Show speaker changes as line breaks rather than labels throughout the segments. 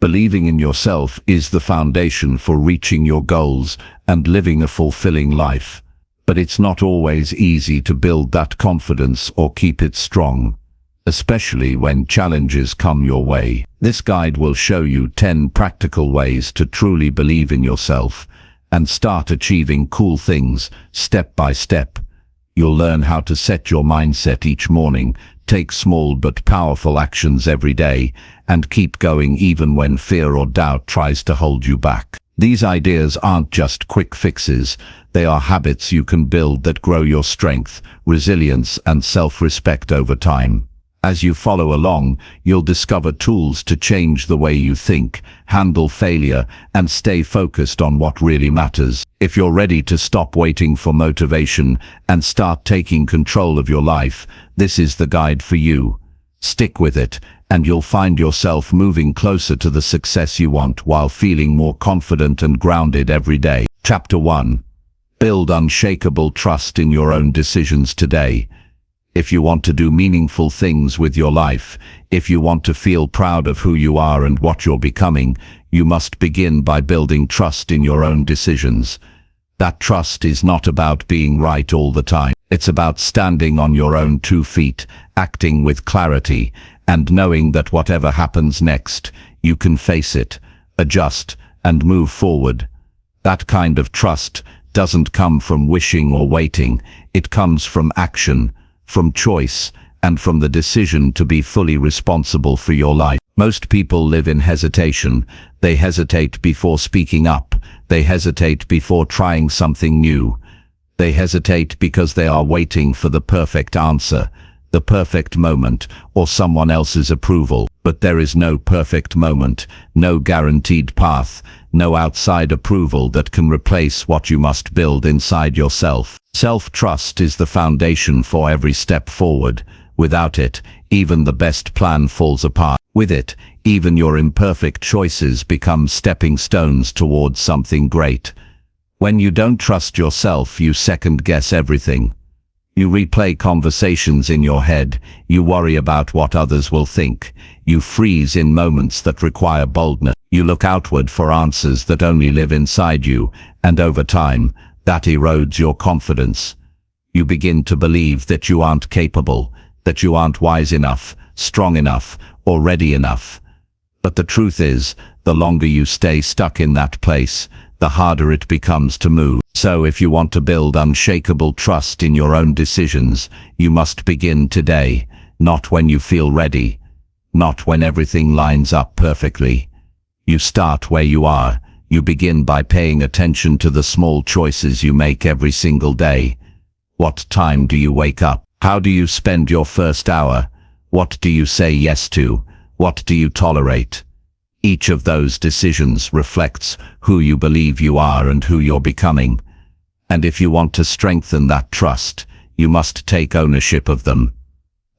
Believing in yourself is the foundation for reaching your goals and living a fulfilling life. But it's not always easy to build that confidence or keep it strong, especially when challenges come your way. This guide will show you 10 practical ways to truly believe in yourself and start achieving cool things step by step. You'll learn how to set your mindset each morning, take small but powerful actions every day, and keep going even when fear or doubt tries to hold you back. These ideas aren't just quick fixes, they are habits you can build that grow your strength, resilience, and self-respect over time. As you follow along, you'll discover tools to change the way you think, handle failure, and stay focused on what really matters. If you're ready to stop waiting for motivation and start taking control of your life, this is the guide for you. Stick with it, and you'll find yourself moving closer to the success you want while feeling more confident and grounded every day. Chapter 1. Build unshakable trust in your own decisions today. If you want to do meaningful things with your life, if you want to feel proud of who you are and what you're becoming, you must begin by building trust in your own decisions. That trust is not about being right all the time. It's about standing on your own 2 feet, acting with clarity, and knowing that whatever happens next, you can face it, adjust, and move forward. That kind of trust doesn't come from wishing or waiting. It comes from action, from choice, and from the decision to be fully responsible for your life. Most people live in hesitation. They hesitate before speaking up. They hesitate before trying something new. They hesitate because they are waiting for the perfect answer, the perfect moment, or someone else's approval. But there is no perfect moment, no guaranteed path, no outside approval that can replace what you must build inside yourself. Self-trust is the foundation for every step forward. Without it, even the best plan falls apart. With it, even your imperfect choices become stepping stones towards something great. When you don't trust yourself, you second-guess everything. You replay conversations in your head. You worry about what others will think. You freeze in moments that require boldness. You look outward for answers that only live inside you, and over time, that erodes your confidence. You begin to believe that you aren't capable, that you aren't wise enough, strong enough, or ready enough. But the truth is, the longer you stay stuck in that place, the harder it becomes to move. So if you want to build unshakable trust in your own decisions, you must begin today, not when you feel ready, not when everything lines up perfectly. You start where you are. You begin by paying attention to the small choices you make every single day. What time do you wake up? How do you spend your first hour? What do you say yes to? What do you tolerate? Each of those decisions reflects who you believe you are and who you're becoming. And if you want to strengthen that trust, you must take ownership of them.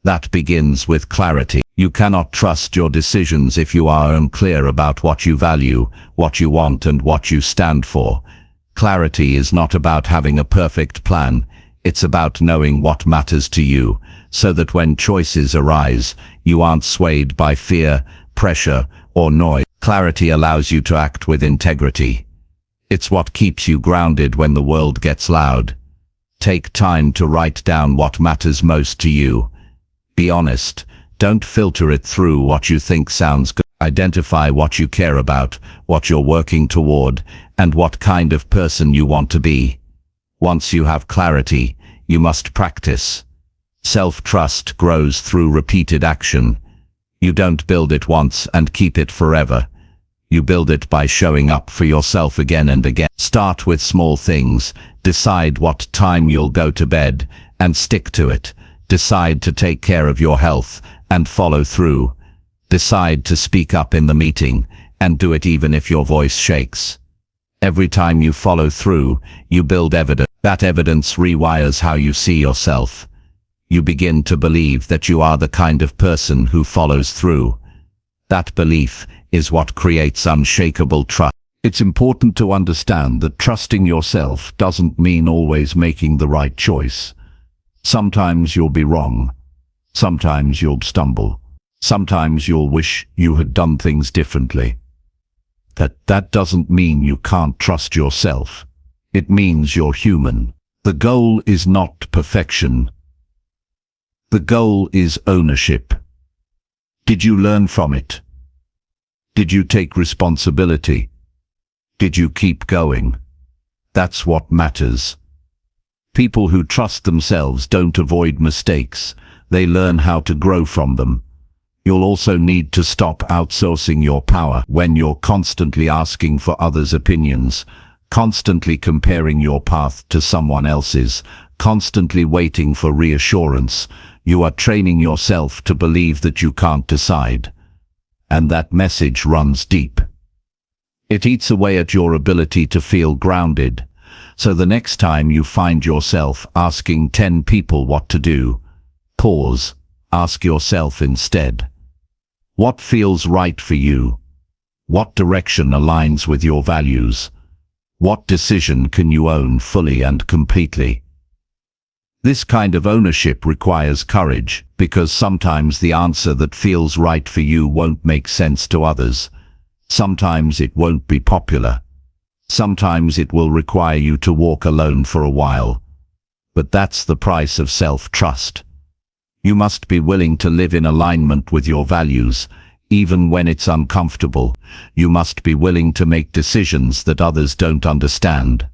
That begins with clarity. You cannot trust your decisions if you are unclear about what you value, what you want, and what you stand for. Clarity is not about having a perfect plan. It's about knowing what matters to you, so that when choices arise, you aren't swayed by fear, pressure, or noise. Clarity allows you to act with integrity. It's what keeps you grounded when the world gets loud. Take time to write down what matters most to you. Be honest. Don't filter it through what you think sounds good. Identify what you care about, what you're working toward, and what kind of person you want to be. Once you have clarity, you must practice. Self-trust grows through repeated action. You don't build it once and keep it forever. You build it by showing up for yourself again and again. Start with small things. Decide what time you'll go to bed, and stick to it. Decide to take care of your health, and follow through. Decide to speak up in the meeting, and do it even if your voice shakes. Every time you follow through, you build evidence. That evidence rewires how you see yourself. You begin to believe that you are the kind of person who follows through. That belief is what creates unshakable trust. It's important to understand that trusting yourself doesn't mean always making the right choice. Sometimes you'll be wrong. Sometimes you'll stumble. Sometimes you'll wish you had done things differently. That doesn't mean you can't trust yourself. It means you're human. The goal is not perfection. The goal is ownership. Did you learn from it? Did you take responsibility? Did you keep going? That's what matters. People who trust themselves don't avoid mistakes. They learn how to grow from them. You'll also need to stop outsourcing your power when you're constantly asking for others' opinions, constantly comparing your path to someone else's, constantly waiting for reassurance. You are training yourself to believe that you can't decide. And that message runs deep. It eats away at your ability to feel grounded. So the next time you find yourself asking 10 people what to do, pause, ask yourself instead, what feels right for you? What direction aligns with your values? What decision can you own fully and completely? This kind of ownership requires courage, because sometimes the answer that feels right for you won't make sense to others. Sometimes it won't be popular. Sometimes it will require you to walk alone for a while. But that's the price of self-trust. You must be willing to live in alignment with your values, even when it's uncomfortable. You must be willing to make decisions that others don't understand.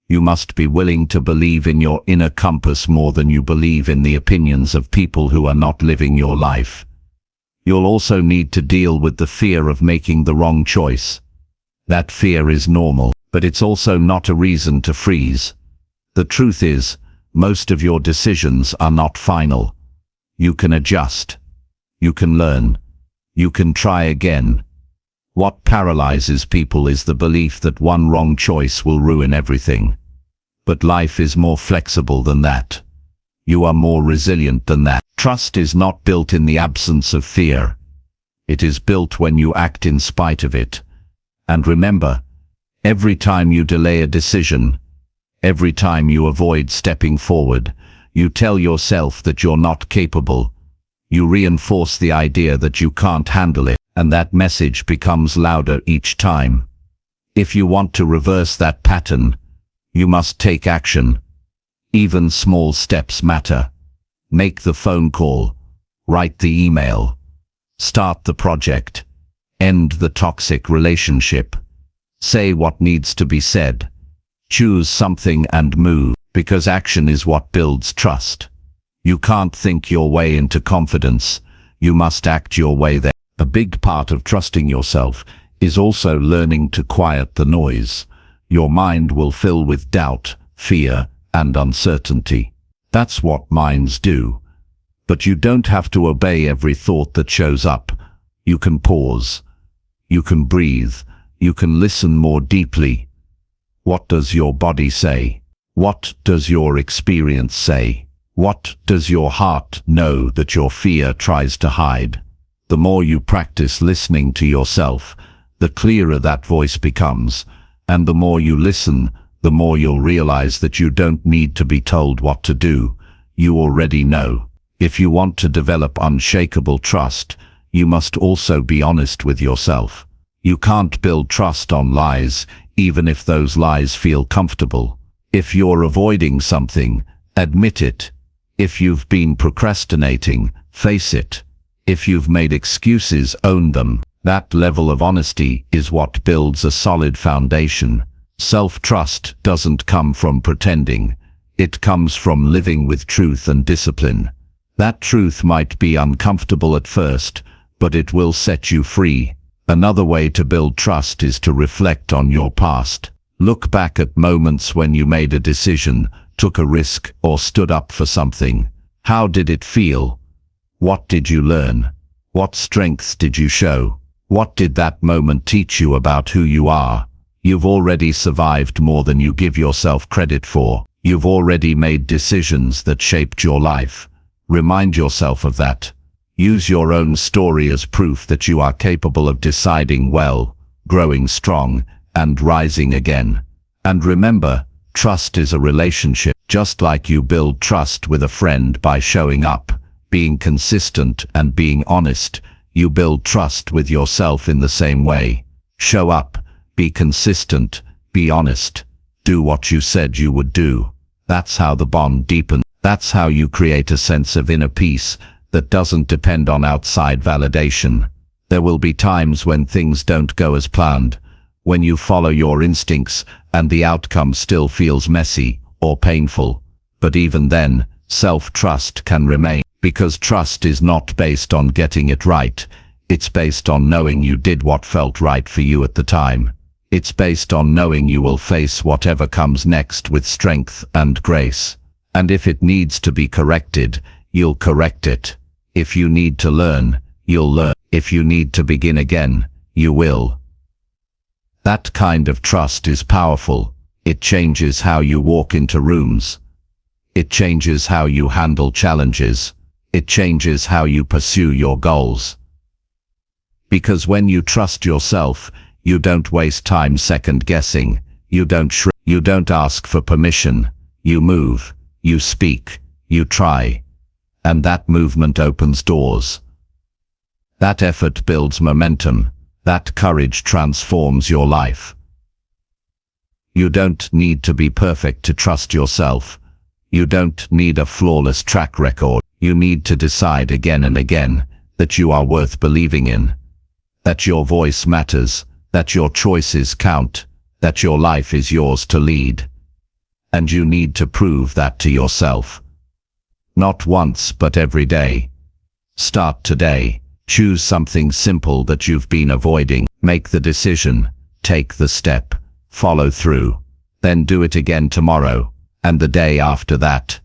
You must be willing to believe in your inner compass more than you believe in the opinions of people who are not living your life. You'll also need to deal with the fear of making the wrong choice. That fear is normal, but it's also not a reason to freeze. The truth is, most of your decisions are not final. You can adjust. You can learn. You can try again. What paralyzes people is the belief that one wrong choice will ruin everything. But life is more flexible than that. You are more resilient than that. Trust is not built in the absence of fear. It is built when you act in spite of it. And remember, every time you delay a decision, every time you avoid stepping forward, you tell yourself that you're not capable. You reinforce the idea that you can't handle it, and that message becomes louder each time. If you want to reverse that pattern, you must take action. Even small steps matter. Make the phone call, write the email, start the project, end the toxic relationship. Say what needs to be said. Choose something and move, because action is what builds trust. You can't think your way into confidence. You must act your way there. A big part of trusting yourself is also learning to quiet the noise. Your mind will fill with doubt, fear, and uncertainty. That's what minds do. But you don't have to obey every thought that shows up. You can pause. You can breathe. You can listen more deeply. What does your body say? What does your experience say? What does your heart know that your fear tries to hide? The more you practice listening to yourself, the clearer that voice becomes. And the more you listen, the more you'll realize that you don't need to be told what to do. You already know. If you want to develop unshakable trust, you must also be honest with yourself. You can't build trust on lies, even if those lies feel comfortable. If you're avoiding something, admit it. If you've been procrastinating, face it. If you've made excuses, own them. That level of honesty is what builds a solid foundation. Self-trust doesn't come from pretending. It comes from living with truth and discipline. That truth might be uncomfortable at first, but it will set you free. Another way to build trust is to reflect on your past. Look back at moments when you made a decision, took a risk, or stood up for something. How did it feel? What did you learn? What strengths did you show? What did that moment teach you about who you are? You've already survived more than you give yourself credit for. You've already made decisions that shaped your life. Remind yourself of that. Use your own story as proof that you are capable of deciding well, growing strong, and rising again. And remember, trust is a relationship. Just like you build trust with a friend by showing up, being consistent, and being honest, you build trust with yourself in the same way. Show up, Be consistent, be honest, do what you said you would do. That's how the bond deepens. That's how you create a sense of inner peace that doesn't depend on outside validation. There will be times when things don't go as planned, when you follow your instincts and the outcome still feels messy or painful. But even then, self-trust can remain, because trust is not based on getting it right. It's based on knowing you did what felt right for you at the time. It's based on knowing you will face whatever comes next with strength and grace. And if it needs to be corrected, you'll correct it. If you need to learn, you'll learn. If you need to begin again, you will. That kind of trust is powerful. It changes how you walk into rooms. It changes how you handle challenges. It changes how you pursue your goals. Because when you trust yourself, you don't waste time second-guessing. You don't ask for permission. You move. You speak, you try, and that movement opens doors. That effort builds momentum. That courage transforms your life. You don't need to be perfect to trust yourself. You don't need a flawless track record. You need to decide again and again that you are worth believing in, that your voice matters, that your choices count, that your life is yours to lead. And you need to prove that to yourself. Not once, but every day. Start today. Choose something simple that you've been avoiding. Make the decision. Take the step. Follow through. Then do it again tomorrow, and the day after that.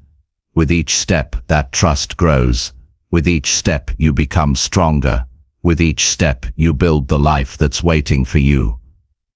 With each step, that trust grows. With each step, you become stronger. With each step, you build the life that's waiting for you.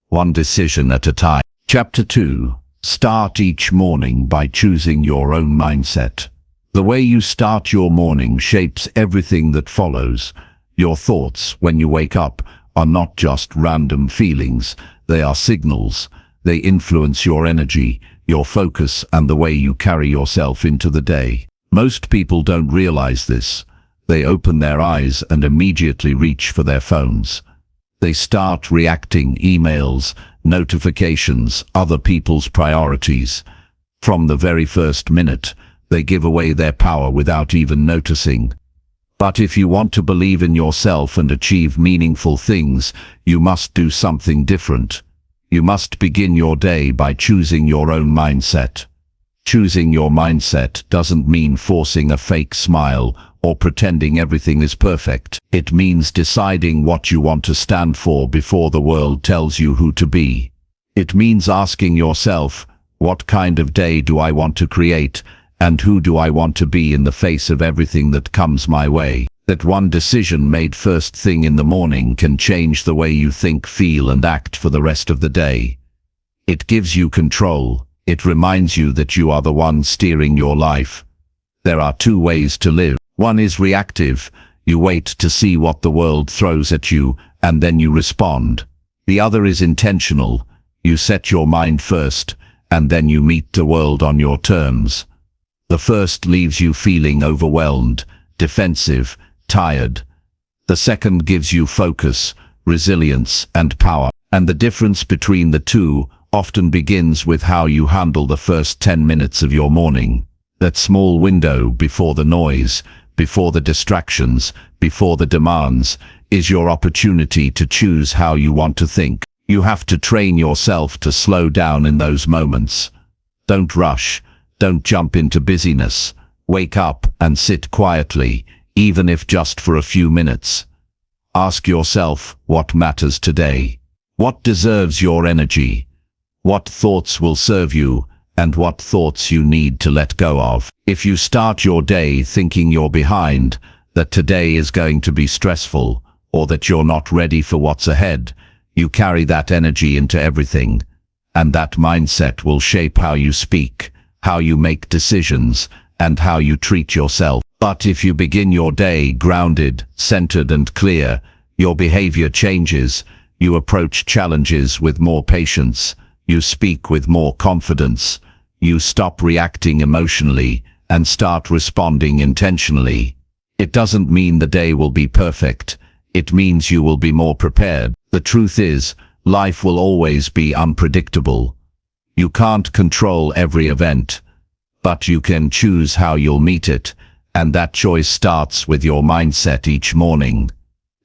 One decision at a time. Chapter 2. Start each morning by choosing your own mindset. The way you start your morning shapes everything that follows. Your thoughts, when you wake up, are not just random feelings. They are signals. They influence your energy, your focus, and the way you carry yourself into the day. Most people don't realize this. They open their eyes and immediately reach for their phones. They start reacting, emails, notifications, other people's priorities. From the very first minute, they give away their power without even noticing. But if you want to believe in yourself and achieve meaningful things, you must do something different. You must begin your day by choosing your own mindset. Choosing your mindset doesn't mean forcing a fake smile or pretending everything is perfect. It means deciding what you want to stand for before the world tells you who to be. It means asking yourself, what kind of day do I want to create, and who do I want to be in the face of everything that comes my way? That one decision made first thing in the morning can change the way you think, feel, and act for the rest of the day. It gives you control. It reminds you that you are the one steering your life. There are two ways to live. One is reactive. You wait to see what the world throws at you, and then you respond. The other is intentional. You set your mind first, and then you meet the world on your terms. The first leaves you feeling overwhelmed, defensive, tired. The second gives you focus, resilience, and power. And the difference between the two often begins with how you handle the first 10 minutes of your morning. That small window before the noise, before the distractions, before the demands, is your opportunity to choose how you want to think. You have to train yourself to slow down in those moments. Don't rush. Don't jump into busyness. Wake up and sit quietly, even if just for a few minutes. Ask yourself what matters today. What deserves your energy? What thoughts will serve you, and what thoughts you need to let go of? If you start your day thinking you're behind, that today is going to be stressful, or that you're not ready for what's ahead, you carry that energy into everything, and that mindset will shape how you speak, how you make decisions, and how you treat yourself. But if you begin your day grounded, centered, and clear, your behavior changes. You approach challenges with more patience. You speak with more confidence. You stop reacting emotionally and start responding intentionally. It doesn't mean the day will be perfect. It means you will be more prepared. The truth is, Life will always be unpredictable. You can't control every event, but you can choose how you'll meet it, and that choice starts with your mindset each morning.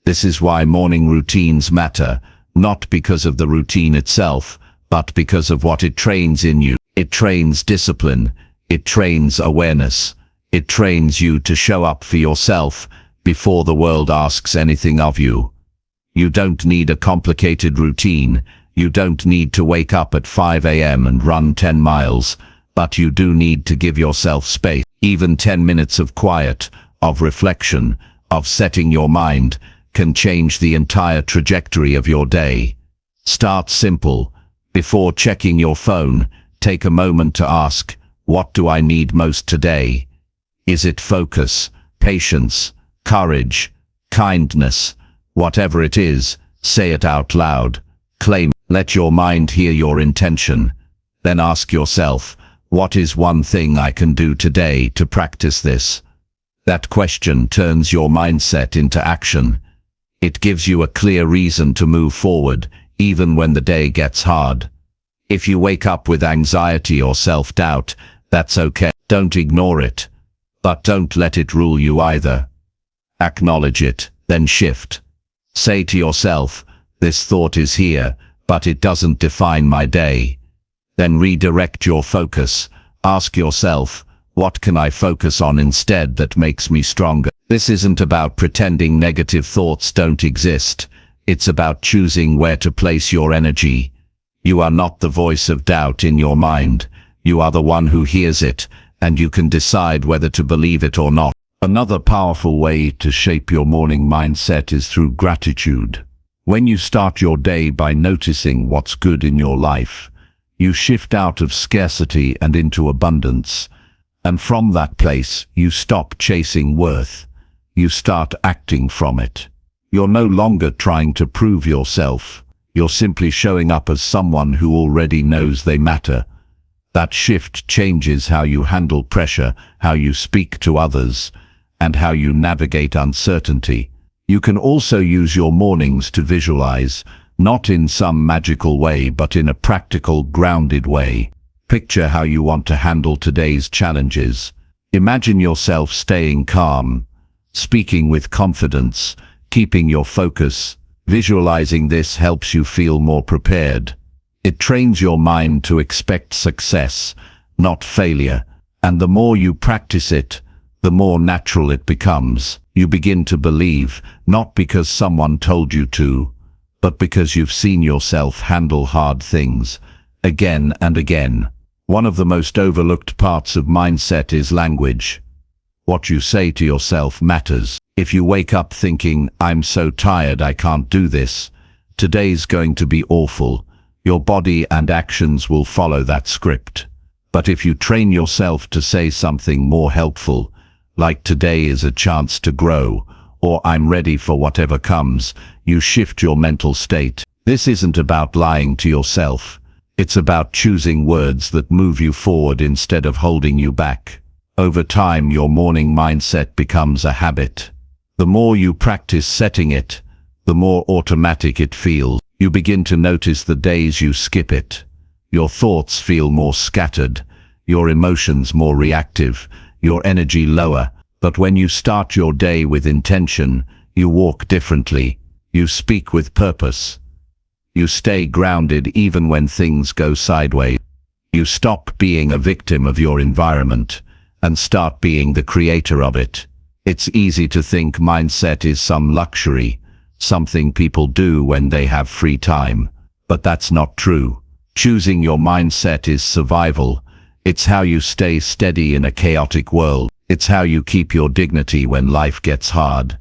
This is why morning routines matter, not because of the routine itself, but because of what it trains in you. It trains discipline, it trains awareness, it trains you to show up for yourself before the world asks anything of you. You don't need a complicated routine, you don't need to wake up at 5 a.m. and run 10 miles, but you do need to give yourself space. Even 10 minutes of quiet, of reflection, of setting your mind, can change the entire trajectory of your day. Start simple. Before checking your phone, take a moment to ask, what do I need most today? Is it focus, patience, courage, kindness? Whatever it is, say it out loud. Claim, let your mind hear your intention. Then ask yourself, what is one thing I can do today to practice this? That question turns your mindset into action. It gives you a clear reason to move forward, even when the day gets hard. If you wake up with anxiety or self-doubt, that's okay. Don't ignore it. But don't let it rule you either. Acknowledge it, then shift. Say to yourself, this thought is here, but it doesn't define my day. Then redirect your focus. Ask yourself, what can I focus on instead that makes me stronger? This isn't about pretending negative thoughts don't exist. It's about choosing where to place your energy. You are not the voice of doubt in your mind. You are the one who hears it, and you can decide whether to believe it or not. Another powerful way to shape your morning mindset is through gratitude. When you start your day by noticing what's good in your life, you shift out of scarcity and into abundance. And from that place, you stop chasing worth. You start acting from it. You're no longer trying to prove yourself. You're simply showing up as someone who already knows they matter. That shift changes how you handle pressure, how you speak to others, and how you navigate uncertainty. You can also use your mornings to visualize, not in some magical way, but in a practical, grounded way. Picture how you want to handle today's challenges. Imagine yourself staying calm, speaking with confidence, keeping your focus. Visualizing this helps you feel more prepared. It trains your mind to expect success, not failure. And the more you practice it, the more natural it becomes. You begin to believe, not because someone told you to, but because you've seen yourself handle hard things, again and again. One of the most overlooked parts of mindset is language. What you say to yourself matters. If you wake up thinking, I'm so tired I can't do this, today's going to be awful, your body and actions will follow that script. But if you train yourself to say something more helpful, like today is a chance to grow, or I'm ready for whatever comes, you shift your mental state. This isn't about lying to yourself. It's about choosing words that move you forward instead of holding you back. Over time, your morning mindset becomes a habit. The more you practice setting it, the more automatic it feels. You begin to notice the days you skip it. Your thoughts feel more scattered, your emotions more reactive, your energy lower. But when you start your day with intention, you walk differently. You speak with purpose. You stay grounded even when things go sideways. You stop being a victim of your environment and start being the creator of it. It's easy to think mindset is some luxury, something people do when they have free time. But that's not true. Choosing your mindset is survival. It's how you stay steady in a chaotic world. It's how you keep your dignity when life gets hard.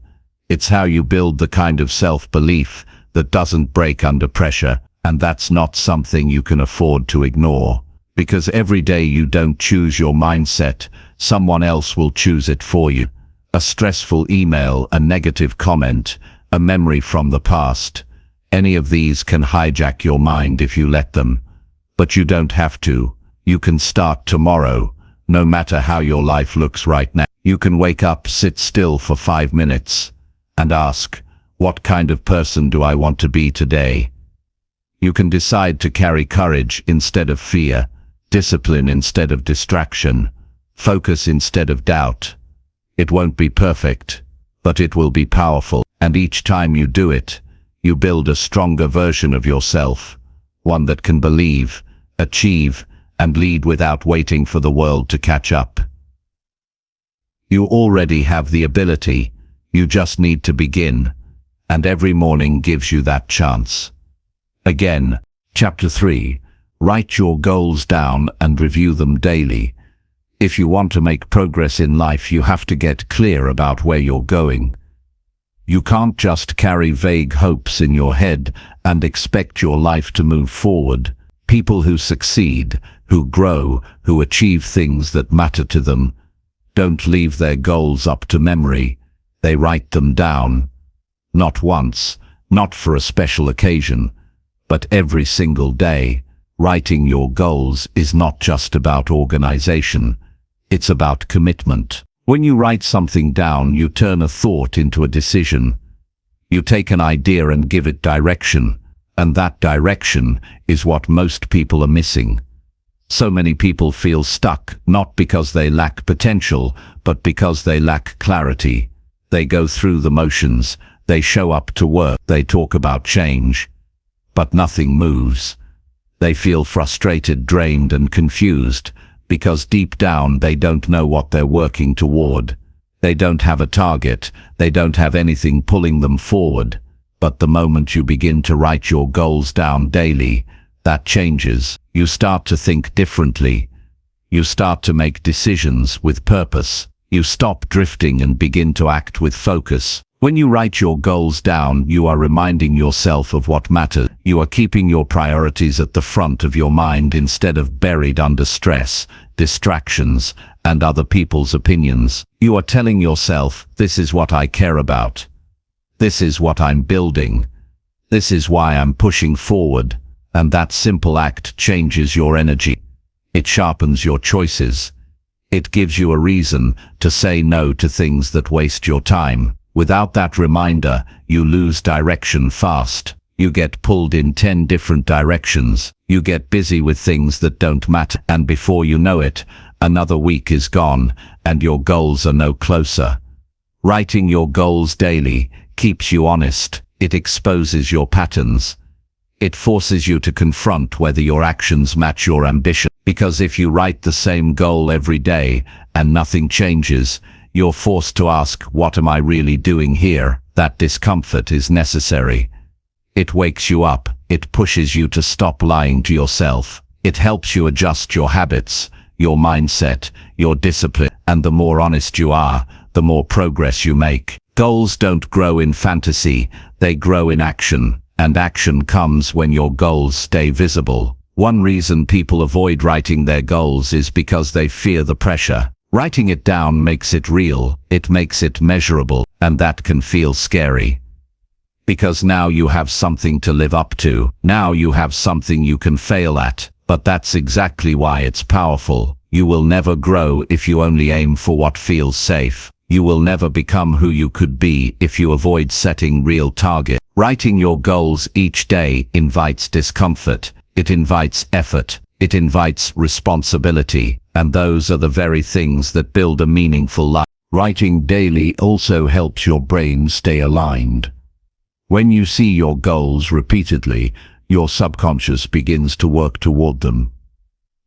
It's how you build the kind of self-belief that doesn't break under pressure, and that's not something you can afford to ignore. Because every day you don't choose your mindset, someone else will choose it for you. A stressful email, a negative comment, a memory from the past. Any of these can hijack your mind if you let them. But you don't have to. You can start tomorrow, no matter how your life looks right now. You can wake up, sit still for 5 minutes, and ask, what kind of person do I want to be today? You can decide to carry courage instead of fear, discipline instead of distraction, focus instead of doubt. It won't be perfect, but it will be powerful, and each time you do it, you build a stronger version of yourself, one that can believe, achieve, and lead without waiting for the world to catch up. You already have the ability, you just need to begin, and every morning gives you that chance. Again, Chapter 3. Write your goals down and review them daily. If you want to make progress in life, you have to get clear about where you're going. You can't just carry vague hopes in your head and expect your life to move forward. People who succeed, who grow, who achieve things that matter to them, don't leave their goals up to memory. They write them down. Not once, not for a special occasion, but every single day. Writing your goals is not just about organization. It's about commitment. When you write something down, you turn a thought into a decision. You take an idea and give it direction, and that direction is what most people are missing. So many people feel stuck, not because they lack potential, but because they lack clarity. They go through the motions, they show up to work, they talk about change, but nothing moves. They feel frustrated, drained, and confused, because deep down they don't know what they're working toward. They don't have a target, they don't have anything pulling them forward. But the moment you begin to write your goals down daily, that changes. You start to think differently. You start to make decisions with purpose. You stop drifting and begin to act with focus. When you write your goals down, you are reminding yourself of what matters. You are keeping your priorities at the front of your mind instead of buried under stress, distractions, and other people's opinions. You are telling yourself, this is what I care about. This is what I'm building. This is why I'm pushing forward. And that simple act changes your energy. It sharpens your choices. It gives you a reason to say no to things that waste your time. Without that reminder, you lose direction fast. You get pulled in 10 different directions. You get busy with things that don't matter. And before you know it, another week is gone, and your goals are no closer. Writing your goals daily keeps you honest. It exposes your patterns. It forces you to confront whether your actions match your ambition. Because if you write the same goal every day and nothing changes, you're forced to ask, what am I really doing here? That discomfort is necessary. It wakes you up. It pushes you to stop lying to yourself. It helps you adjust your habits, your mindset, your discipline. And the more honest you are, the more progress you make. Goals don't grow in fantasy, they grow in action. And action comes when your goals stay visible. One reason people avoid writing their goals is because they fear the pressure. Writing it down makes it real, it makes it measurable, and that can feel scary. Because now you have something to live up to. Now you have something you can fail at. But that's exactly why it's powerful. You will never grow if you only aim for what feels safe. You will never become who you could be if you avoid setting real targets. Writing your goals each day invites discomfort, it invites effort, it invites responsibility, and those are the very things that build a meaningful life. Writing daily also helps your brain stay aligned. When you see your goals repeatedly, your subconscious begins to work toward them.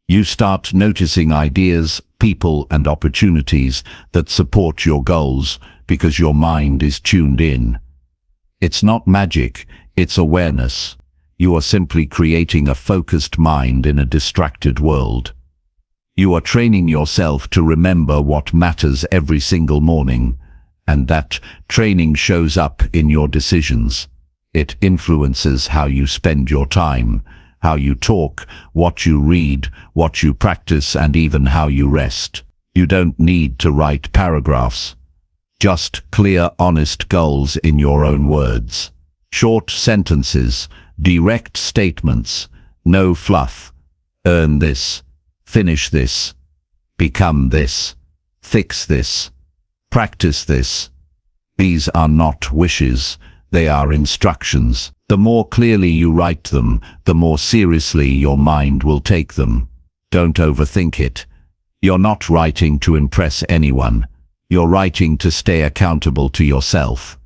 You start noticing ideas, people, and opportunities that support your goals because your mind is tuned in. It's not magic, it's awareness. You are simply creating a focused mind in a distracted world. You are training yourself to remember what matters every single morning, and that training shows up in your decisions. It influences how you spend your time, how you talk, what you read, what you practice, and even how you rest. You don't need to write paragraphs. Just clear, honest goals in your own words. Short sentences, direct statements, no fluff. Earn this, finish this, become this, fix this, practice this. These are not wishes, They are instructions. The more clearly you write them, the more seriously your mind will take them. Don't overthink it. You're not writing to impress anyone. You're writing to stay accountable to yourself.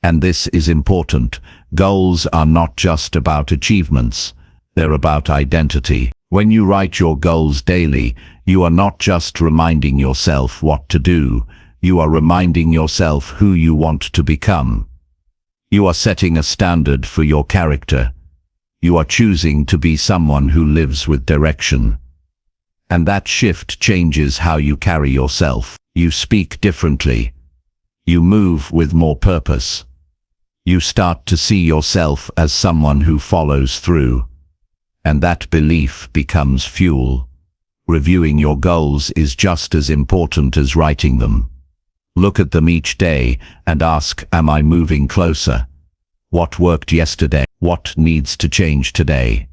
And this is important. Goals are not just about achievements. They're about identity. When you write your goals daily, you are not just reminding yourself what to do. You are reminding yourself who you want to become. You are setting a standard for your character. You are choosing to be someone who lives with direction. And that shift changes how you carry yourself. You speak differently. You move with more purpose. You start to see yourself as someone who follows through. And that belief becomes fuel. Reviewing your goals is just as important as writing them. Look at them each day and ask, am I moving closer? What worked yesterday? What needs to change today?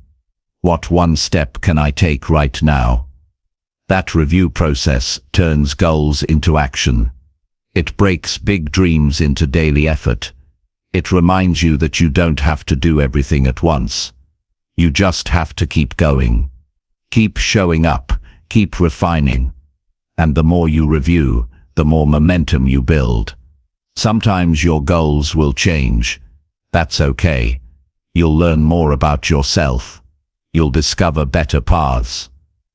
What one step can I take right now? That review process turns goals into action. It breaks big dreams into daily effort. It reminds you that you don't have to do everything at once. You just have to keep going. Keep showing up, keep refining. And the more you review, the more momentum you build. Sometimes your goals will change. That's okay. You'll learn more about yourself. You'll discover better paths.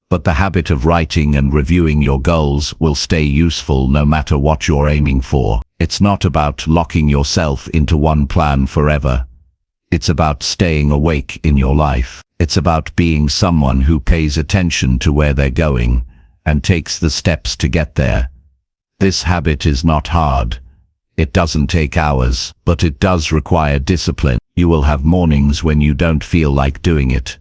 But the habit of writing and reviewing your goals will stay useful no matter what you're aiming for. It's not about locking yourself into one plan forever. It's about staying awake in your life. It's about being someone who pays attention to where they're going and takes the steps to get there. This habit is not hard. It doesn't take hours, but it does require discipline. You will have mornings when you don't feel like doing it.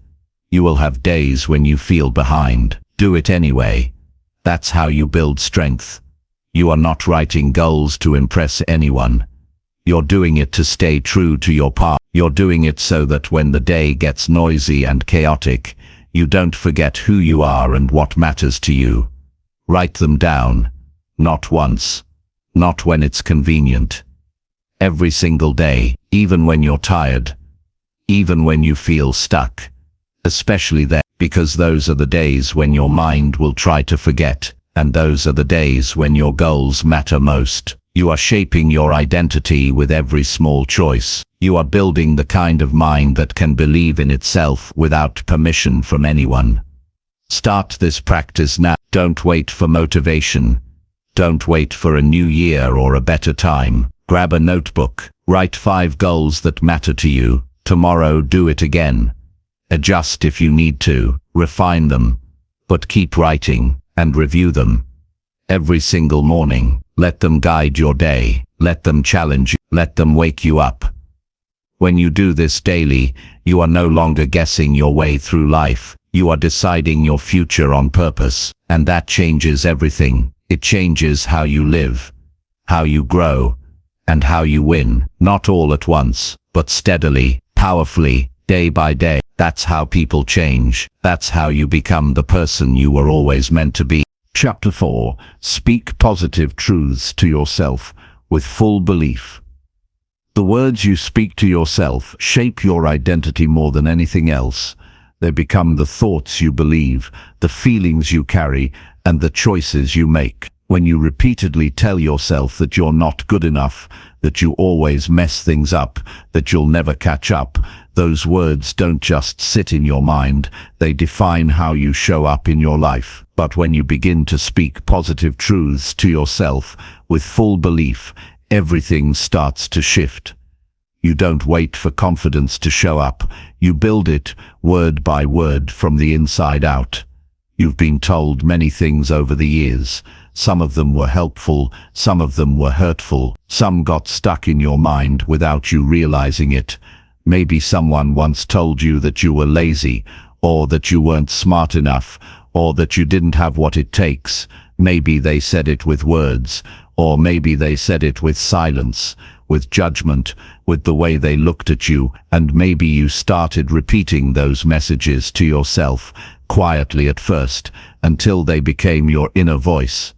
You will have days when you feel behind. Do it anyway. That's how you build strength. You are not writing goals to impress anyone. You're doing it to stay true to your path. You're doing it so that when the day gets noisy and chaotic, you don't forget who you are and what matters to you. Write them down. Not once. Not when it's convenient. Every single day, even when you're tired. Even when you feel stuck. Especially then, because those are the days when your mind will try to forget, and those are the days when your goals matter most. You are shaping your identity with every small choice. You are building the kind of mind that can believe in itself without permission from anyone. Start this practice now. Don't wait for motivation. Don't wait for a new year or a better time. Grab a notebook. Write 5 goals that matter to you. Tomorrow, do it again. Adjust if you need to. Refine them. But keep writing and review them. Every single morning. Let them guide your day. Let them challenge you. Let them wake you up. When you do this daily, you are no longer guessing your way through life. You are deciding your future on purpose. And that changes everything. It changes how you live, how you grow, and how you win. Not all at once, but steadily, powerfully, day by day. That's how people change. That's how you become the person you were always meant to be. Chapter 4. Speak positive truths to yourself with full belief. The words you speak to yourself shape your identity more than anything else. They become the thoughts you believe, the feelings you carry, and the choices you make. When you repeatedly tell yourself that you're not good enough, that you always mess things up, that you'll never catch up, those words don't just sit in your mind, they define how you show up in your life. But when you begin to speak positive truths to yourself with full belief, everything starts to shift. You don't wait for confidence to show up, you build it word by word from the inside out. You've been told many things over the years. Some of them were helpful, some of them were hurtful. Some got stuck in your mind without you realizing it. Maybe someone once told you that you were lazy, or that you weren't smart enough, or that you didn't have what it takes. Maybe they said it with words, or maybe they said it with silence, with judgment, with the way they looked at you, and maybe you started repeating those messages to yourself, quietly at first, until they became your inner voice.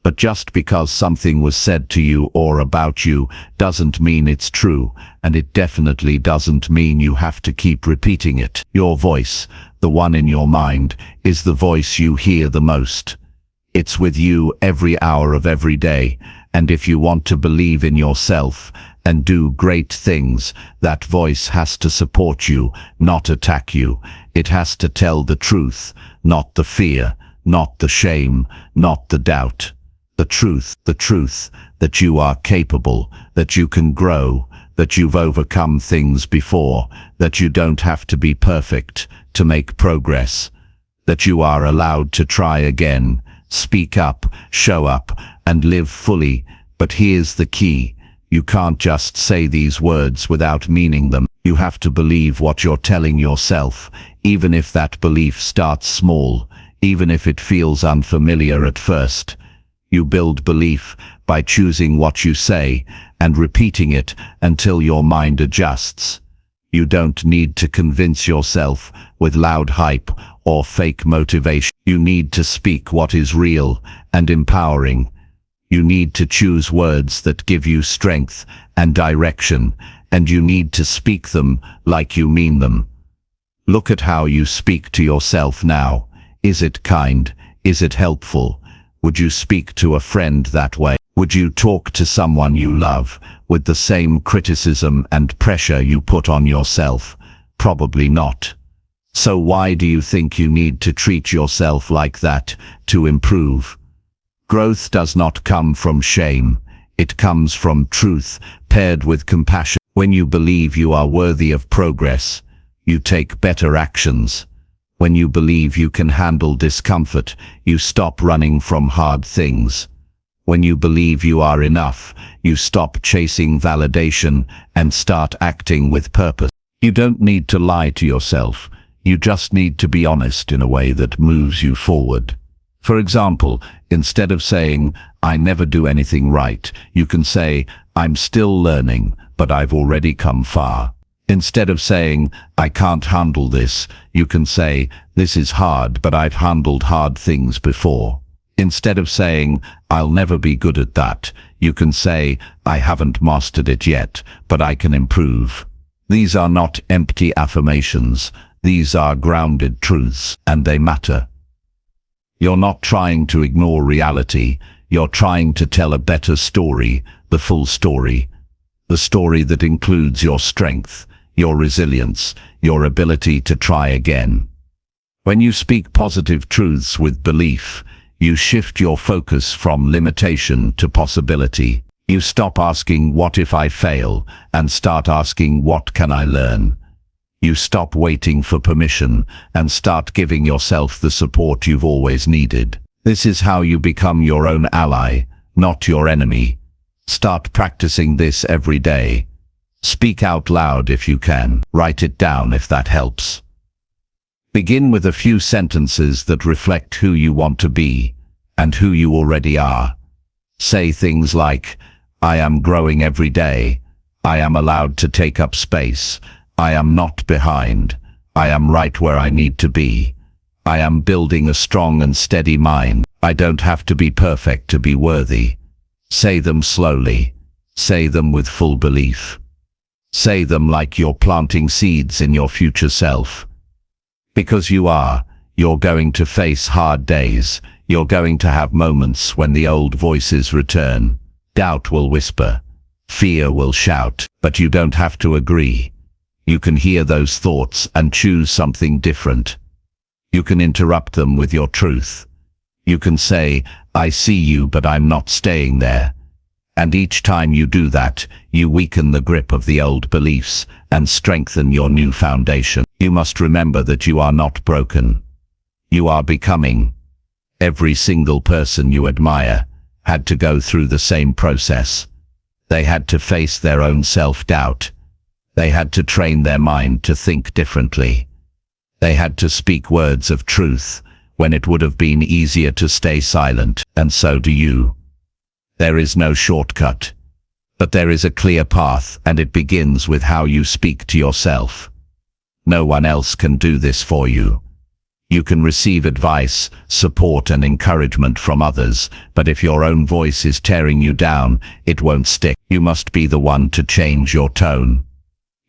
But just because something was said to you or about you doesn't mean it's true, and it definitely doesn't mean you have to keep repeating it. Your voice, the one in your mind, is the voice you hear the most. It's with you every hour of every day, and if you want to believe in yourself and do great things, that voice has to support you, not attack you. It has to tell the truth, not the fear, not the shame, not the doubt. The truth that you are capable, that you can grow, that you've overcome things before, that you don't have to be perfect to make progress, that you are allowed to try again, speak up, show up, and live fully. But here's the key. You can't just say these words without meaning them. You have to believe what you're telling yourself, even if that belief starts small, even if it feels unfamiliar at first. You build belief by choosing what you say and repeating it until your mind adjusts. You don't need to convince yourself with loud hype or fake motivation. You need to speak what is real and empowering. You need to choose words that give you strength and direction, and you need to speak them like you mean them. Look at how you speak to yourself now. Is it kind? Is it helpful? Would you speak to a friend that way? Would you talk to someone you love with the same criticism and pressure you put on yourself? Probably not. So why do you think you need to treat yourself like that to improve? Growth does not come from shame. It comes from truth paired with compassion. When you believe you are worthy of progress, you take better actions. When you believe you can handle discomfort, you stop running from hard things. When you believe you are enough, you stop chasing validation and start acting with purpose. You don't need to lie to yourself. You just need to be honest in a way that moves you forward. For example, instead of saying, "I never do anything right," you can say, "I'm still learning, but I've already come far." Instead of saying, "I can't handle this," you can say, "This is hard, but I've handled hard things before." Instead of saying, "I'll never be good at that," you can say, "I haven't mastered it yet, but I can improve." These are not empty affirmations. These are grounded truths, and they matter. You're not trying to ignore reality. You're trying to tell a better story, the full story. The story that includes your strength, your resilience, your ability to try again. When you speak positive truths with belief, you shift your focus from limitation to possibility. You stop asking, "What if I fail?" and start asking, "What can I learn?" You stop waiting for permission and start giving yourself the support you've always needed. This is how you become your own ally, not your enemy. Start practicing this every day. Speak out loud if you can. Write it down if that helps. Begin with a few sentences that reflect who you want to be and who you already are. Say things like, "I am growing every day. I am allowed to take up space. I am not behind. I am right where I need to be. I am building a strong and steady mind. I don't have to be perfect to be worthy." Say them slowly. Say them with full belief. Say them like you're planting seeds in your future self. Because you are, you're going to face hard days. You're going to have moments when the old voices return. Doubt will whisper. Fear will shout. But you don't have to agree. You can hear those thoughts and choose something different. You can interrupt them with your truth. You can say, "I see you, but I'm not staying there." And each time you do that, you weaken the grip of the old beliefs and strengthen your new foundation. You must remember that you are not broken. You are becoming. Every single person you admire had to go through the same process. They had to face their own self-doubt. They had to train their mind to think differently. They had to speak words of truth when it would have been easier to stay silent, and so do you. There is no shortcut, but there is a clear path, and it begins with how you speak to yourself. No one else can do this for you. You can receive advice, support and encouragement from others, but if your own voice is tearing you down, it won't stick. You must be the one to change your tone.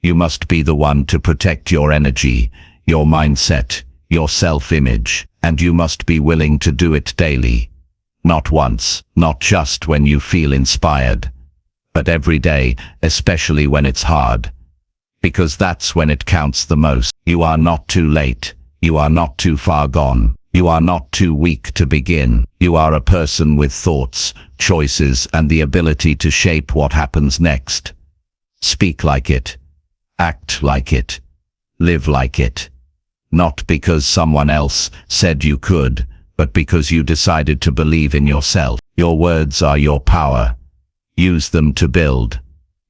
You must be the one to protect your energy, your mindset, your self-image, and you must be willing to do it daily. Not once, not just when you feel inspired, but every day, especially when it's hard. Because that's when it counts the most. You are not too late. You are not too far gone. You are not too weak to begin. You are a person with thoughts, choices, and the ability to shape what happens next. Speak like it. Act like it. Live like it. Not because someone else said you could, but because you decided to believe in yourself. Your words are your power. Use them to build.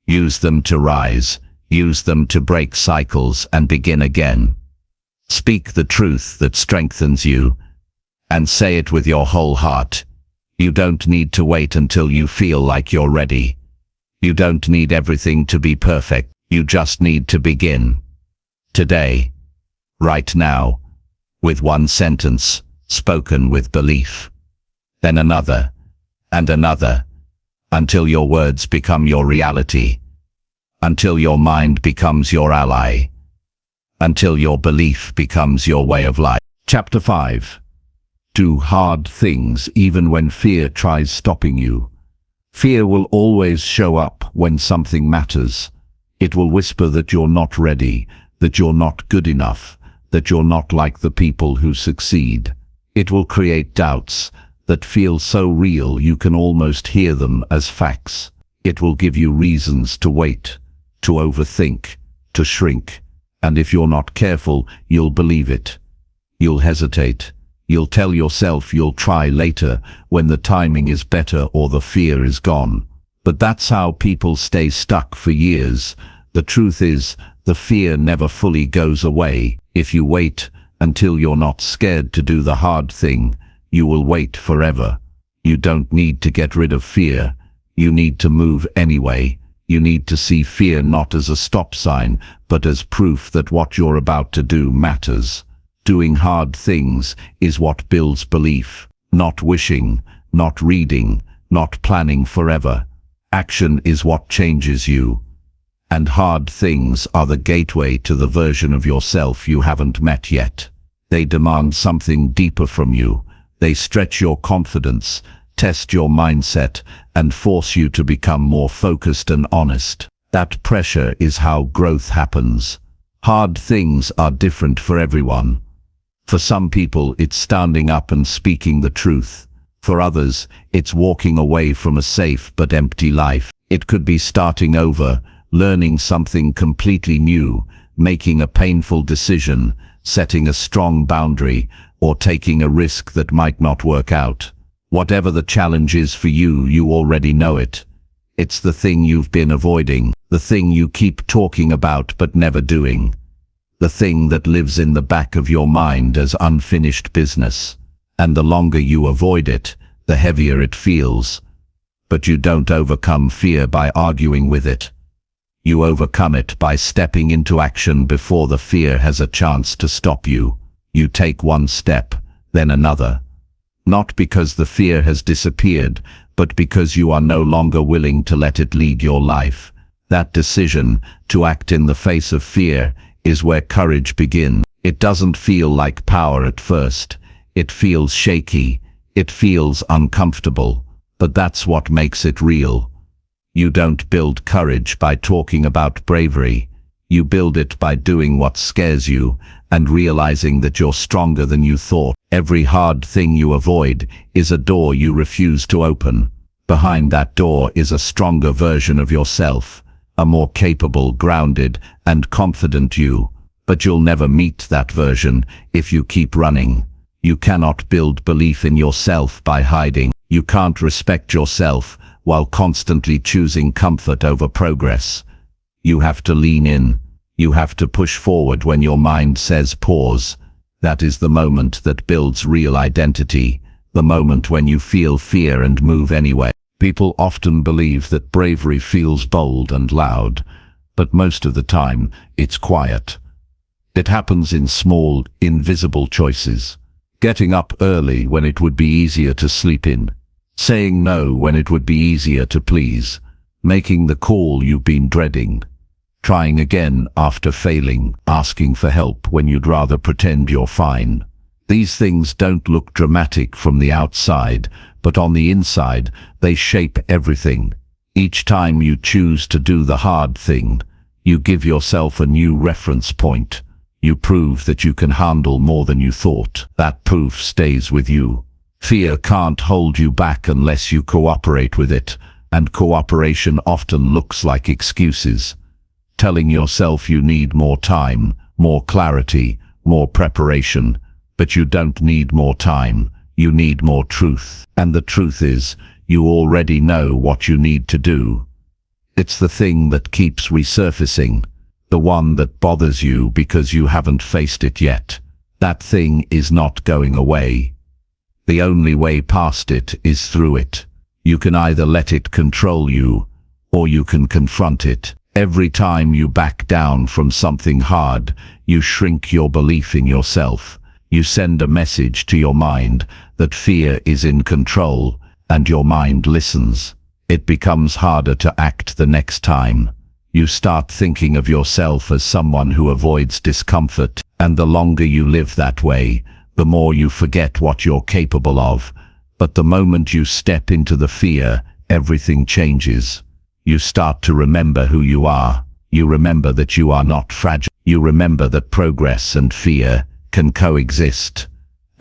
Use them to rise. Use them to break cycles and begin again. Speak the truth that strengthens you, and say it with your whole heart. You don't need to wait until you feel like you're ready. You don't need everything to be perfect. You just need to begin. Today. Right now. With one sentence, spoken with belief. Then another, and another, until your words become your reality. Until your mind becomes your ally. Until your belief becomes your way of life. Chapter 5. Do hard things even when fear tries stopping you. Fear will always show up when something matters. It will whisper that you're not ready, that you're not good enough, that you're not like the people who succeed. It will create doubts that feel so real you can almost hear them as facts. It will give you reasons to wait, to overthink, to shrink. And if you're not careful, you'll believe it. You'll hesitate. You'll tell yourself you'll try later when the timing is better or the fear is gone. But that's how people stay stuck for years. The truth is, the fear never fully goes away. If you wait until you're not scared to do the hard thing, you will wait forever. You don't need to get rid of fear. You need to move anyway. You need to see fear not as a stop sign, but as proof that what you're about to do matters. Doing hard things is what builds belief. Not wishing, not reading, not planning forever. Action is what changes you. And hard things are the gateway to the version of yourself you haven't met yet. They demand something deeper from you. They stretch your confidence, test your mindset, and force you to become more focused and honest. That pressure is how growth happens. Hard things are different for everyone. For some people, it's standing up and speaking the truth. For others, it's walking away from a safe but empty life. It could be starting over, learning something completely new, making a painful decision, setting a strong boundary, or taking a risk that might not work out. Whatever the challenge is for you, you already know it. It's the thing you've been avoiding, the thing you keep talking about but never doing. The thing that lives in the back of your mind as unfinished business. And the longer you avoid it, the heavier it feels. But you don't overcome fear by arguing with it. You overcome it by stepping into action before the fear has a chance to stop you. You take one step, then another. Not because the fear has disappeared, but because you are no longer willing to let it lead your life. That decision, to act in the face of fear, is where courage begins. It doesn't feel like power at first. It feels shaky. It feels uncomfortable. But that's what makes it real. You don't build courage by talking about bravery. You build it by doing what scares you and realizing that you're stronger than you thought. Every hard thing you avoid is a door you refuse to open. Behind that door is a stronger version of yourself, a more capable, grounded, and confident you. But you'll never meet that version if you keep running. You cannot build belief in yourself by hiding. You can't respect yourself while constantly choosing comfort over progress. You have to lean in. You have to push forward when your mind says pause. That is the moment that builds real identity, the moment when you feel fear and move anyway. People often believe that bravery feels bold and loud, but most of the time it's quiet. It happens in small, invisible choices. Getting up early when it would be easier to sleep in. Saying no when it would be easier to please. Making the call you've been dreading. Trying again after failing. Asking for help when you'd rather pretend you're fine. These things don't look dramatic from the outside, but on the inside, they shape everything. Each time you choose to do the hard thing, you give yourself a new reference point. You prove that you can handle more than you thought. That proof stays with you. Fear can't hold you back unless you cooperate with it, and cooperation often looks like excuses. Telling yourself you need more time, more clarity, more preparation, but you don't need more time, you need more truth. And the truth is, you already know what you need to do. It's the thing that keeps resurfacing. The one that bothers you because you haven't faced it yet. That thing is not going away. The only way past it is through it. You can either let it control you, or you can confront it. Every time you back down from something hard, you shrink your belief in yourself. You send a message to your mind that fear is in control, and your mind listens. It becomes harder to act the next time. You start thinking of yourself as someone who avoids discomfort, and the longer you live that way, the more you forget what you're capable of. But the moment you step into the fear, everything changes. You start to remember who you are. You remember that you are not fragile. You remember that progress and fear can coexist,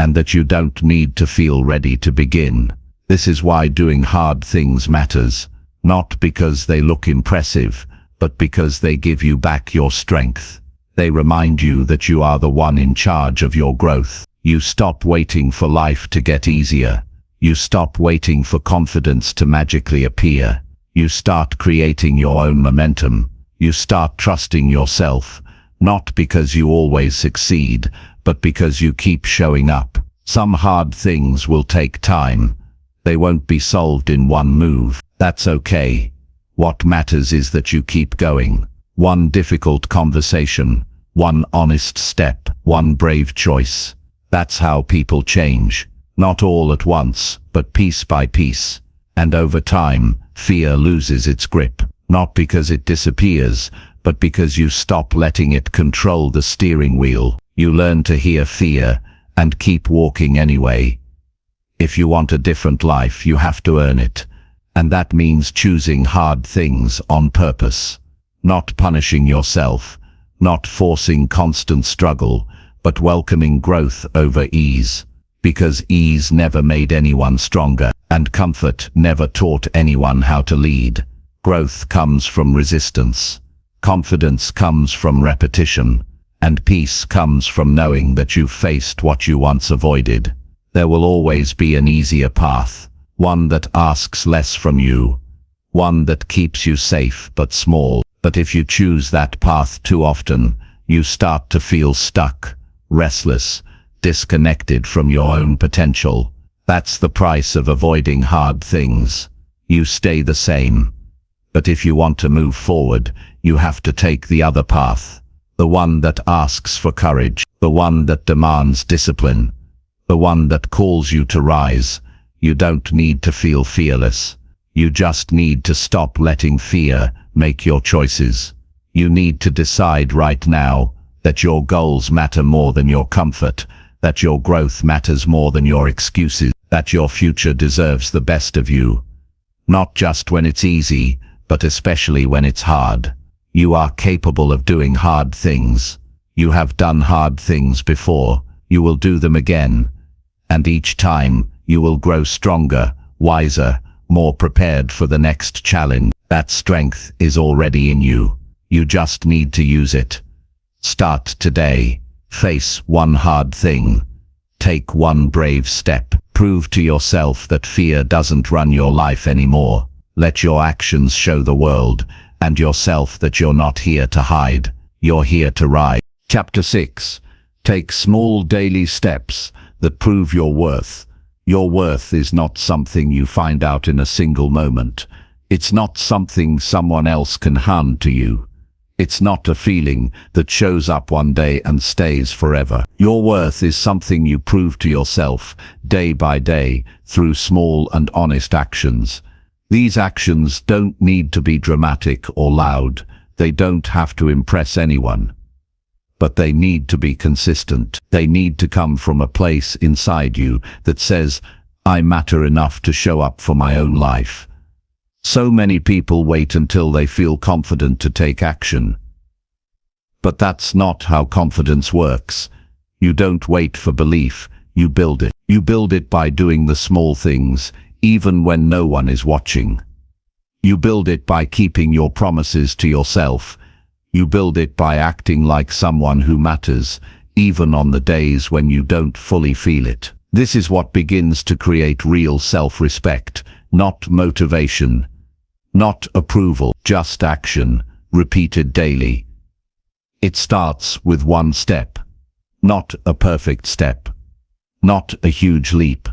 and that you don't need to feel ready to begin. This is why doing hard things matters, not because they look impressive, but because they give you back your strength. They remind you that you are the one in charge of your growth. You stop waiting for life to get easier. You stop waiting for confidence to magically appear. You start creating your own momentum. You start trusting yourself, not because you always succeed, but because you keep showing up. Some hard things will take time. They won't be solved in one move. That's okay. What matters is that you keep going. One difficult conversation, one honest step, one brave choice. That's how people change. Not all at once, but piece by piece. And over time, fear loses its grip. Not because it disappears, but because you stop letting it control the steering wheel. You learn to hear fear and keep walking anyway. If you want a different life, you have to earn it. And that means choosing hard things on purpose. Not punishing yourself, not forcing constant struggle, but welcoming growth over ease. Because ease never made anyone stronger, and comfort never taught anyone how to lead. Growth comes from resistance. Confidence comes from repetition. And peace comes from knowing that you've faced what you once avoided. There will always be an easier path. One that asks less from you. One that keeps you safe but small. But if you choose that path too often, you start to feel stuck, restless, disconnected from your own potential. That's the price of avoiding hard things. You stay the same. But if you want to move forward, you have to take the other path. The one that asks for courage. The one that demands discipline. The one that calls you to rise. You don't need to feel fearless. You just need to stop letting fear make your choices. You need to decide right now that your goals matter more than your comfort, that your growth matters more than your excuses, that your future deserves the best of you. Not just when it's easy, but especially when it's hard. You are capable of doing hard things. You have done hard things before. You will do them again. And each time, you will grow stronger, wiser, more prepared for the next challenge. That strength is already in you. You just need to use it. Start today. Face one hard thing. Take one brave step. Prove to yourself that fear doesn't run your life anymore. Let your actions show the world and yourself that you're not here to hide. You're here to rise. Chapter 6. Take small daily steps that prove your worth. Your worth is not something you find out in a single moment. It's not something someone else can hand to you. It's not a feeling that shows up one day and stays forever. Your worth is something you prove to yourself day by day through small and honest actions. These actions don't need to be dramatic or loud. They don't have to impress anyone. But they need to be consistent. They need to come from a place inside you that says, I matter enough to show up for my own life. So many people wait until they feel confident to take action. But that's not how confidence works. You don't wait for belief, you build it. You build it by doing the small things, even when no one is watching. You build it by keeping your promises to yourself. You build it by acting like someone who matters, even on the days when you don't fully feel it. This is what begins to create real self-respect, not motivation. Not approval, just action, repeated daily. It starts with one step. Not a perfect step. Not a huge leap.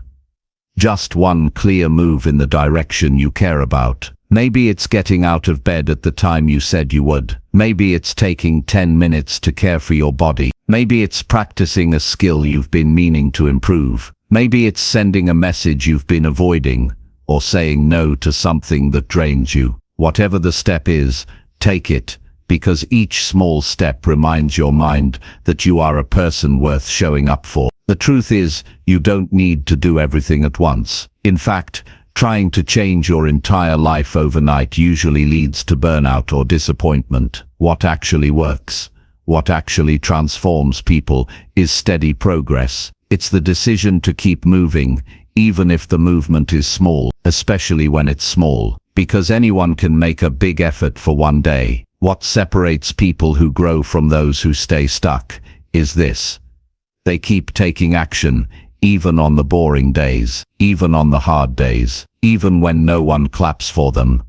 Just one clear move in the direction you care about. Maybe it's getting out of bed at the time you said you would. Maybe it's taking 10 minutes to care for your body. Maybe it's practicing a skill you've been meaning to improve. Maybe it's sending a message you've been avoiding, or saying no to something that drains you. Whatever the step is, take it, because each small step reminds your mind that you are a person worth showing up for. The truth is, you don't need to do everything at once. In fact, trying to change your entire life overnight usually leads to burnout or disappointment. What actually works, what actually transforms people, is steady progress. It's the decision to keep moving, even if the movement is small, especially when it's small, because anyone can make a big effort for one day. What separates people who grow from those who stay stuck is this. They keep taking action, even on the boring days, even on the hard days, even when no one claps for them.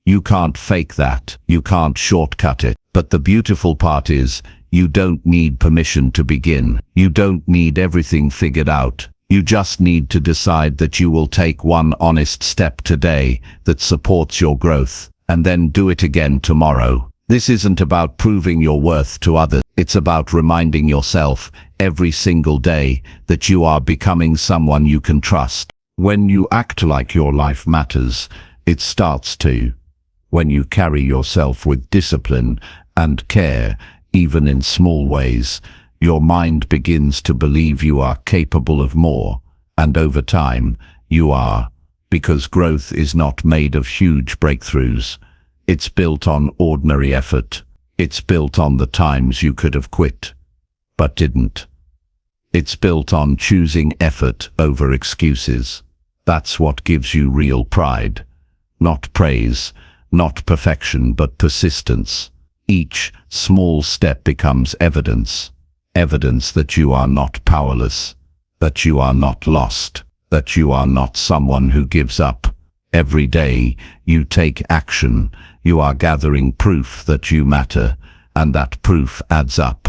You can't fake that. You can't shortcut it. But the beautiful part is, you don't need permission to begin. You don't need everything figured out. You just need to decide that you will take one honest step today that supports your growth, and then do it again tomorrow. This isn't about proving your worth to others. It's about reminding yourself every single day that you are becoming someone you can trust. When you act like your life matters, it starts to. When you carry yourself with discipline and care, even in small ways, your mind begins to believe you are capable of more, and over time, you are, because growth is not made of huge breakthroughs. It's built on ordinary effort. It's built on the times you could have quit, but didn't. It's built on choosing effort over excuses. That's what gives you real pride. Not praise, not perfection, but persistence. Each small step becomes evidence. Evidence that you are not powerless, that you are not lost, that you are not someone who gives up. Every day you take action, you are gathering proof that you matter, and that proof adds up.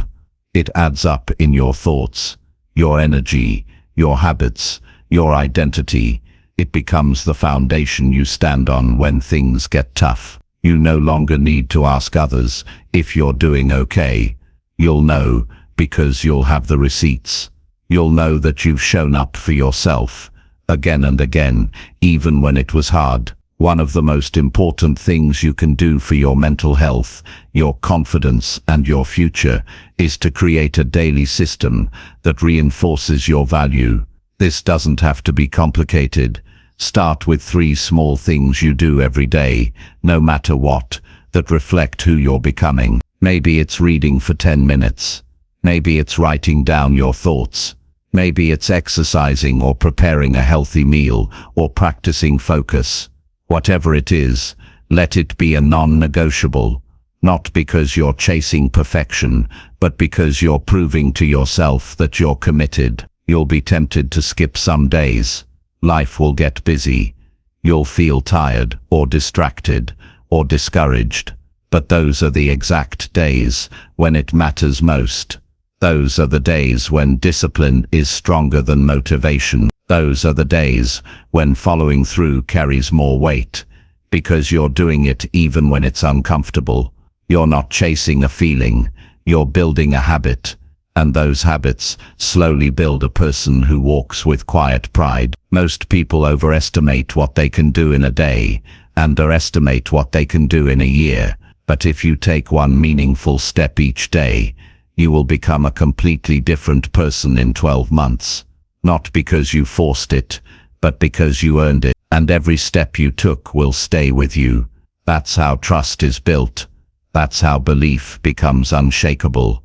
It adds up in your thoughts, your energy, your habits, your identity. It becomes the foundation you stand on when things get tough. You no longer need to ask others if you're doing okay. You'll know, because you'll have the receipts. You'll know that you've shown up for yourself, again and again, even when it was hard. One of the most important things you can do for your mental health, your confidence, and your future is to create a daily system that reinforces your value. This doesn't have to be complicated. Start with 3 small things you do every day, no matter what, that reflect who you're becoming. Maybe it's reading for 10 minutes. Maybe it's writing down your thoughts. Maybe it's exercising or preparing a healthy meal or practicing focus. Whatever it is, let it be a non-negotiable. Not because you're chasing perfection, but because you're proving to yourself that you're committed. You'll be tempted to skip some days. Life will get busy. You'll feel tired or distracted or discouraged. But those are the exact days when it matters most. Those are the days when discipline is stronger than motivation. Those are the days when following through carries more weight, because you're doing it even when it's uncomfortable. You're not chasing a feeling, you're building a habit. And those habits slowly build a person who walks with quiet pride. Most people overestimate what they can do in a day, and underestimate what they can do in a year. But if you take one meaningful step each day, you will become a completely different person in 12 months. Not because you forced it, but because you earned it. And every step you took will stay with you. That's how trust is built. That's how belief becomes unshakable.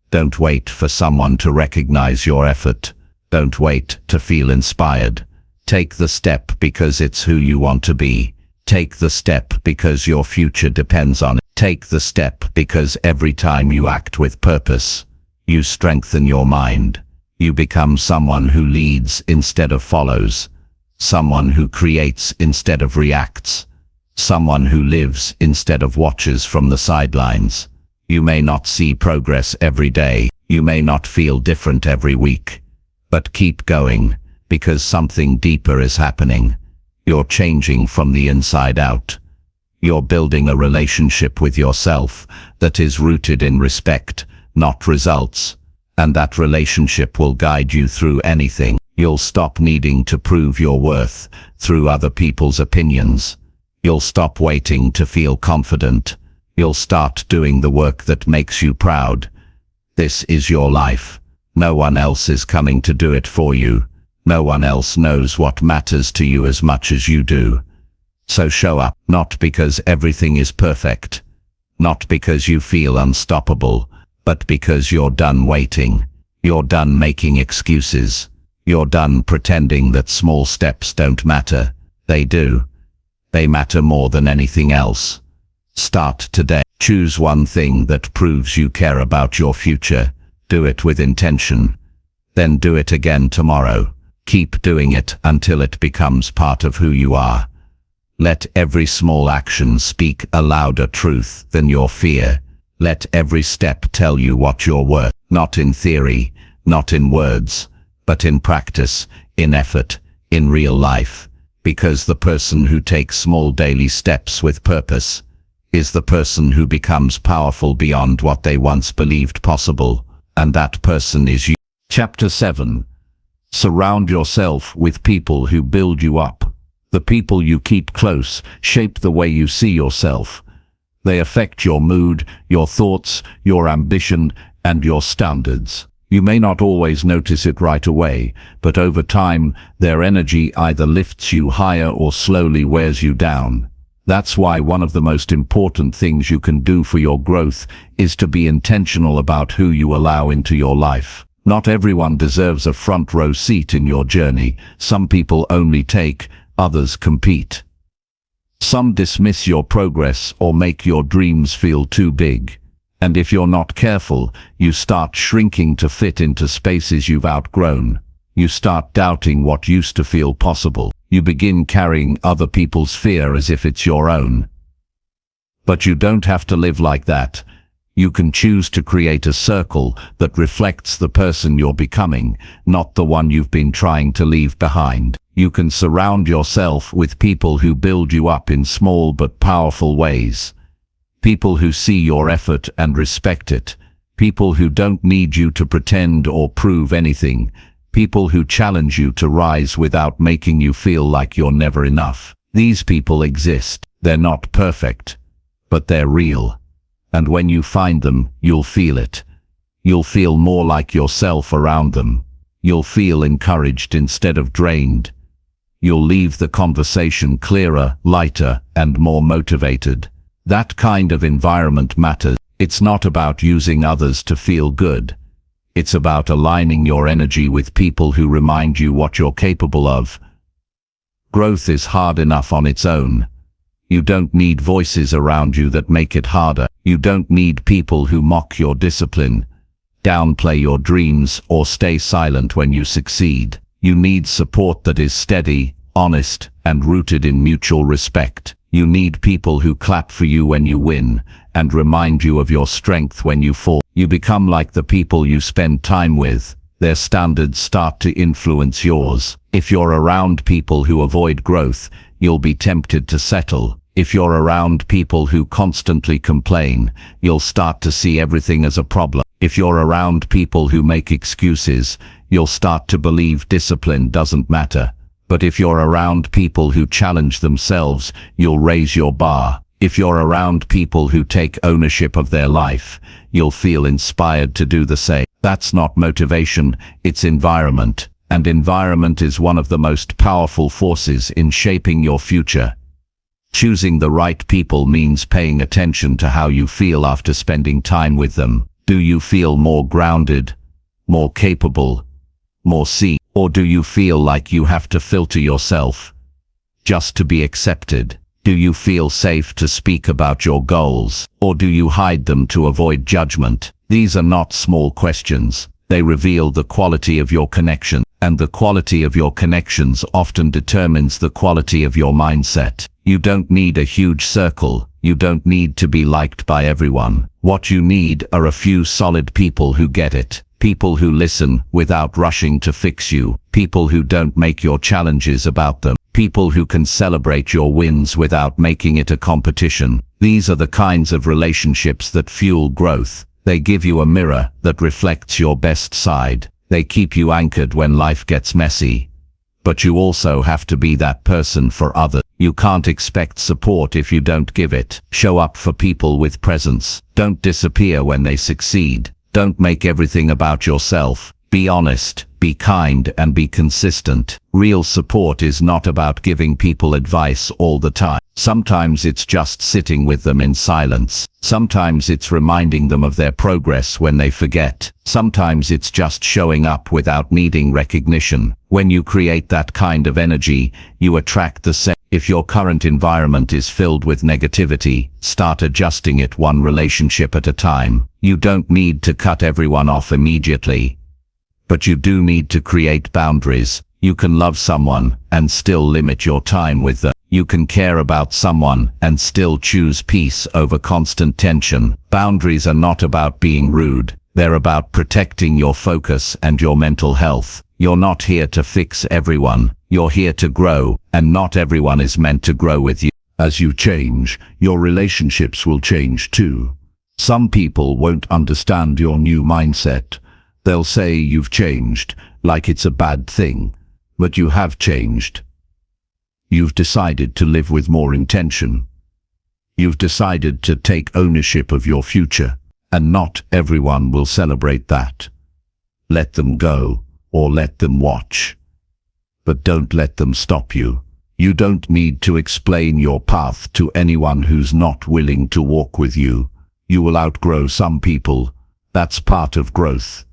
Don't wait for someone to recognize your effort. Don't wait to feel inspired. Take the step because it's who you want to be. Take the step because your future depends on it. Take the step because every time you act with purpose, you strengthen your mind. You become someone who leads instead of follows. Someone who creates instead of reacts. Someone who lives instead of watches from the sidelines. You may not see progress every day. You may not feel different every week. But keep going, because something deeper is happening. You're changing from the inside out. You're building a relationship with yourself that is rooted in respect, not results. And that relationship will guide you through anything. You'll stop needing to prove your worth through other people's opinions. You'll stop waiting to feel confident. You'll start doing the work that makes you proud. This is your life. No one else is coming to do it for you. No one else knows what matters to you as much as you do. So show up, not because everything is perfect, not because you feel unstoppable, but because you're done waiting. You're done making excuses. You're done pretending that small steps don't matter. They do. They matter more than anything else. Start today. Choose one thing that proves you care about your future. Do it with intention. Then do it again tomorrow. Keep doing it until it becomes part of who you are. Let every small action speak a louder truth than your fear. Let every step tell you what you're worth. Not in theory, not in words, but in practice, in effort, in real life. Because the person who takes small daily steps with purpose is the person who becomes powerful beyond what they once believed possible, and that person is you. Chapter 7. Surround yourself with people who build you up. The people you keep close shape the way you see yourself. They affect your mood, your thoughts, your ambition, and your standards. You may not always notice it right away, but over time, their energy either lifts you higher or slowly wears you down. That's why one of the most important things you can do for your growth is to be intentional about who you allow into your life. Not everyone deserves a front row seat in your journey. Some people only take, others compete. Some dismiss your progress or make your dreams feel too big. And if you're not careful, you start shrinking to fit into spaces you've outgrown. You start doubting what used to feel possible. You begin carrying other people's fear as if it's your own. But you don't have to live like that. You can choose to create a circle that reflects the person you're becoming, not the one you've been trying to leave behind. You can surround yourself with people who build you up in small but powerful ways. People who see your effort and respect it. People who don't need you to pretend or prove anything. People who challenge you to rise without making you feel like you're never enough. These people exist. They're not perfect, but they're real. And when you find them, you'll feel it. You'll feel more like yourself around them. You'll feel encouraged instead of drained. You'll leave the conversation clearer, lighter, and more motivated. That kind of environment matters. It's not about using others to feel good. It's about aligning your energy with people who remind you what you're capable of. Growth is hard enough on its own. You don't need voices around you that make it harder. You don't need people who mock your discipline, downplay your dreams, or stay silent when you succeed. You need support that is steady, honest, and rooted in mutual respect. You need people who clap for you when you win, and remind you of your strength when you fall. You become like the people you spend time with. Their standards start to influence yours. If you're around people who avoid growth, you'll be tempted to settle. If you're around people who constantly complain, you'll start to see everything as a problem. If you're around people who make excuses, you'll start to believe discipline doesn't matter. But if you're around people who challenge themselves, you'll raise your bar. If you're around people who take ownership of their life, you'll feel inspired to do the same. That's not motivation, it's environment. And environment is one of the most powerful forces in shaping your future. Choosing the right people means paying attention to how you feel after spending time with them. Do you feel more grounded, more capable, more seen? Or do you feel like you have to filter yourself just to be accepted? Do you feel safe to speak about your goals, or do you hide them to avoid judgment? These are not small questions. They reveal the quality of your connection, and the quality of your connections often determines the quality of your mindset. You don't need a huge circle. You don't need to be liked by everyone. What you need are a few solid people who get it. People who listen without rushing to fix you. People who don't make your challenges about them. People who can celebrate your wins without making it a competition. These are the kinds of relationships that fuel growth. They give you a mirror that reflects your best side. They keep you anchored when life gets messy. But you also have to be that person for others. You can't expect support if you don't give it. Show up for people with presence. Don't disappear when they succeed. Don't make everything about yourself. Be honest, be kind, and be consistent. Real support is not about giving people advice all the time. Sometimes it's just sitting with them in silence. Sometimes it's reminding them of their progress when they forget. Sometimes it's just showing up without needing recognition. When you create that kind of energy, you attract the same. If your current environment is filled with negativity, start adjusting it one relationship at a time. You don't need to cut everyone off immediately, but you do need to create boundaries. You can love someone and still limit your time with them. You can care about someone and still choose peace over constant tension. Boundaries are not about being rude. They're about protecting your focus and your mental health. You're not here to fix everyone. You're here to grow, and not everyone is meant to grow with you. As you change, your relationships will change too. Some people won't understand your new mindset. They'll say you've changed, like it's a bad thing. But you have changed. You've decided to live with more intention. You've decided to take ownership of your future, and not everyone will celebrate that. Let them go, or let them watch. But don't let them stop you. You don't need to explain your path to anyone who's not willing to walk with you. You will outgrow some people. That's part of growth.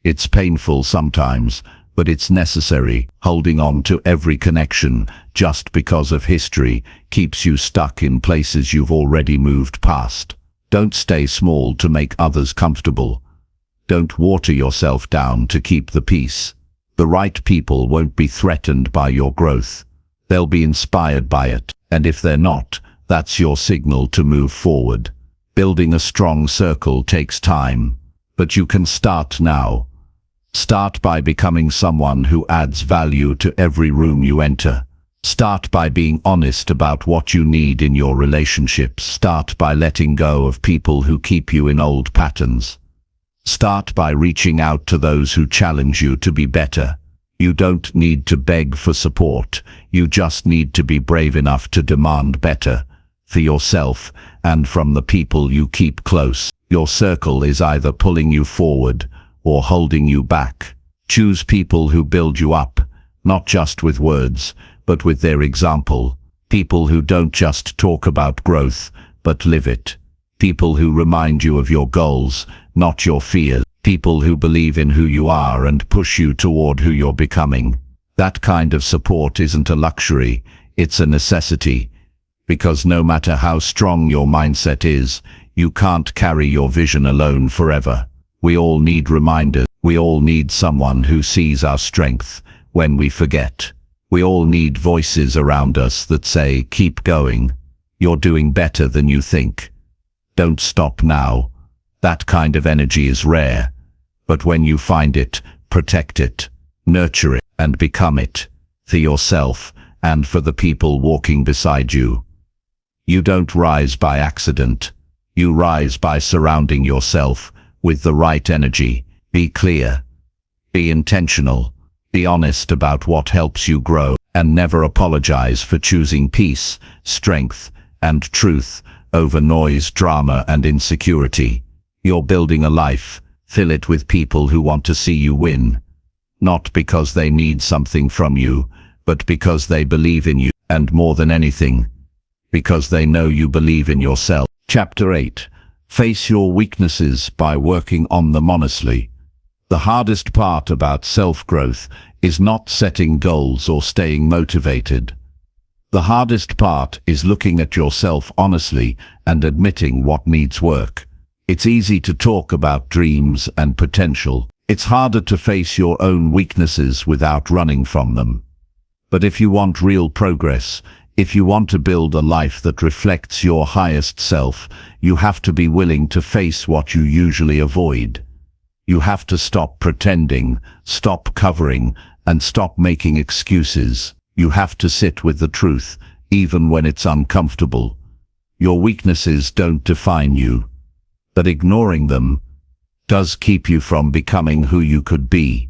It's painful sometimes, but it's necessary. Holding on to every connection just because of history keeps you stuck in places you've already moved past. Don't stay small to make others comfortable. Don't water yourself down to keep the peace. The right people won't be threatened by your growth. They'll be inspired by it. And if they're not, that's your signal to move forward. Building a strong circle takes time, but you can start now. Start by becoming someone who adds value to every room you enter. Start by being honest about what you need in your relationships. Start by letting go of people who keep you in old patterns. Start by reaching out to those who challenge you to be better. You don't need to beg for support. You just need to be brave enough to demand better for yourself and from the people you keep close. Your circle is either pulling you forward or holding you back. Choose people who build you up, not just with words, but with their example. People who don't just talk about growth, but live it. People who remind you of your goals, not your fears. People who believe in who you are and push you toward who you're becoming. That kind of support isn't a luxury, it's a necessity. Because no matter how strong your mindset is, you can't carry your vision alone forever. We all need reminders. We all need someone who sees our strength when we forget. We all need voices around us that say, keep going. You're doing better than you think. Don't stop now. That kind of energy is rare. But when you find it, protect it, nurture it, and become it, for yourself and for the people walking beside you. You don't rise by accident. You rise by surrounding yourself with the right energy. Be clear. Be intentional. Be honest about what helps you grow, and never apologize for choosing peace, strength, and truth over noise, drama, and insecurity. You're building a life. Fill it with people who want to see you win. Not because they need something from you, but because they believe in you, and more than anything, because they know you believe in yourself. Chapter 8. Face your weaknesses by working on them honestly. The hardest part about self-growth is not setting goals or staying motivated. The hardest part is looking at yourself honestly and admitting what needs work. It's easy to talk about dreams and potential. It's harder to face your own weaknesses without running from them. But if you want real progress, if you want to build a life that reflects your highest self, you have to be willing to face what you usually avoid. You have to stop pretending, stop covering, and stop making excuses. You have to sit with the truth, even when it's uncomfortable. Your weaknesses don't define you, but ignoring them does keep you from becoming who you could be.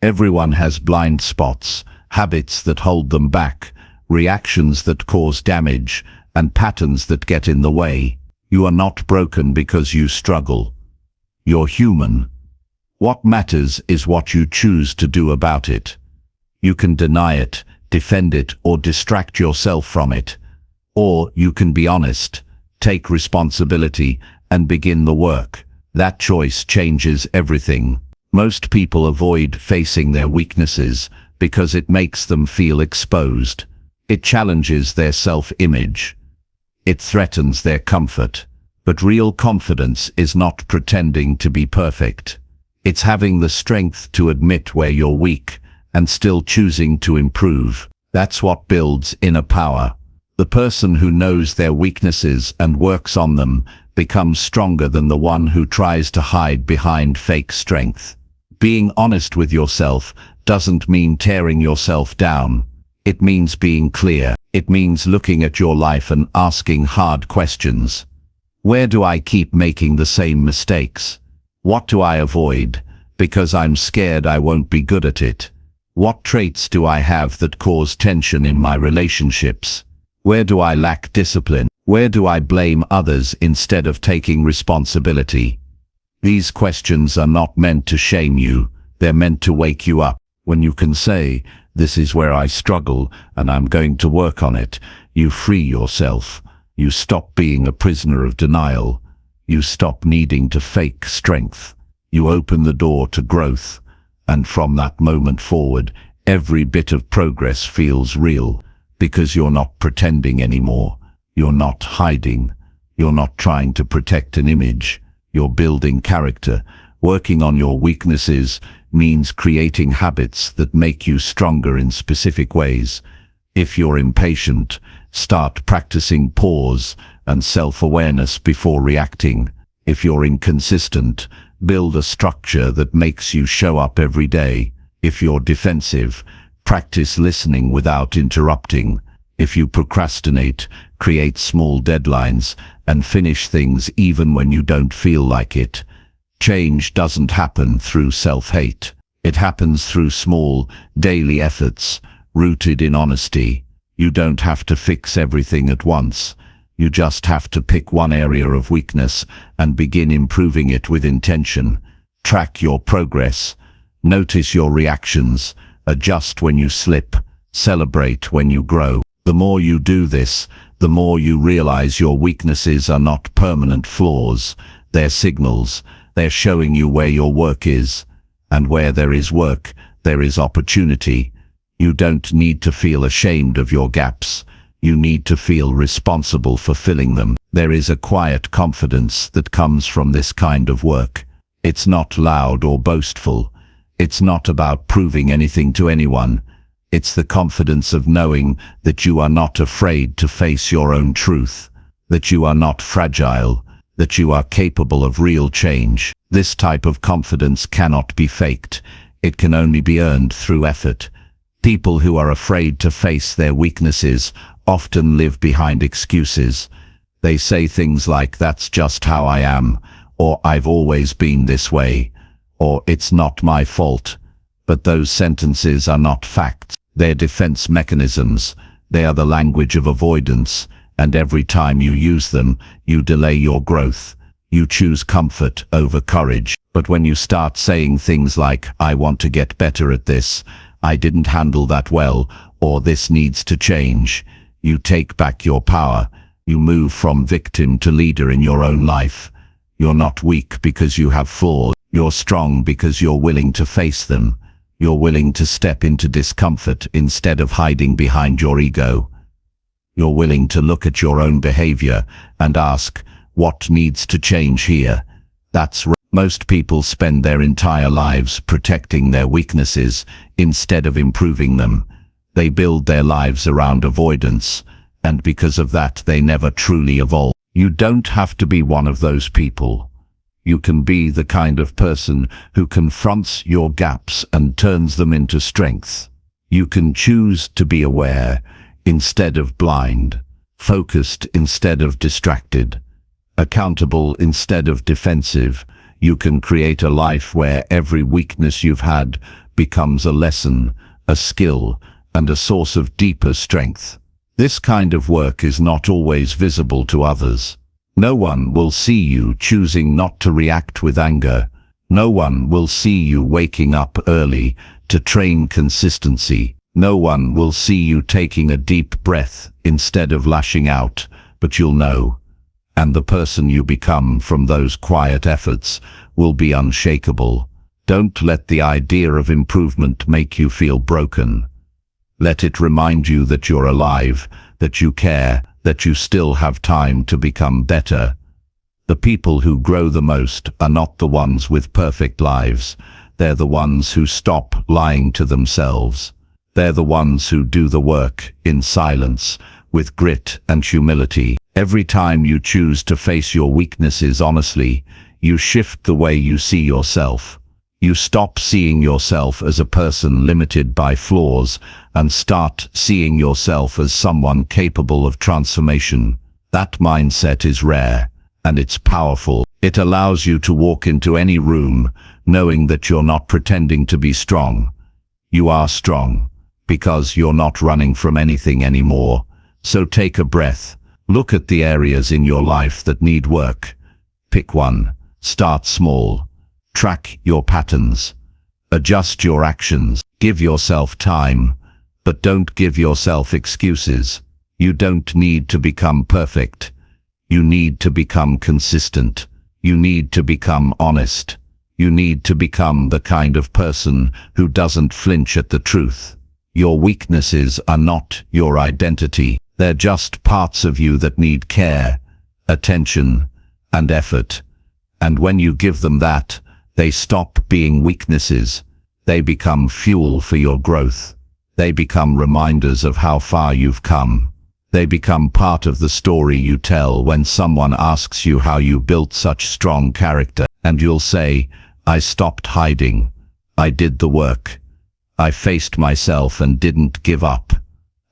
Everyone has blind spots, habits that hold them back, reactions that cause damage, and patterns that get in the way. You are not broken because you struggle. You're human. What matters is what you choose to do about it. You can deny it, defend it, or distract yourself from it. Or you can be honest, take responsibility, and begin the work. That choice changes everything. Most people avoid facing their weaknesses because it makes them feel exposed. It challenges their self-image. It threatens their comfort. But real confidence is not pretending to be perfect. It's having the strength to admit where you're weak and still choosing to improve. That's what builds inner power. The person who knows their weaknesses and works on them becomes stronger than the one who tries to hide behind fake strength. Being honest with yourself doesn't mean tearing yourself down. It means being clear. It means looking at your life and asking hard questions. Where do I keep making the same mistakes? What do I avoid because I'm scared I won't be good at it? What traits do I have that cause tension in my relationships? Where do I lack discipline? Where do I blame others instead of taking responsibility? These questions are not meant to shame you. They're meant to wake you up. When you can say, "This is where I struggle and I'm going to work on it," you free yourself. You stop being a prisoner of denial. You stop needing to fake strength. You open the door to growth. And from that moment forward, every bit of progress feels real, because you're not pretending anymore. You're not hiding. You're not trying to protect an image. You're building character. Working on your weaknesses means creating habits that make you stronger in specific ways. If you're impatient, start practicing pause and self-awareness before reacting. If you're inconsistent, build a structure that makes you show up every day. If you're defensive, practice listening without interrupting. If you procrastinate, create small deadlines and finish things even when you don't feel like it. Change doesn't happen through self-hate. It happens through small, daily efforts, rooted in honesty. You don't have to fix everything at once. You just have to pick one area of weakness and begin improving it with intention. Track your progress. Notice your reactions. Adjust when you slip. Celebrate when you grow. The more you do this, the more you realize your weaknesses are not permanent flaws. They're signals. They're showing you where your work is. And where there is work, there is opportunity. You don't need to feel ashamed of your gaps. You need to feel responsible for filling them. There is a quiet confidence that comes from this kind of work. It's not loud or boastful. It's not about proving anything to anyone. It's the confidence of knowing that you are not afraid to face your own truth, that you are not fragile, that you are capable of real change. This type of confidence cannot be faked. It can only be earned through effort. People who are afraid to face their weaknesses often live behind excuses. They say things like, "That's just how I am," or "I've always been this way," or "It's not my fault." But those sentences are not facts. They're defense mechanisms. They are the language of avoidance, and every time you use them, you delay your growth. You choose comfort over courage. But when you start saying things like, "I want to get better at this," "I didn't handle that well," or "This needs to change," you take back your power. You move from victim to leader in your own life. You're not weak because you have flaws. You're strong because you're willing to face them. You're willing to step into discomfort instead of hiding behind your ego. You're willing to look at your own behavior and ask, "What needs to change here?" Most people spend their entire lives protecting their weaknesses instead of improving them. They build their lives around avoidance, and because of that they never truly evolve. You don't have to be one of those people. You can be the kind of person who confronts your gaps and turns them into strength. You can choose to be aware instead of blind, focused instead of distracted, accountable instead of defensive. You can create a life where every weakness you've had becomes a lesson, a skill, and a source of deeper strength. This kind of work is not always visible to others. No one will see you choosing not to react with anger. No one will see you waking up early to train consistency. No one will see you taking a deep breath instead of lashing out, but you'll know. And the person you become from those quiet efforts will be unshakable. Don't let the idea of improvement make you feel broken. Let it remind you that you're alive, that you care, that you still have time to become better. The people who grow the most are not the ones with perfect lives. They're the ones who stop lying to themselves. They're the ones who do the work in silence, with grit and humility. Every time you choose to face your weaknesses honestly, you shift the way you see yourself. You stop seeing yourself as a person limited by flaws and start seeing yourself as someone capable of transformation. That mindset is rare, and it's powerful. It allows you to walk into any room knowing that you're not pretending to be strong. You are strong because you're not running from anything anymore. So take a breath. Look at the areas in your life that need work. Pick one. Start small. Track your patterns. Adjust your actions. Give yourself time, but don't give yourself excuses. You don't need to become perfect. You need to become consistent. You need to become honest. You need to become the kind of person who doesn't flinch at the truth. Your weaknesses are not your identity. They're just parts of you that need care, attention, and effort. And when you give them that, they stop being weaknesses. They become fuel for your growth. They become reminders of how far you've come. They become part of the story you tell when someone asks you how you built such strong character. And you'll say, "I stopped hiding. I did the work. I faced myself and didn't give up."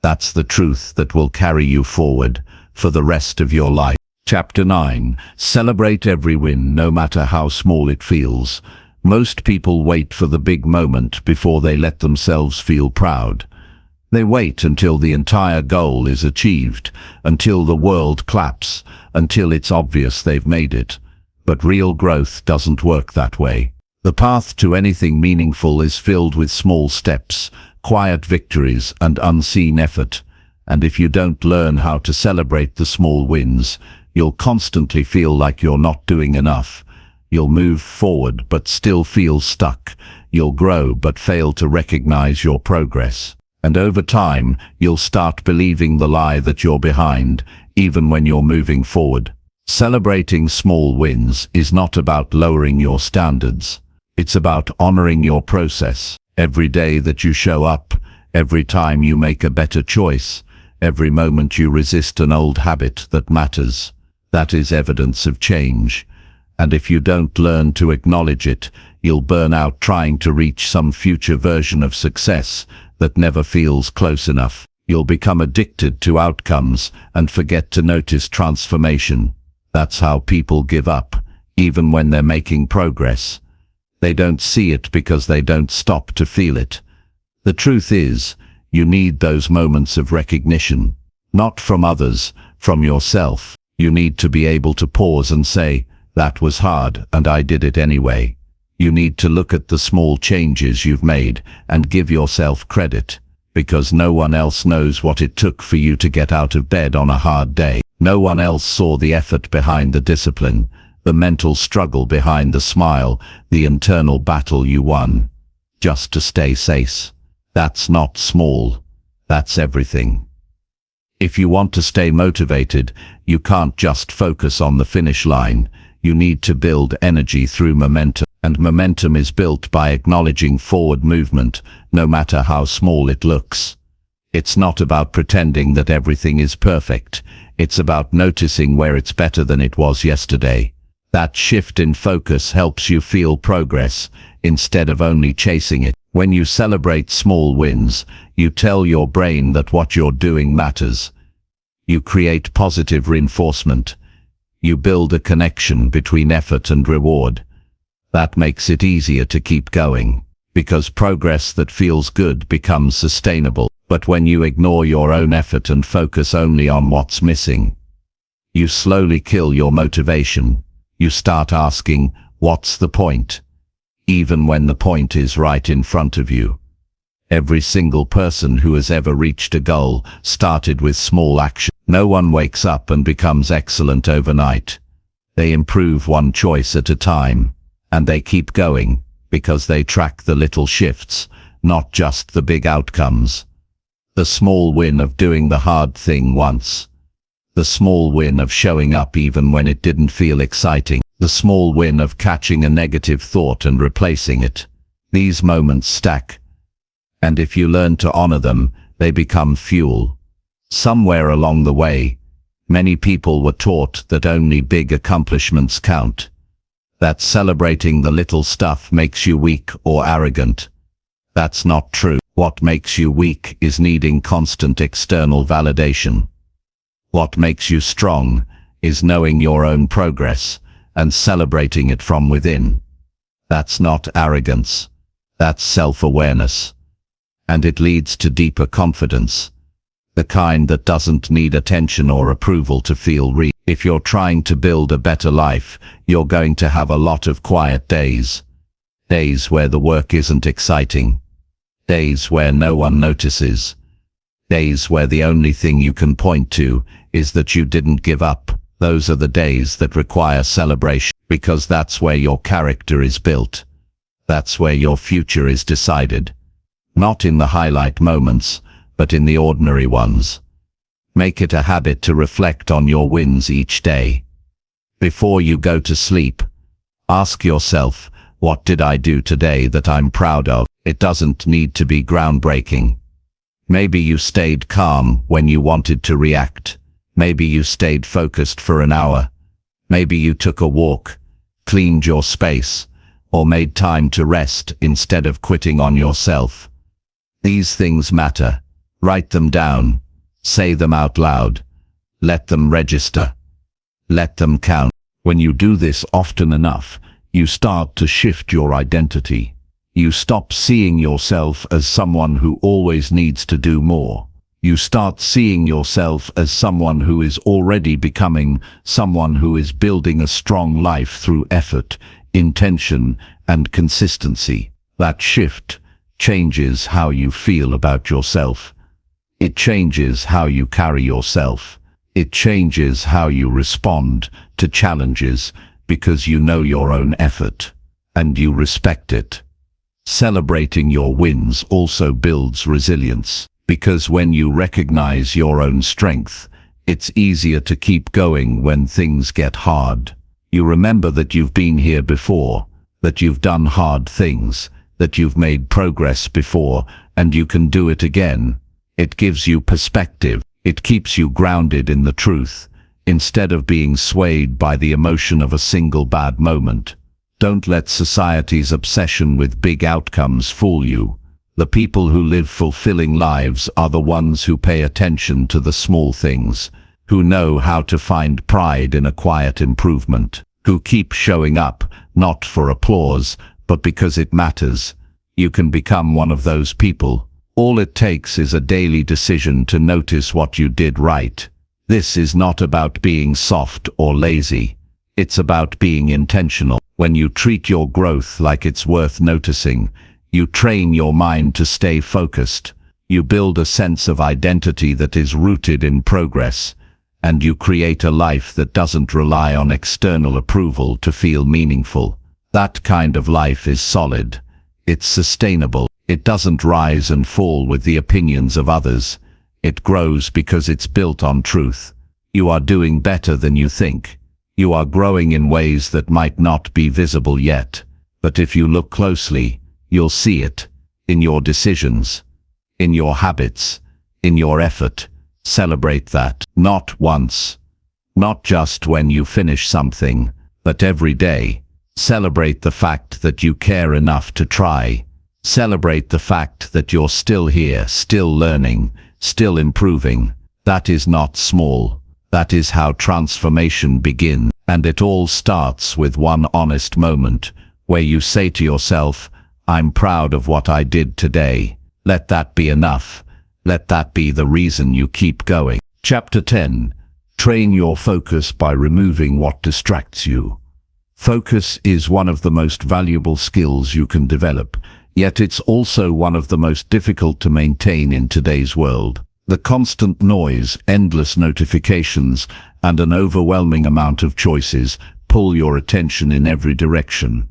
That's the truth that will carry you forward for the rest of your life. Chapter 9. Celebrate every win, no matter how small it feels. Most people wait for the big moment before they let themselves feel proud. They wait until the entire goal is achieved, until the world claps, until it's obvious they've made it. But real growth doesn't work that way. The path to anything meaningful is filled with small steps, quiet victories, and unseen effort. And if you don't learn how to celebrate the small wins, you'll constantly feel like you're not doing enough. You'll move forward but still feel stuck. You'll grow but fail to recognize your progress. And over time, you'll start believing the lie that you're behind, even when you're moving forward. Celebrating small wins is not about lowering your standards. It's about honoring your process. Every day that you show up, every time you make a better choice, every moment you resist an old habit that matters, that is evidence of change. And if you don't learn to acknowledge it, you'll burn out trying to reach some future version of success that never feels close enough. You'll become addicted to outcomes and forget to notice transformation. That's how people give up, even when they're making progress. They don't see it because they don't stop to feel it. The truth is, you need those moments of recognition, not from others, from yourself. You need to be able to pause and say, "That was hard, and I did it anyway." You need to look at the small changes you've made and give yourself credit, because no one else knows what it took for you to get out of bed on a hard day. No one else saw the effort behind the discipline, the mental struggle behind the smile, the internal battle you won, just to stay safe. That's not small. That's everything. If you want to stay motivated, you can't just focus on the finish line. You need to build energy through momentum, and momentum is built by acknowledging forward movement, no matter how small it looks. It's not about pretending that everything is perfect. It's about noticing where it's better than it was yesterday. That shift in focus helps you feel progress, instead of only chasing it. When you celebrate small wins, you tell your brain that what you're doing matters. You create positive reinforcement. You build a connection between effort and reward. That makes it easier to keep going, because progress that feels good becomes sustainable. But when you ignore your own effort and focus only on what's missing, you slowly kill your motivation. You start asking, "What's the point?" Even when the point is right in front of you. Every single person who has ever reached a goal started with small action. No one wakes up and becomes excellent overnight. They improve one choice at a time, and they keep going because they track the little shifts, not just the big outcomes. The small win of doing the hard thing once. The small win of showing up even when it didn't feel exciting. The small win of catching a negative thought and replacing it. These moments stack, and if you learn to honor them, they become fuel. Somewhere along the way, many people were taught that only big accomplishments count, that celebrating the little stuff makes you weak or arrogant. That's not true. What makes you weak is needing constant external validation. What makes you strong is knowing your own progress and celebrating it from within. That's not arrogance. That's self-awareness. And it leads to deeper confidence, the kind that doesn't need attention or approval to feel real. If you're trying to build a better life, you're going to have a lot of quiet days. Days where the work isn't exciting. Days where no one notices. Days where the only thing you can point to is that you didn't give up. Those are the days that require celebration, because that's where your character is built. That's where your future is decided. Not in the highlight moments, but in the ordinary ones. Make it a habit to reflect on your wins each day. Before you go to sleep, ask yourself, what did I do today that I'm proud of? It doesn't need to be groundbreaking. Maybe you stayed calm when you wanted to react. Maybe you stayed focused for an hour. Maybe you took a walk, cleaned your space, or made time to rest instead of quitting on yourself. These things matter. Write them down. Say them out loud. Let them register. Let them count. When you do this often enough, you start to shift your identity. You stop seeing yourself as someone who always needs to do more. You start seeing yourself as someone who is already becoming, someone who is building a strong life through effort, intention, and consistency. That shift changes how you feel about yourself. It changes how you carry yourself. It changes how you respond to challenges, because you know your own effort, and you respect it. Celebrating your wins also builds resilience, because when you recognize your own strength, it's easier to keep going when things get hard. You remember that you've been here before, that you've done hard things, that you've made progress before, and you can do it again. It gives you perspective. It keeps you grounded in the truth, instead of being swayed by the emotion of a single bad moment. Don't let society's obsession with big outcomes fool you. The people who live fulfilling lives are the ones who pay attention to the small things, who know how to find pride in a quiet improvement, who keep showing up, not for applause, but because it matters. You can become one of those people. All it takes is a daily decision to notice what you did right. This is not about being soft or lazy. It's about being intentional. When you treat your growth like it's worth noticing, you train your mind to stay focused. You build a sense of identity that is rooted in progress, and you create a life that doesn't rely on external approval to feel meaningful. That kind of life is solid. It's sustainable. It doesn't rise and fall with the opinions of others. It grows because it's built on truth. You are doing better than you think. You are growing in ways that might not be visible yet, but if you look closely, you'll see it. In your decisions, in your habits, in your effort. Celebrate that. Not once. Not just when you finish something, but every day. Celebrate the fact that you care enough to try. Celebrate the fact that you're still here, still learning, still improving. That is not small. That is how transformation begins. And it all starts with one honest moment, where you say to yourself, I'm proud of what I did today. Let that be enough. Let that be the reason you keep going. Chapter 10. Train your focus by removing what distracts you. Focus is one of the most valuable skills you can develop, yet it's also one of the most difficult to maintain in today's world. The constant noise, endless notifications, and an overwhelming amount of choices pull your attention in every direction.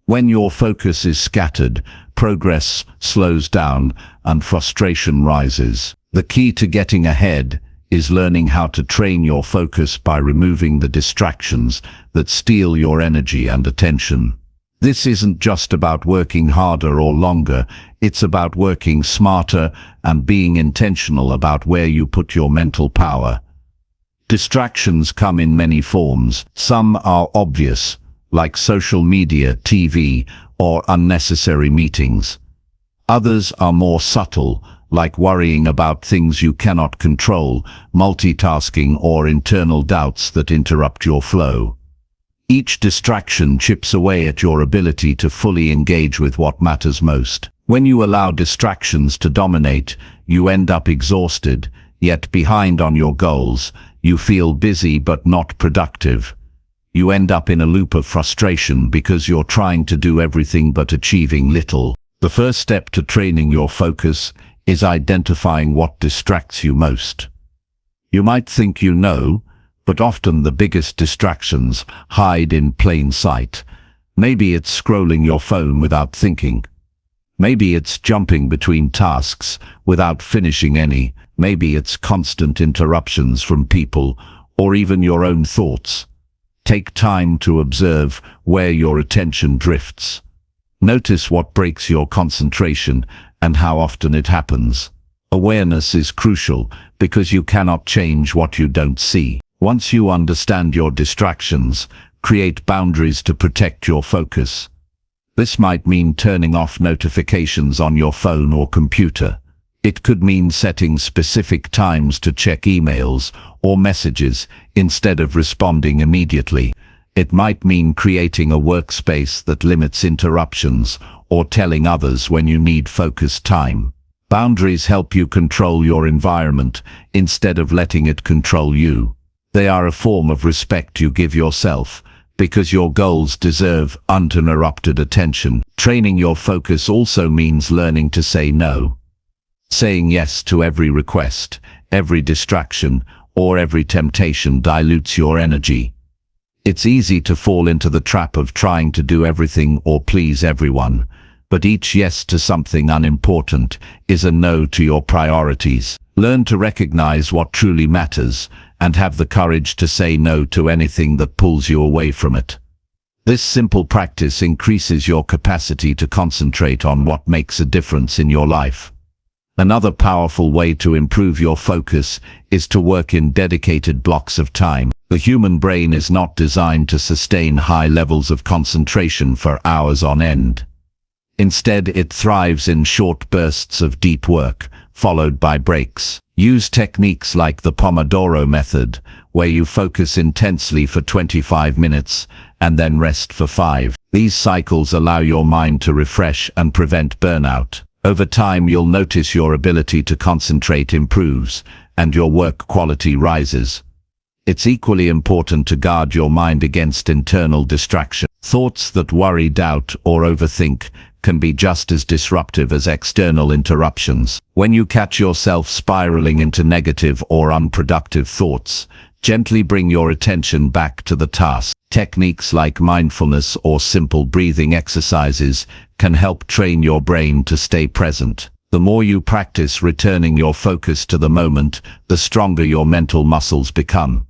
When your focus is scattered, progress slows down and frustration rises. The key to getting ahead is learning how to train your focus by removing the distractions that steal your energy and attention. This isn't just about working harder or longer, it's about working smarter and being intentional about where you put your mental power. Distractions come in many forms. Some are obvious, like social media, TV, or unnecessary meetings. Others are more subtle, like worrying about things you cannot control, multitasking, or internal doubts that interrupt your flow. Each distraction chips away at your ability to fully engage with what matters most. When you allow distractions to dominate, you end up exhausted, yet behind on your goals. You feel busy but not productive. You end up in a loop of frustration because you're trying to do everything but achieving little. The first step to training your focus is identifying what distracts you most. You might think you know, but often the biggest distractions hide in plain sight. Maybe it's scrolling your phone without thinking. Maybe it's jumping between tasks without finishing any. Maybe it's constant interruptions from people or even your own thoughts. Take time to observe where your attention drifts. Notice what breaks your concentration and how often it happens. Awareness is crucial because you cannot change what you don't see. Once you understand your distractions, create boundaries to protect your focus. This might mean turning off notifications on your phone or computer. It could mean setting specific times to check emails or messages instead of responding immediately. It might mean creating a workspace that limits interruptions or telling others when you need focused time. Boundaries help you control your environment instead of letting it control you. They are a form of respect you give yourself, because your goals deserve uninterrupted attention. Training your focus also means learning to say no. Saying yes to every request, every distraction, or every temptation dilutes your energy. It's easy to fall into the trap of trying to do everything or please everyone, but each yes to something unimportant is a no to your priorities. Learn to recognize what truly matters and have the courage to say no to anything that pulls you away from it. This simple practice increases your capacity to concentrate on what makes a difference in your life. Another powerful way to improve your focus is to work in dedicated blocks of time. The human brain is not designed to sustain high levels of concentration for hours on end. Instead, it thrives in short bursts of deep work, followed by breaks. Use techniques like the Pomodoro method, where you focus intensely for 25 minutes and then rest for 5. These cycles allow your mind to refresh and prevent burnout. Over time, you'll notice your ability to concentrate improves and your work quality rises. It's equally important to guard your mind against internal distraction. Thoughts that worry, doubt, or overthink can be just as disruptive as external interruptions. When you catch yourself spiraling into negative or unproductive thoughts, gently bring your attention back to the task. Techniques like mindfulness or simple breathing exercises can help train your brain to stay present. The more you practice returning your focus to the moment, the stronger your mental muscles become.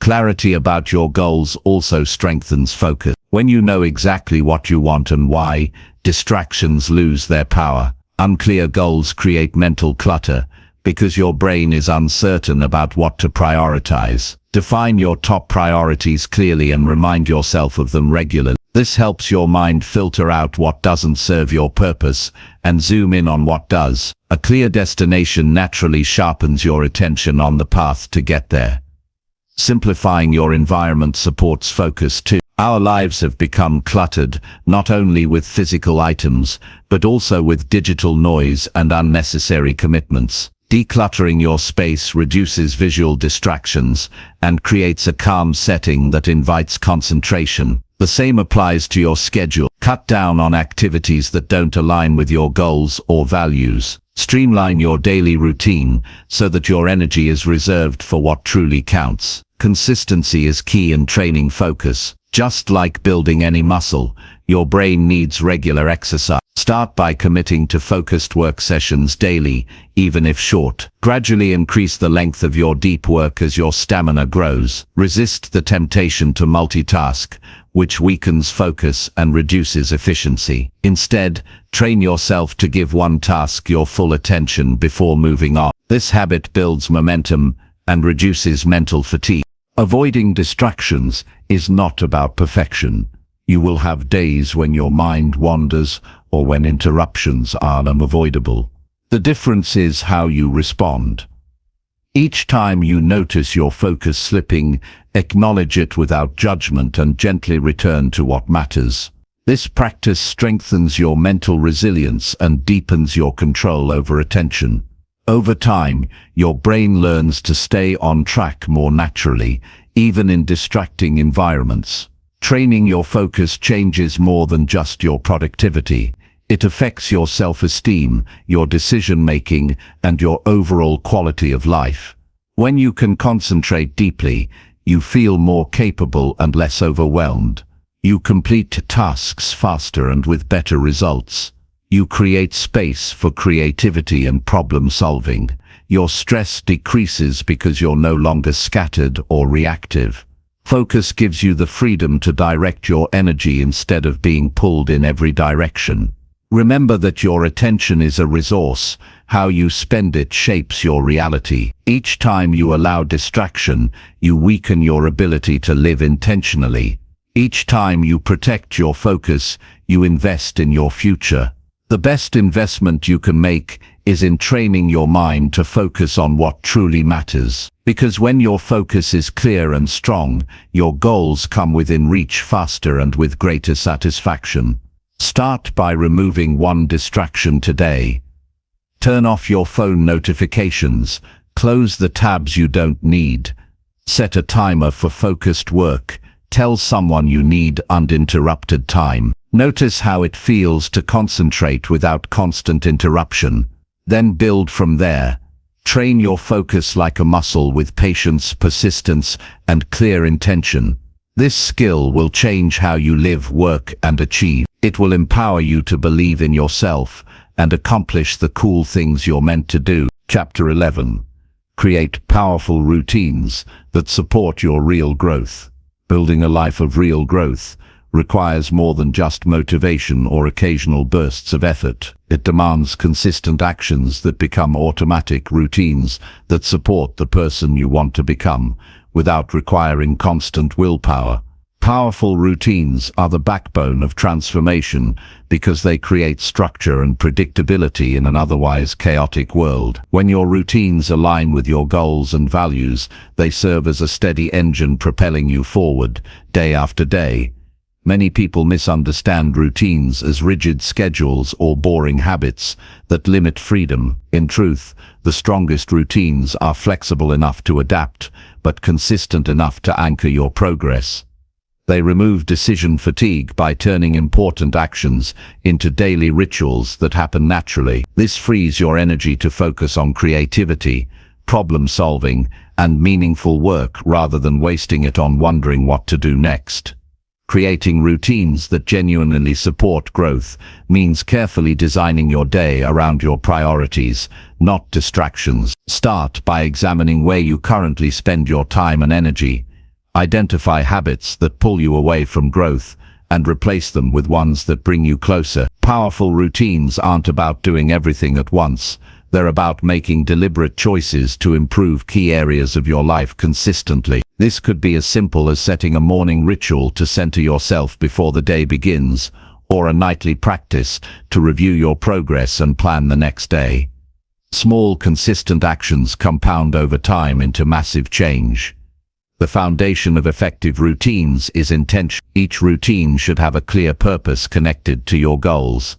Clarity about your goals also strengthens focus. When you know exactly what you want and why, distractions lose their power. Unclear goals create mental clutter because your brain is uncertain about what to prioritize. Define your top priorities clearly and remind yourself of them regularly. This helps your mind filter out what doesn't serve your purpose and zoom in on what does. A clear destination naturally sharpens your attention on the path to get there. Simplifying your environment supports focus too. Our lives have become cluttered, not only with physical items, but also with digital noise and unnecessary commitments. Decluttering your space reduces visual distractions and creates a calm setting that invites concentration. The same applies to your schedule. Cut down on activities that don't align with your goals or values. Streamline your daily routine so that your energy is reserved for what truly counts. Consistency is key in training focus. Just like building any muscle, your brain needs regular exercise. Start by committing to focused work sessions daily, even if short. Gradually increase the length of your deep work as your stamina grows. Resist the temptation to multitask, which weakens focus and reduces efficiency. Instead, train yourself to give one task your full attention before moving on. This habit builds momentum and reduces mental fatigue. Avoiding distractions is not about perfection. You will have days when your mind wanders or when interruptions are unavoidable. The difference is how you respond. Each time you notice your focus slipping, acknowledge it without judgment and gently return to what matters. This practice strengthens your mental resilience and deepens your control over attention. Over time, your brain learns to stay on track more naturally, even in distracting environments. Training your focus changes more than just your productivity. It affects your self-esteem, your decision-making, and your overall quality of life. When you can concentrate deeply, you feel more capable and less overwhelmed. You complete tasks faster and with better results. You create space for creativity and problem-solving. Your stress decreases because you're no longer scattered or reactive. Focus gives you the freedom to direct your energy instead of being pulled in every direction. Remember that your attention is a resource. How you spend it shapes your reality. Each time you allow distraction, you weaken your ability to live intentionally. Each time you protect your focus, you invest in your future. The best investment you can make is in training your mind to focus on what truly matters. Because when your focus is clear and strong, your goals come within reach faster and with greater satisfaction. Start by removing one distraction today. Turn off your phone notifications. Close the tabs you don't need. Set a timer for focused work. Tell someone you need uninterrupted time. Notice how it feels to concentrate without constant interruption. Then build from there. Train your focus like a muscle with patience, persistence, and clear intention. This skill will change how you live, work, and achieve. It will empower you to believe in yourself and accomplish the cool things you're meant to do. Chapter 11. Create powerful routines that support your real growth. Building a life of real growth requires more than just motivation or occasional bursts of effort. It demands consistent actions that become automatic routines that support the person you want to become, without requiring constant willpower. Powerful routines are the backbone of transformation because they create structure and predictability in an otherwise chaotic world. When your routines align with your goals and values, they serve as a steady engine propelling you forward, day after day. Many people misunderstand routines as rigid schedules or boring habits that limit freedom. In truth, the strongest routines are flexible enough to adapt, but consistent enough to anchor your progress. They remove decision fatigue by turning important actions into daily rituals that happen naturally. This frees your energy to focus on creativity, problem solving, and meaningful work rather than wasting it on wondering what to do next. Creating routines that genuinely support growth means carefully designing your day around your priorities, not distractions. Start by examining where you currently spend your time and energy. Identify habits that pull you away from growth and replace them with ones that bring you closer. Powerful routines aren't about doing everything at once. They're about making deliberate choices to improve key areas of your life consistently. This could be as simple as setting a morning ritual to center yourself before the day begins, or a nightly practice to review your progress and plan the next day. Small, consistent actions compound over time into massive change. The foundation of effective routines is intention. Each routine should have a clear purpose connected to your goals.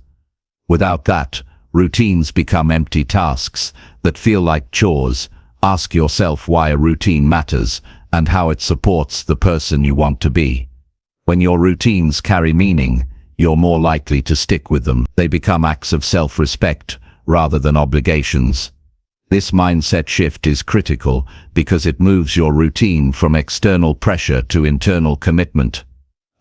Without that, routines become empty tasks that feel like chores. Ask yourself why a routine matters and how it supports the person you want to be. When your routines carry meaning, you're more likely to stick with them. They become acts of self-respect rather than obligations. This mindset shift is critical because it moves your routine from external pressure to internal commitment.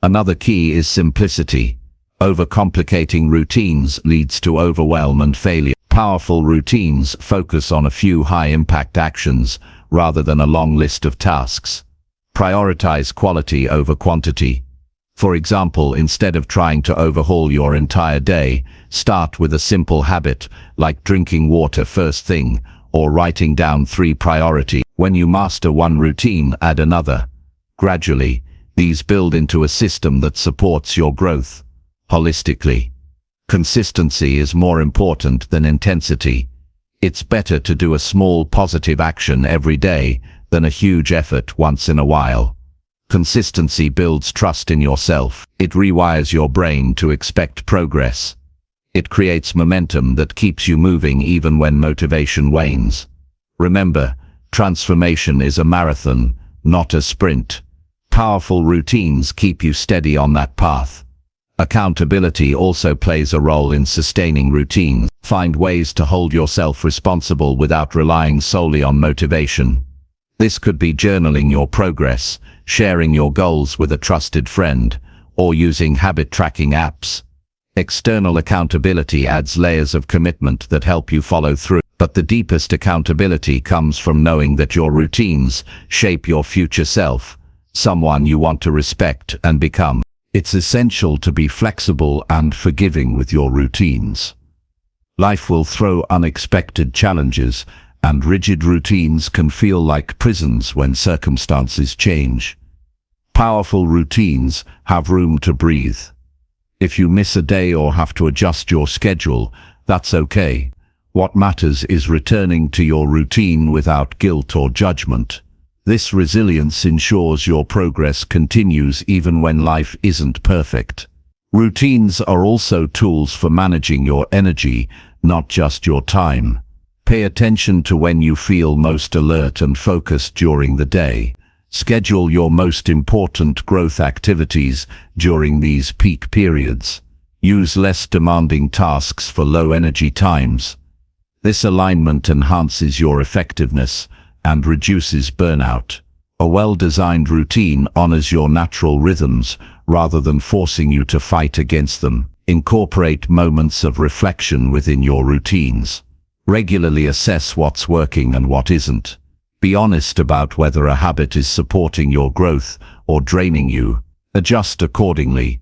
Another key is simplicity. Overcomplicating routines leads to overwhelm and failure. Powerful routines focus on a few high-impact actions rather than a long list of tasks. Prioritize quality over quantity. For example, instead of trying to overhaul your entire day, start with a simple habit like drinking water first thing or writing down 3 priorities. When you master one routine, add another. Gradually, these build into a system that supports your growth. Holistically, consistency is more important than intensity. It's better to do a small positive action every day than a huge effort once in a while. Consistency builds trust in yourself. It rewires your brain to expect progress. It creates momentum that keeps you moving even when motivation wanes. Remember, transformation is a marathon, not a sprint. Powerful routines keep you steady on that path. Accountability also plays a role in sustaining routines. Find ways to hold yourself responsible without relying solely on motivation. This could be journaling your progress, sharing your goals with a trusted friend, or using habit tracking apps. External accountability adds layers of commitment that help you follow through. But the deepest accountability comes from knowing that your routines shape your future self, someone you want to respect and become. It's essential to be flexible and forgiving with your routines. Life will throw unexpected challenges, and rigid routines can feel like prisons when circumstances change. Powerful routines have room to breathe. If you miss a day or have to adjust your schedule, that's okay. What matters is returning to your routine without guilt or judgment. This resilience ensures your progress continues even when life isn't perfect. Routines are also tools for managing your energy, not just your time. Pay attention to when you feel most alert and focused during the day. Schedule your most important growth activities during these peak periods. Use less demanding tasks for low-energy times. This alignment enhances your effectiveness and reduces burnout. A well-designed routine honors your natural rhythms rather than forcing you to fight against them. Incorporate moments of reflection within your routines. Regularly assess what's working and what isn't. Be honest about whether a habit is supporting your growth or draining you. Adjust accordingly.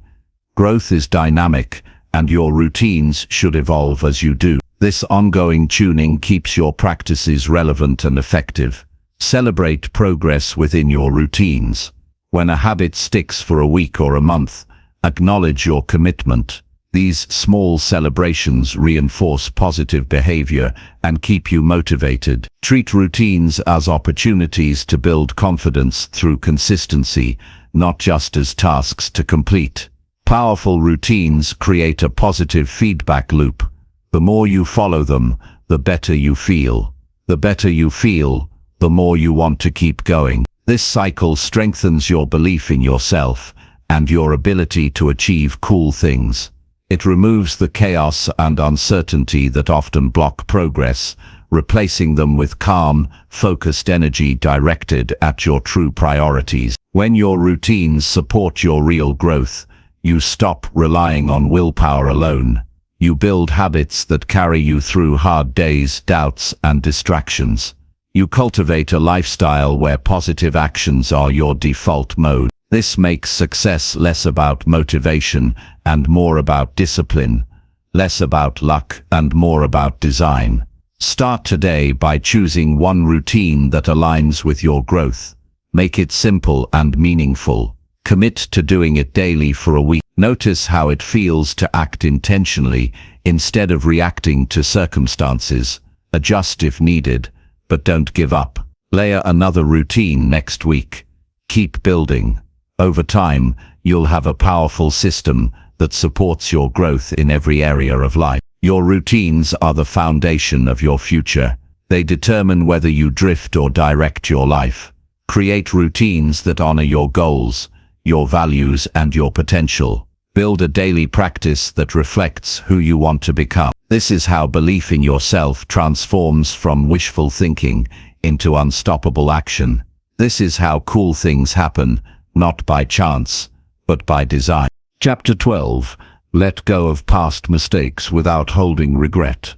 Growth is dynamic, and your routines should evolve as you do. This ongoing tuning keeps your practices relevant and effective. Celebrate progress within your routines. When a habit sticks for a week or a month, acknowledge your commitment. These small celebrations reinforce positive behavior and keep you motivated. Treat routines as opportunities to build confidence through consistency, not just as tasks to complete. Powerful routines create a positive feedback loop. The more you follow them, the better you feel. The better you feel, the more you want to keep going. This cycle strengthens your belief in yourself and your ability to achieve cool things. It removes the chaos and uncertainty that often block progress, replacing them with calm, focused energy directed at your true priorities. When your routines support your real growth, you stop relying on willpower alone. You build habits that carry you through hard days, doubts, and distractions. You cultivate a lifestyle where positive actions are your default mode. This makes success less about motivation and more about discipline, less about luck and more about design. Start today by choosing one routine that aligns with your growth. Make it simple and meaningful. Commit to doing it daily for a week. Notice how it feels to act intentionally instead of reacting to circumstances. Adjust if needed, but don't give up. Layer another routine next week. Keep building. Over time, you'll have a powerful system that supports your growth in every area of life. Your routines are the foundation of your future. They determine whether you drift or direct your life. Create routines that honor your goals, your values, and your potential. Build a daily practice that reflects who you want to become. This is how belief in yourself transforms from wishful thinking into unstoppable action. This is how cool things happen, not by chance, but by design. Chapter 12. Let go of past mistakes without holding regret.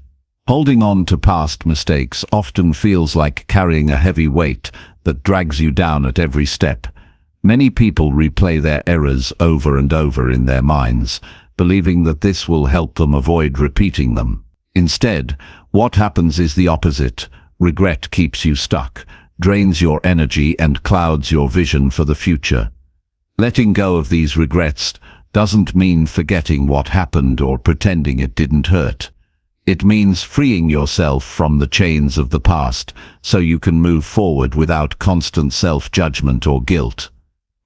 Holding on to past mistakes often feels like carrying a heavy weight that drags you down at every step. Many people replay their errors over and over in their minds, believing that this will help them avoid repeating them. Instead, what happens is the opposite. Regret keeps you stuck, drains your energy, and clouds your vision for the future. Letting go of these regrets doesn't mean forgetting what happened or pretending it didn't hurt. It means freeing yourself from the chains of the past so you can move forward without constant self-judgment or guilt.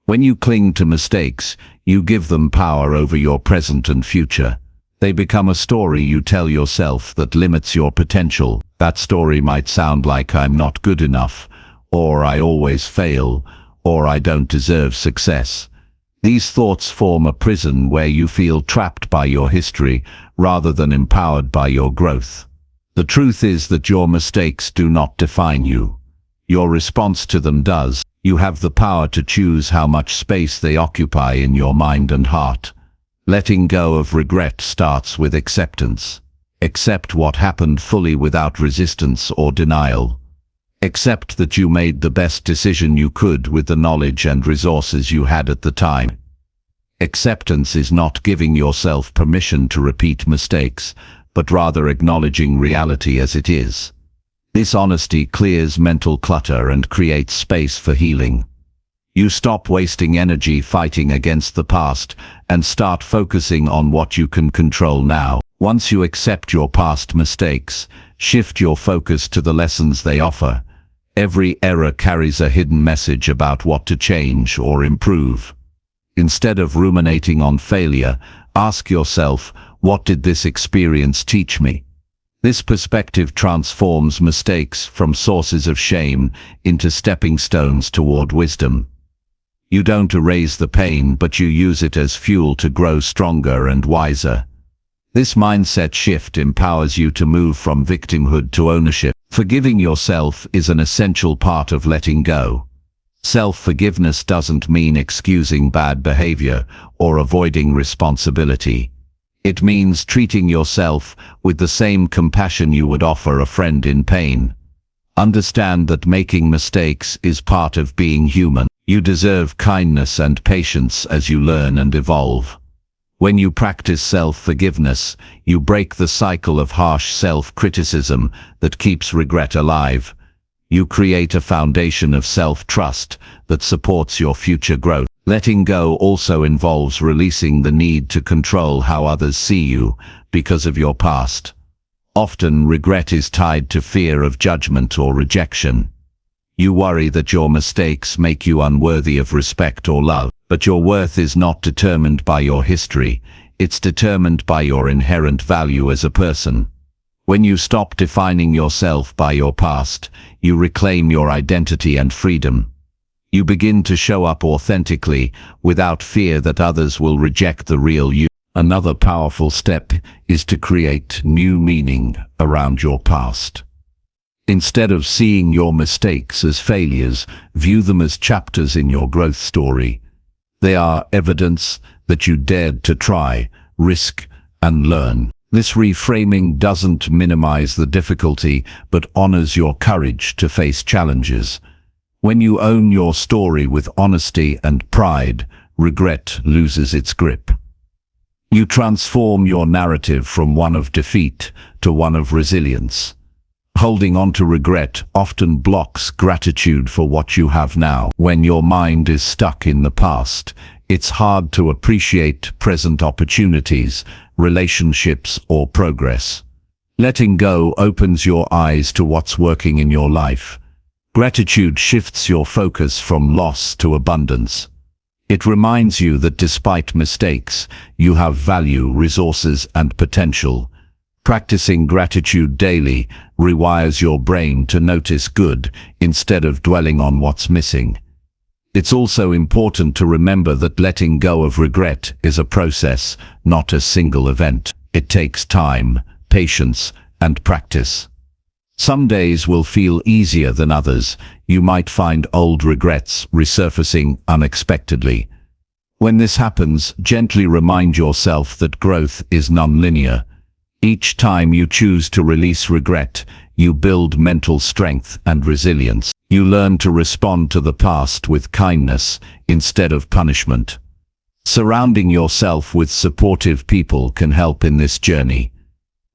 When you cling to mistakes, you give them power over your present and future. They become a story you tell yourself that limits your potential. That story might sound like "I'm not good enough," or "I always fail," or "I don't deserve success." These thoughts form a prison where you feel trapped by your history rather than empowered by your growth. The truth is that your mistakes do not define you. Your response to them does. You have the power to choose how much space they occupy in your mind and heart. Letting go of regret starts with acceptance. Accept what happened fully without resistance or denial. Accept that you made the best decision you could with the knowledge and resources you had at the time. Acceptance is not giving yourself permission to repeat mistakes, but rather acknowledging reality as it is. This honesty clears mental clutter and creates space for healing. You stop wasting energy fighting against the past and start focusing on what you can control now. Once you accept your past mistakes, shift your focus to the lessons they offer. Every error carries a hidden message about what to change or improve. Instead of ruminating on failure, ask yourself, what did this experience teach me? This perspective transforms mistakes from sources of shame into stepping stones toward wisdom. You don't erase the pain, but you use it as fuel to grow stronger and wiser. This mindset shift empowers you to move from victimhood to ownership. Forgiving yourself is an essential part of letting go. Self-forgiveness doesn't mean excusing bad behavior or avoiding responsibility. It means treating yourself with the same compassion you would offer a friend in pain. Understand that making mistakes is part of being human. You deserve kindness and patience as you learn and evolve. When you practice self-forgiveness, you break the cycle of harsh self-criticism that keeps regret alive. You create a foundation of self-trust that supports your future growth. Letting go also involves releasing the need to control how others see you because of your past. Often, regret is tied to fear of judgment or rejection. You worry that your mistakes make you unworthy of respect or love. But your worth is not determined by your history. It's determined by your inherent value as a person. When you stop defining yourself by your past, you reclaim your identity and freedom. You begin to show up authentically without fear that others will reject the real you. Another powerful step is to create new meaning around your past. Instead of seeing your mistakes as failures, view them as chapters in your growth story. They are evidence that you dared to try, risk, and learn. This reframing doesn't minimize the difficulty, but honors your courage to face challenges. When you own your story with honesty and pride, regret loses its grip. You transform your narrative from one of defeat to one of resilience. Holding on to regret often blocks gratitude for what you have now. When your mind is stuck in the past, it's hard to appreciate present opportunities, relationships, or progress. Letting go opens your eyes to what's working in your life. Gratitude shifts your focus from loss to abundance. It reminds you that despite mistakes, you have value, resources, and potential. Practicing gratitude daily rewires your brain to notice good instead of dwelling on what's missing. It's also important to remember that letting go of regret is a process, not a single event. It takes time, patience, and practice. Some days will feel easier than others. You might find old regrets resurfacing unexpectedly. When this happens, gently remind yourself that growth is non-linear. Each time you choose to release regret, you build mental strength and resilience. You learn to respond to the past with kindness instead of punishment. Surrounding yourself with supportive people can help in this journey.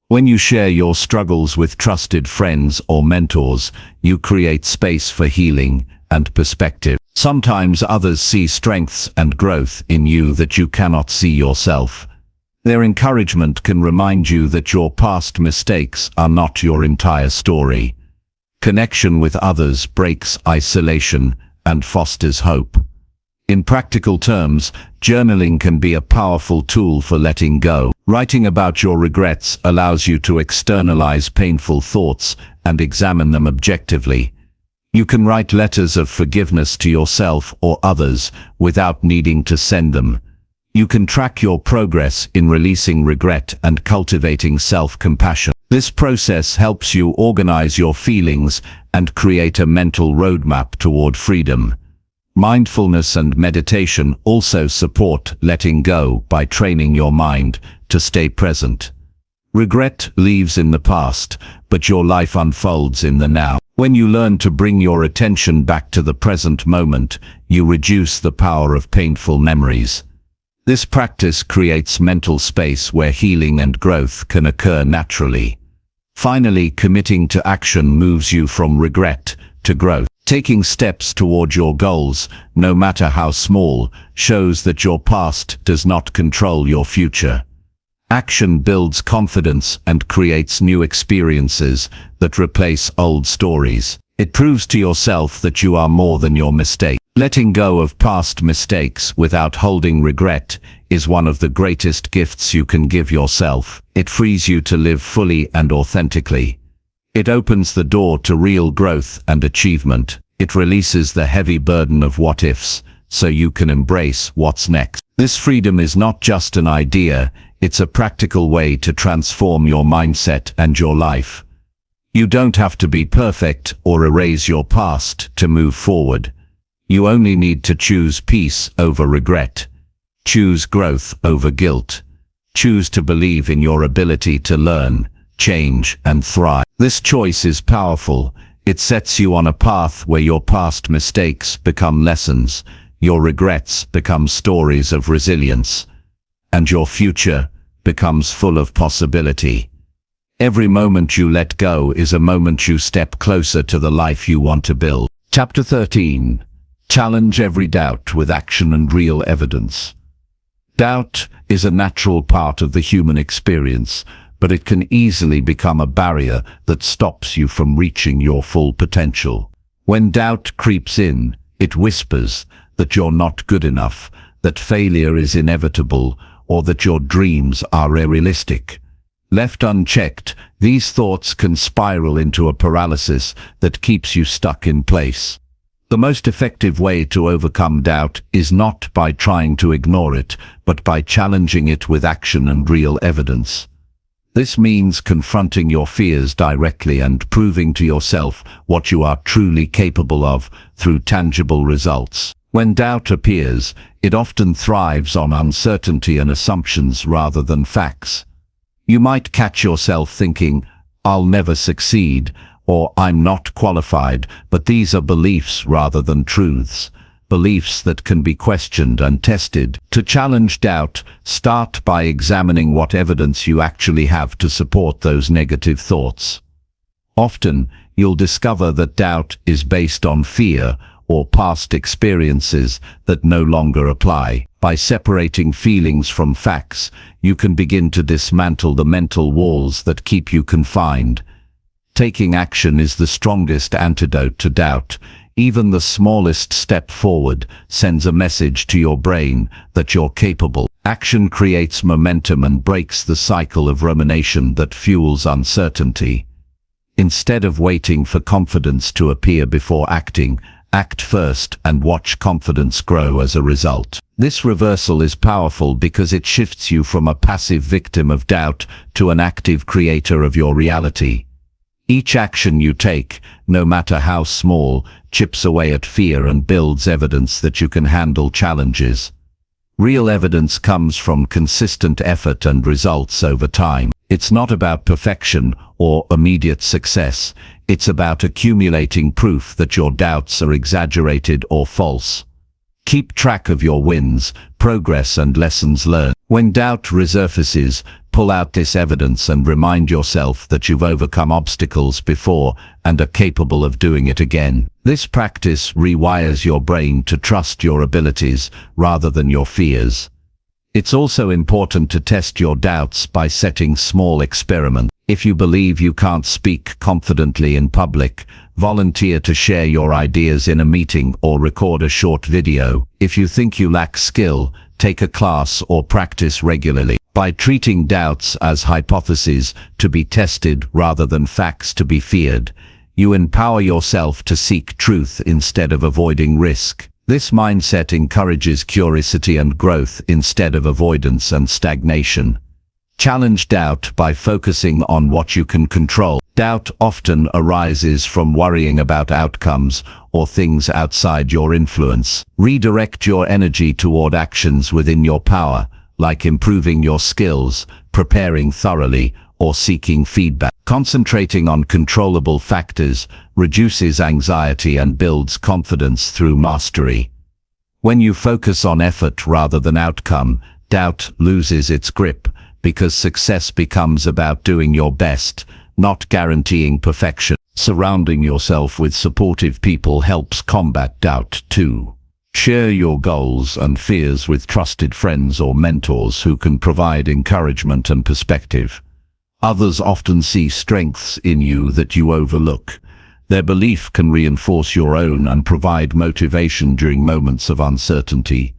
When you share your struggles with trusted friends or mentors, you create space for healing and perspective. Sometimes others see strengths and growth in you that you cannot see yourself. Their encouragement can remind you that your past mistakes are not your entire story. Connection with others breaks isolation and fosters hope. In practical terms, journaling can be a powerful tool for letting go. Writing about your regrets allows you to externalize painful thoughts and examine them objectively. You can write letters of forgiveness to yourself or others without needing to send them. You can track your progress in releasing regret and cultivating self-compassion. This process helps you organize your feelings and create a mental roadmap toward freedom. Mindfulness and meditation also support letting go by training your mind to stay present. Regret lives in the past, but your life unfolds in the now. When you learn to bring your attention back to the present moment, you reduce the power of painful memories. This practice creates mental space where healing and growth can occur naturally. Finally, committing to action moves you from regret to growth. Taking steps toward your goals, no matter how small, shows that your past does not control your future. Action builds confidence and creates new experiences that replace old stories. It proves to yourself that you are more than your mistake. Letting go of past mistakes without holding regret is one of the greatest gifts you can give yourself. It frees you to live fully and authentically. It opens the door to real growth and achievement. It releases the heavy burden of what-ifs, so you can embrace what's next. This freedom is not just an idea, it's a practical way to transform your mindset and your life. You don't have to be perfect or erase your past to move forward. You only need to choose peace over regret. Choose growth over guilt. Choose to believe in your ability to learn, change, and thrive. This choice is powerful. It sets you on a path where your past mistakes become lessons, your regrets become stories of resilience, and your future becomes full of possibility. Every moment you let go is a moment you step closer to the life you want to build. Chapter 13. Challenge every doubt with action and real evidence. Doubt is a natural part of the human experience, but it can easily become a barrier that stops you from reaching your full potential. When doubt creeps in, it whispers that you're not good enough, that failure is inevitable, or that your dreams are unrealistic. Left unchecked, these thoughts can spiral into a paralysis that keeps you stuck in place. The most effective way to overcome doubt is not by trying to ignore it, but by challenging it with action and real evidence. This means confronting your fears directly and proving to yourself what you are truly capable of through tangible results. When doubt appears, it often thrives on uncertainty and assumptions rather than facts. You might catch yourself thinking, "I'll never succeed," or "I'm not qualified," but these are beliefs rather than truths. Beliefs that can be questioned and tested. To challenge doubt, start by examining what evidence you actually have to support those negative thoughts. Often, you'll discover that doubt is based on fear or past experiences that no longer apply. By separating feelings from facts, you can begin to dismantle the mental walls that keep you confined. Taking action is the strongest antidote to doubt. Even the smallest step forward sends a message to your brain that you're capable. Action creates momentum and breaks the cycle of rumination that fuels uncertainty. Instead of waiting for confidence to appear before acting, act first and watch confidence grow as a result. This reversal is powerful because it shifts you from a passive victim of doubt to an active creator of your reality. Each action you take, no matter how small, chips away at fear and builds evidence that you can handle challenges. Real evidence comes from consistent effort and results over time. It's not about perfection or immediate success. It's about accumulating proof that your doubts are exaggerated or false. Keep track of your wins, progress, and lessons learned. When doubt resurfaces, pull out this evidence and remind yourself that you've overcome obstacles before and are capable of doing it again. This practice rewires your brain to trust your abilities rather than your fears. It's also important to test your doubts by setting small experiments. If you believe you can't speak confidently in public, volunteer to share your ideas in a meeting or record a short video. If you think you lack skill, take a class or practice regularly. By treating doubts as hypotheses to be tested rather than facts to be feared, you empower yourself to seek truth instead of avoiding risk. This mindset encourages curiosity and growth instead of avoidance and stagnation. Challenge doubt by focusing on what you can control. Doubt often arises from worrying about outcomes or things outside your influence. Redirect your energy toward actions within your power, like improving your skills, preparing thoroughly, or seeking feedback. Concentrating on controllable factors reduces anxiety and builds confidence through mastery. When you focus on effort rather than outcome, doubt loses its grip, because success becomes about doing your best, not guaranteeing perfection. Surrounding yourself with supportive people helps combat doubt too. Share your goals and fears with trusted friends or mentors who can provide encouragement and perspective. Others often see strengths in you that you overlook. Their belief can reinforce your own and provide motivation during moments of uncertainty.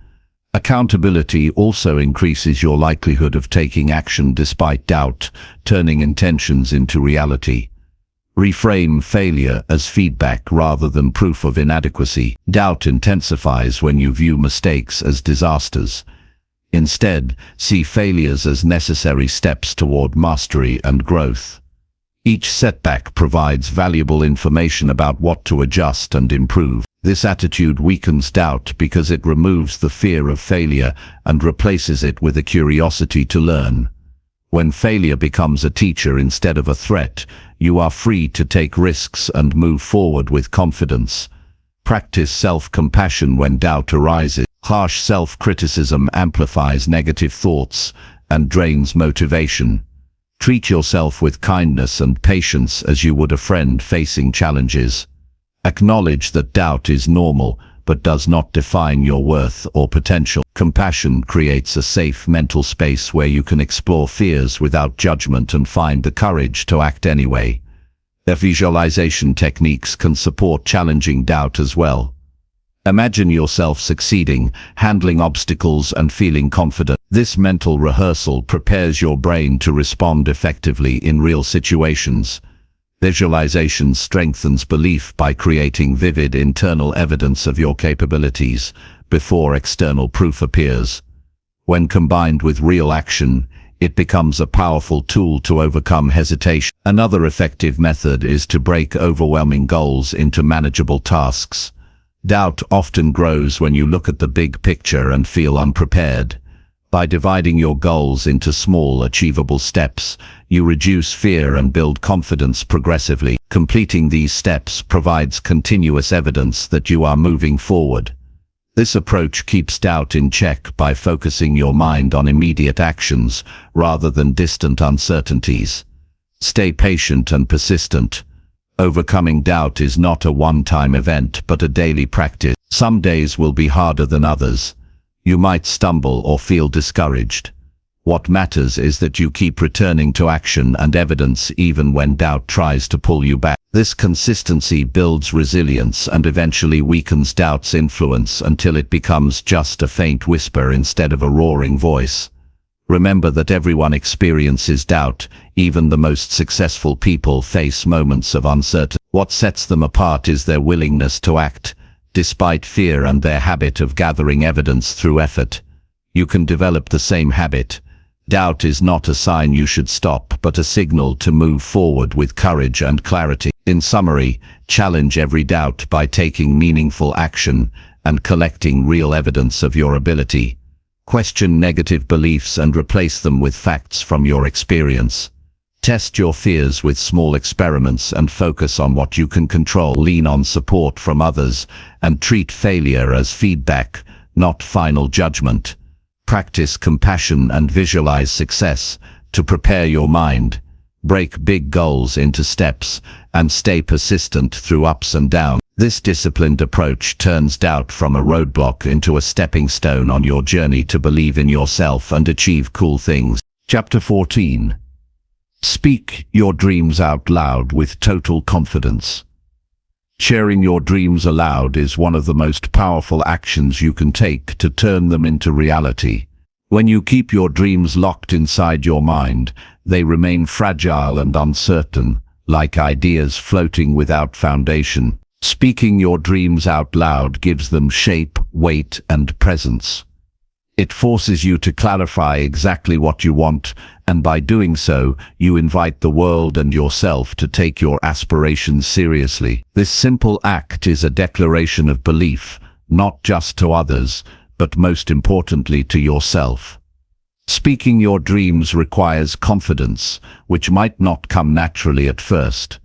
Accountability also increases your likelihood of taking action despite doubt, turning intentions into reality. Reframe failure as feedback rather than proof of inadequacy. Doubt intensifies when you view mistakes as disasters. Instead, see failures as necessary steps toward mastery and growth. Each setback provides valuable information about what to adjust and improve. This attitude weakens doubt because it removes the fear of failure and replaces it with a curiosity to learn. When failure becomes a teacher instead of a threat, you are free to take risks and move forward with confidence. Practice self-compassion when doubt arises. Harsh self-criticism amplifies negative thoughts and drains motivation. Treat yourself with kindness and patience as you would a friend facing challenges. Acknowledge that doubt is normal, but does not define your worth or potential. Compassion creates a safe mental space where you can explore fears without judgment and find the courage to act anyway. Their visualization techniques can support challenging doubt as well. Imagine yourself succeeding, handling obstacles and feeling confident. This mental rehearsal prepares your brain to respond effectively in real situations. Visualization strengthens belief by creating vivid internal evidence of your capabilities before external proof appears. When combined with real action, it becomes a powerful tool to overcome hesitation. Another effective method is to break overwhelming goals into manageable tasks. Doubt often grows when you look at the big picture and feel unprepared. By dividing your goals into small, achievable steps, you reduce fear and build confidence progressively. Completing these steps provides continuous evidence that you are moving forward. This approach keeps doubt in check by focusing your mind on immediate actions rather than distant uncertainties. Stay patient and persistent. Overcoming doubt is not a one-time event but a daily practice. Some days will be harder than others. You might stumble or feel discouraged. What matters is that you keep returning to action and evidence even when doubt tries to pull you back. This consistency builds resilience and eventually weakens doubt's influence until it becomes just a faint whisper instead of a roaring voice. Remember that everyone experiences doubt. Even the most successful people face moments of uncertainty. What sets them apart is their willingness to act, despite fear, and their habit of gathering evidence through effort. You can develop the same habit. Doubt is not a sign you should stop, but a signal to move forward with courage and clarity. In summary, challenge every doubt by taking meaningful action and collecting real evidence of your ability. Question negative beliefs and replace them with facts from your experience. Test your fears with small experiments and focus on what you can control. Lean on support from others and treat failure as feedback, not final judgment. Practice compassion and visualize success to prepare your mind. Break big goals into steps and stay persistent through ups and downs. This disciplined approach turns doubt from a roadblock into a stepping stone on your journey to believe in yourself and achieve cool things. Chapter 14. Speak your dreams out loud with total confidence. Sharing your dreams aloud is one of the most powerful actions you can take to turn them into reality. When you keep your dreams locked inside your mind, they remain fragile and uncertain, like ideas floating without foundation. Speaking your dreams out loud gives them shape, weight, and presence. It forces you to clarify exactly what you want, and by doing so, you invite the world and yourself to take your aspirations seriously. This simple act is a declaration of belief, not just to others, but most importantly to yourself. Speaking your dreams requires confidence, which might not come naturally at first.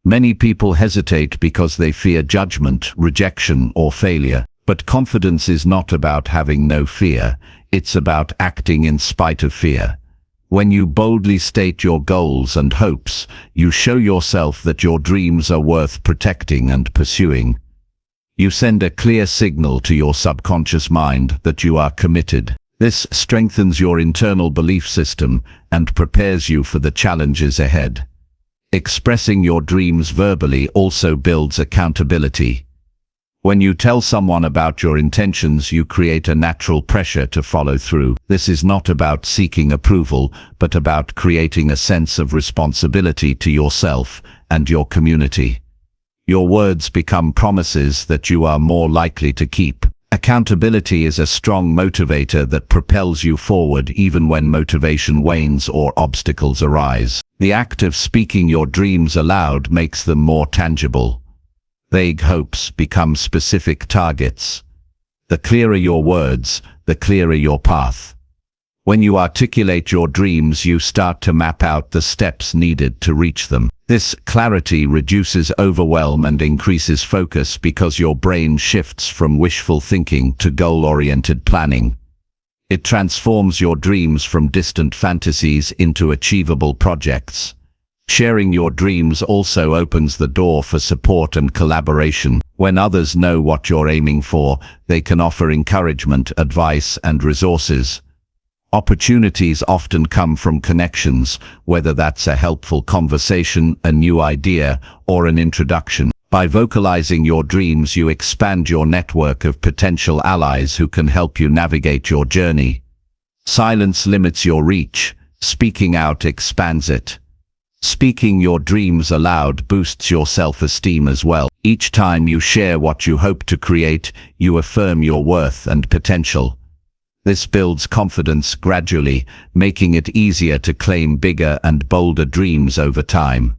Many people hesitate because they fear judgment, rejection, or failure. But confidence is not about having no fear, it's about acting in spite of fear. When you boldly state your goals and hopes, you show yourself that your dreams are worth protecting and pursuing. You send a clear signal to your subconscious mind that you are committed. This strengthens your internal belief system and prepares you for the challenges ahead. Expressing your dreams verbally also builds accountability. When you tell someone about your intentions, you create a natural pressure to follow through. This is not about seeking approval, but about creating a sense of responsibility to yourself and your community. Your words become promises that you are more likely to keep. Accountability is a strong motivator that propels you forward even when motivation wanes or obstacles arise. The act of speaking your dreams aloud makes them more tangible. Vague hopes become specific targets. The clearer your words, the clearer your path. When you articulate your dreams, you start to map out the steps needed to reach them. This clarity reduces overwhelm and increases focus because your brain shifts from wishful thinking to goal-oriented planning. It transforms your dreams from distant fantasies into achievable projects. Sharing your dreams also opens the door for support and collaboration. When others know what you're aiming for, they can offer encouragement, advice, and resources. Opportunities often come from connections, whether that's a helpful conversation, a new idea, or an introduction. By vocalizing your dreams, you expand your network of potential allies who can help you navigate your journey. Silence limits your reach. Speaking out expands it. Speaking your dreams aloud boosts your self-esteem as well. Each time you share what you hope to create, you affirm your worth and potential. This builds confidence gradually, making it easier to claim bigger and bolder dreams over time.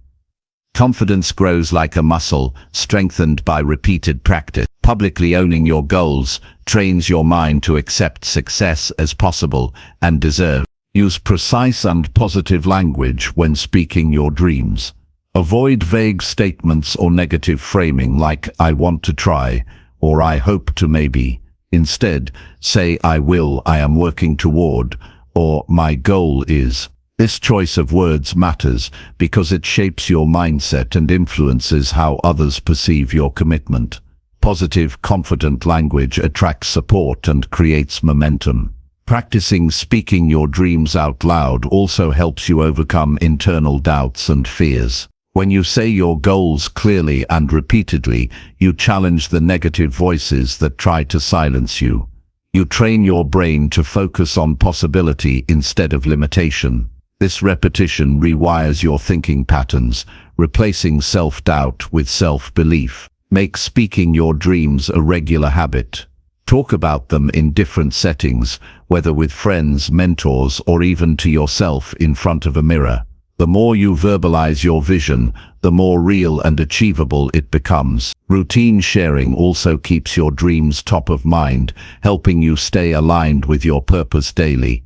Confidence grows like a muscle, strengthened by repeated practice. Publicly owning your goals trains your mind to accept success as possible and deserved. Use precise and positive language when speaking your dreams. Avoid vague statements or negative framing like "I want to try" or "I hope to maybe." Instead, say "I will," "I am working toward," or "my goal is." This choice of words matters because it shapes your mindset and influences how others perceive your commitment. Positive, confident language attracts support and creates momentum. Practicing speaking your dreams out loud also helps you overcome internal doubts and fears. When you say your goals clearly and repeatedly, you challenge the negative voices that try to silence you. You train your brain to focus on possibility instead of limitation. This repetition rewires your thinking patterns, replacing self-doubt with self-belief. Make speaking your dreams a regular habit. Talk about them in different settings, whether with friends, mentors, or even to yourself in front of a mirror. The more you verbalize your vision, the more real and achievable it becomes. Routine sharing also keeps your dreams top of mind, helping you stay aligned with your purpose daily.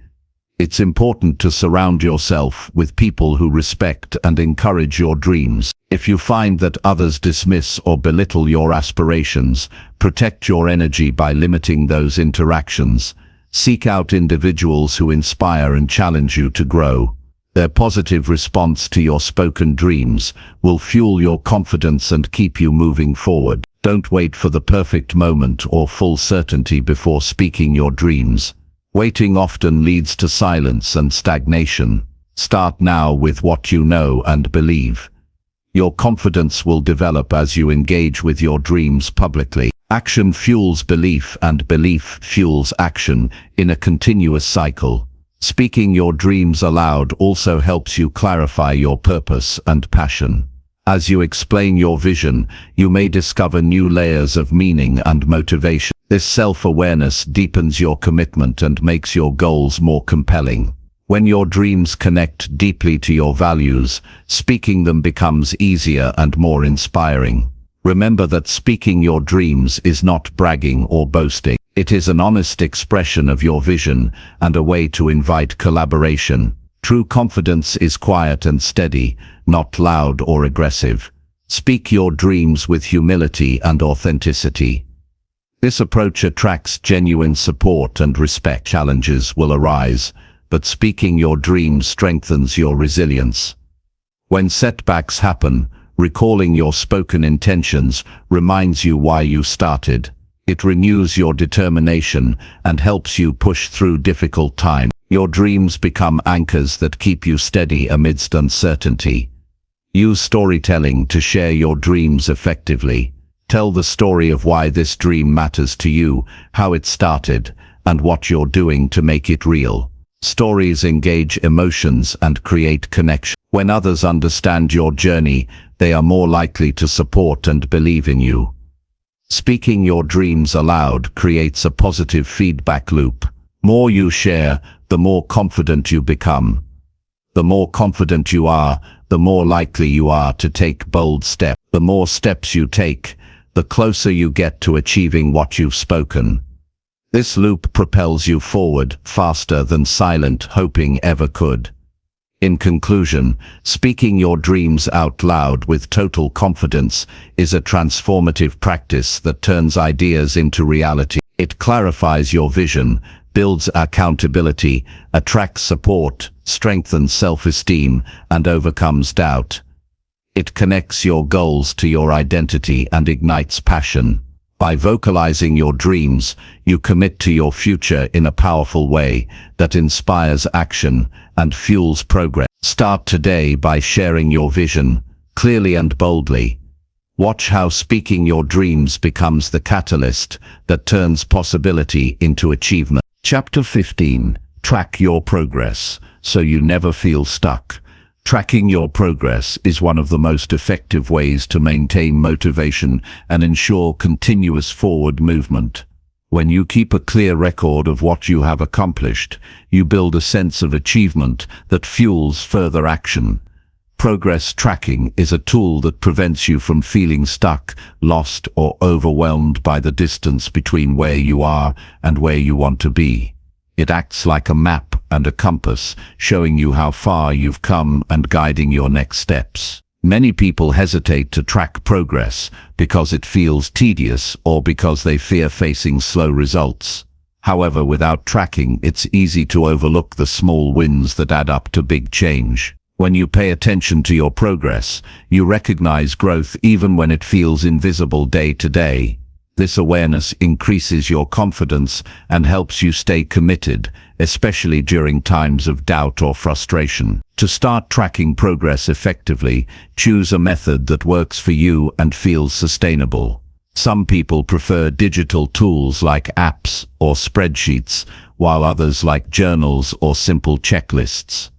It's important to surround yourself with people who respect and encourage your dreams. If you find that others dismiss or belittle your aspirations, protect your energy by limiting those interactions. Seek out individuals who inspire and challenge you to grow. Their positive response to your spoken dreams will fuel your confidence and keep you moving forward. Don't wait for the perfect moment or full certainty before speaking your dreams. Waiting often leads to silence and stagnation. Start now with what you know and believe. Your confidence will develop as you engage with your dreams publicly. Action fuels belief and belief fuels action in a continuous cycle. Speaking your dreams aloud also helps you clarify your purpose and passion. As you explain your vision, you may discover new layers of meaning and motivation. This self-awareness deepens your commitment and makes your goals more compelling. When your dreams connect deeply to your values, speaking them becomes easier and more inspiring. Remember that speaking your dreams is not bragging or boasting. It is an honest expression of your vision and a way to invite collaboration. True confidence is quiet and steady, not loud or aggressive. Speak your dreams with humility and authenticity. This approach attracts genuine support and respect. Challenges will arise, but speaking your dreams strengthens your resilience. When setbacks happen, recalling your spoken intentions reminds you why you started. It renews your determination and helps you push through difficult times. Your dreams become anchors that keep you steady amidst uncertainty. Use storytelling to share your dreams effectively. Tell the story of why this dream matters to you, how it started, and what you're doing to make it real. Stories engage emotions and create connection. When others understand your journey, they are more likely to support and believe in you. Speaking your dreams aloud creates a positive feedback loop. The more you share, the more confident you become. The more confident you are, the more likely you are to take bold steps. The more steps you take, the closer you get to achieving what you've spoken. This loop propels you forward faster than silent hoping ever could. In conclusion, speaking your dreams out loud with total confidence is a transformative practice that turns ideas into reality. It clarifies your vision, builds accountability, attracts support, strengthens self-esteem, and overcomes doubt. It connects your goals to your identity and ignites passion. By vocalizing your dreams, you commit to your future in a powerful way that inspires action and fuels progress. Start today by sharing your vision, clearly and boldly. Watch how speaking your dreams becomes the catalyst that turns possibility into achievement. Chapter 15. Track your progress, so you never feel stuck. Tracking your progress is one of the most effective ways to maintain motivation and ensure continuous forward movement. When you keep a clear record of what you have accomplished, you build a sense of achievement that fuels further action. Progress tracking is a tool that prevents you from feeling stuck, lost, or overwhelmed by the distance between where you are and where you want to be. It acts like a map and a compass, showing you how far you've come and guiding your next steps. Many people hesitate to track progress because it feels tedious or because they fear facing slow results. However, without tracking, it's easy to overlook the small wins that add up to big change. When you pay attention to your progress, you recognize growth even when it feels invisible day to day. This awareness increases your confidence and helps you stay committed, especially during times of doubt or frustration. To start tracking progress effectively, choose a method that works for you and feels sustainable. Some people prefer digital tools like apps or spreadsheets, while others like journals or simple checklists.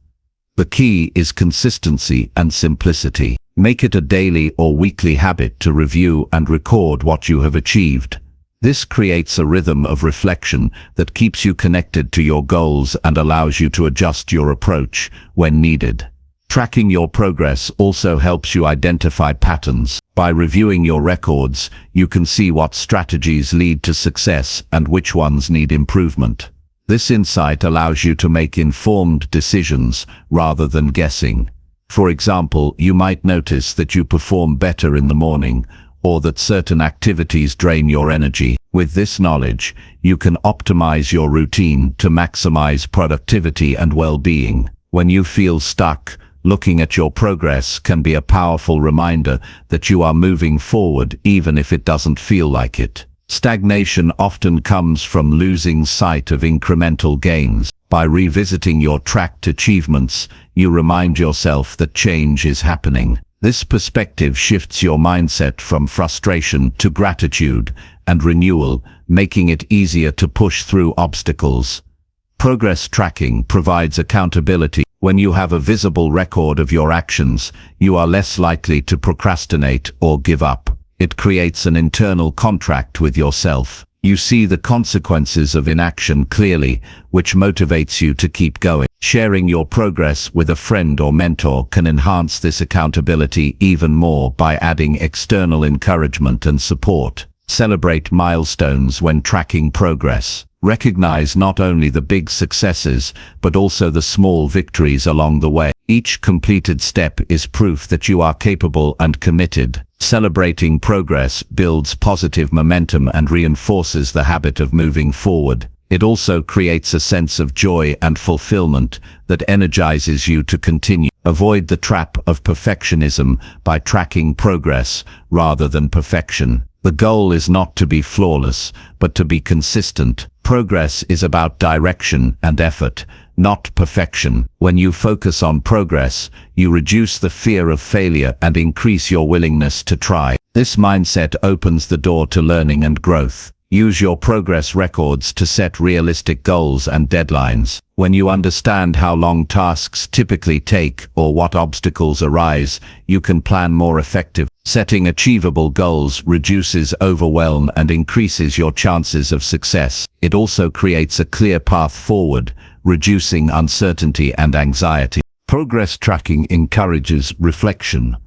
The key is consistency and simplicity. Make it a daily or weekly habit to review and record what you have achieved. This creates a rhythm of reflection that keeps you connected to your goals and allows you to adjust your approach when needed. Tracking your progress also helps you identify patterns. By reviewing your records, you can see what strategies lead to success and which ones need improvement. This insight allows you to make informed decisions rather than guessing. For example, you might notice that you perform better in the morning, or that certain activities drain your energy. With this knowledge, you can optimize your routine to maximize productivity and well-being. When you feel stuck, looking at your progress can be a powerful reminder that you are moving forward even if it doesn't feel like it. Stagnation often comes from losing sight of incremental gains. By revisiting your tracked achievements, you remind yourself that change is happening. This perspective shifts your mindset from frustration to gratitude and renewal, making it easier to push through obstacles. Progress tracking provides accountability. When you have a visible record of your actions, you are less likely to procrastinate or give up. It creates an internal contract with yourself. You see the consequences of inaction clearly, which motivates you to keep going. Sharing your progress with a friend or mentor can enhance this accountability even more by adding external encouragement and support. Celebrate milestones when tracking progress. Recognize not only the big successes, but also the small victories along the way. Each completed step is proof that you are capable and committed. Celebrating progress builds positive momentum and reinforces the habit of moving forward. It also creates a sense of joy and fulfillment that energizes you to continue. Avoid the trap of perfectionism by tracking progress rather than perfection. The goal is not to be flawless, but to be consistent. Progress is about direction and effort, not perfection. When you focus on progress, you reduce the fear of failure and increase your willingness to try. This mindset opens the door to learning and growth. Use your progress records to set realistic goals and deadlines. When you understand how long tasks typically take or what obstacles arise, you can plan more effectively. Setting achievable goals reduces overwhelm and increases your chances of success. It also creates a clear path forward, reducing uncertainty and anxiety. Progress tracking encourages reflection.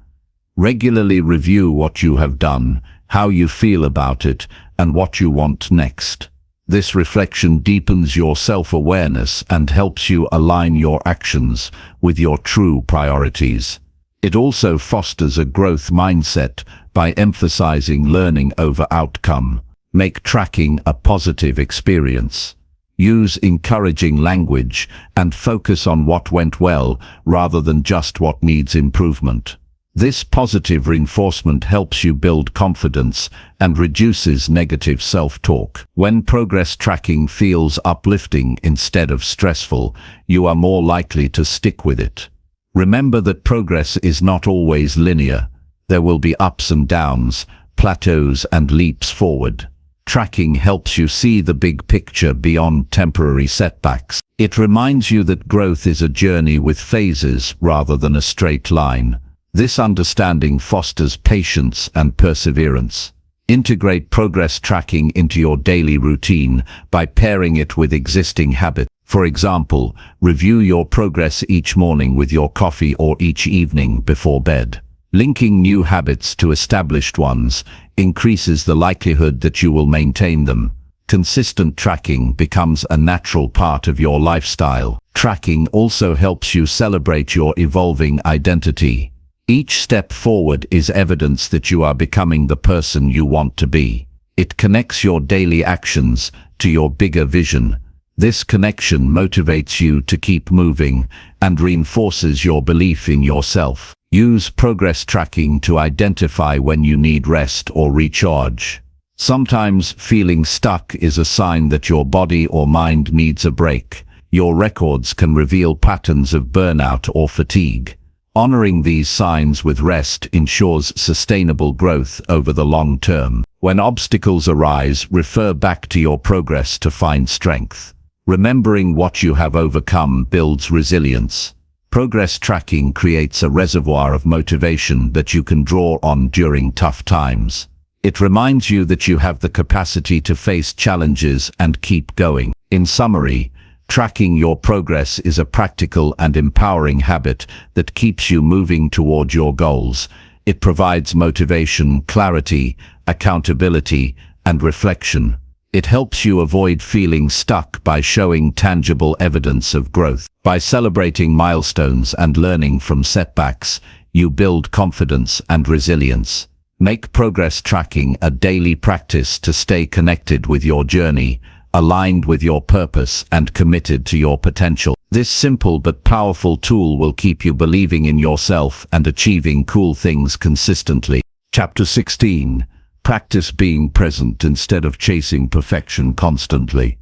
Regularly review what you have done, how you feel about it, and what you want next. This reflection deepens your self-awareness and helps you align your actions with your true priorities. It also fosters a growth mindset by emphasizing learning over outcome. Make tracking a positive experience. Use encouraging language and focus on what went well rather than just what needs improvement. This positive reinforcement helps you build confidence and reduces negative self-talk. When progress tracking feels uplifting instead of stressful, you are more likely to stick with it. Remember that progress is not always linear. There will be ups and downs, plateaus and leaps forward. Tracking helps you see the big picture beyond temporary setbacks. It reminds you that growth is a journey with phases rather than a straight line. This understanding fosters patience and perseverance. Integrate progress tracking into your daily routine by pairing it with existing habits. For example, review your progress each morning with your coffee or each evening before bed. Linking new habits to established ones increases the likelihood that you will maintain them. Consistent tracking becomes a natural part of your lifestyle. Tracking also helps you celebrate your evolving identity. Each step forward is evidence that you are becoming the person you want to be. It connects your daily actions to your bigger vision. This connection motivates you to keep moving and reinforces your belief in yourself. Use progress tracking to identify when you need rest or recharge. Sometimes feeling stuck is a sign that your body or mind needs a break. Your records can reveal patterns of burnout or fatigue. Honoring these signs with rest ensures sustainable growth over the long term. When obstacles arise, refer back to your progress to find strength. Remembering what you have overcome builds resilience. Progress tracking creates a reservoir of motivation that you can draw on during tough times. It reminds you that you have the capacity to face challenges and keep going. In summary, tracking your progress is a practical and empowering habit that keeps you moving toward your goals. It provides motivation, clarity, accountability, and reflection. It helps you avoid feeling stuck by showing tangible evidence of growth. By celebrating milestones and learning from setbacks, you build confidence and resilience. Make progress tracking a daily practice to stay connected with your journey, aligned with your purpose and committed to your potential. This simple but powerful tool will keep you believing in yourself and achieving cool things consistently. Chapter 16. Practice being present instead of chasing perfection constantly.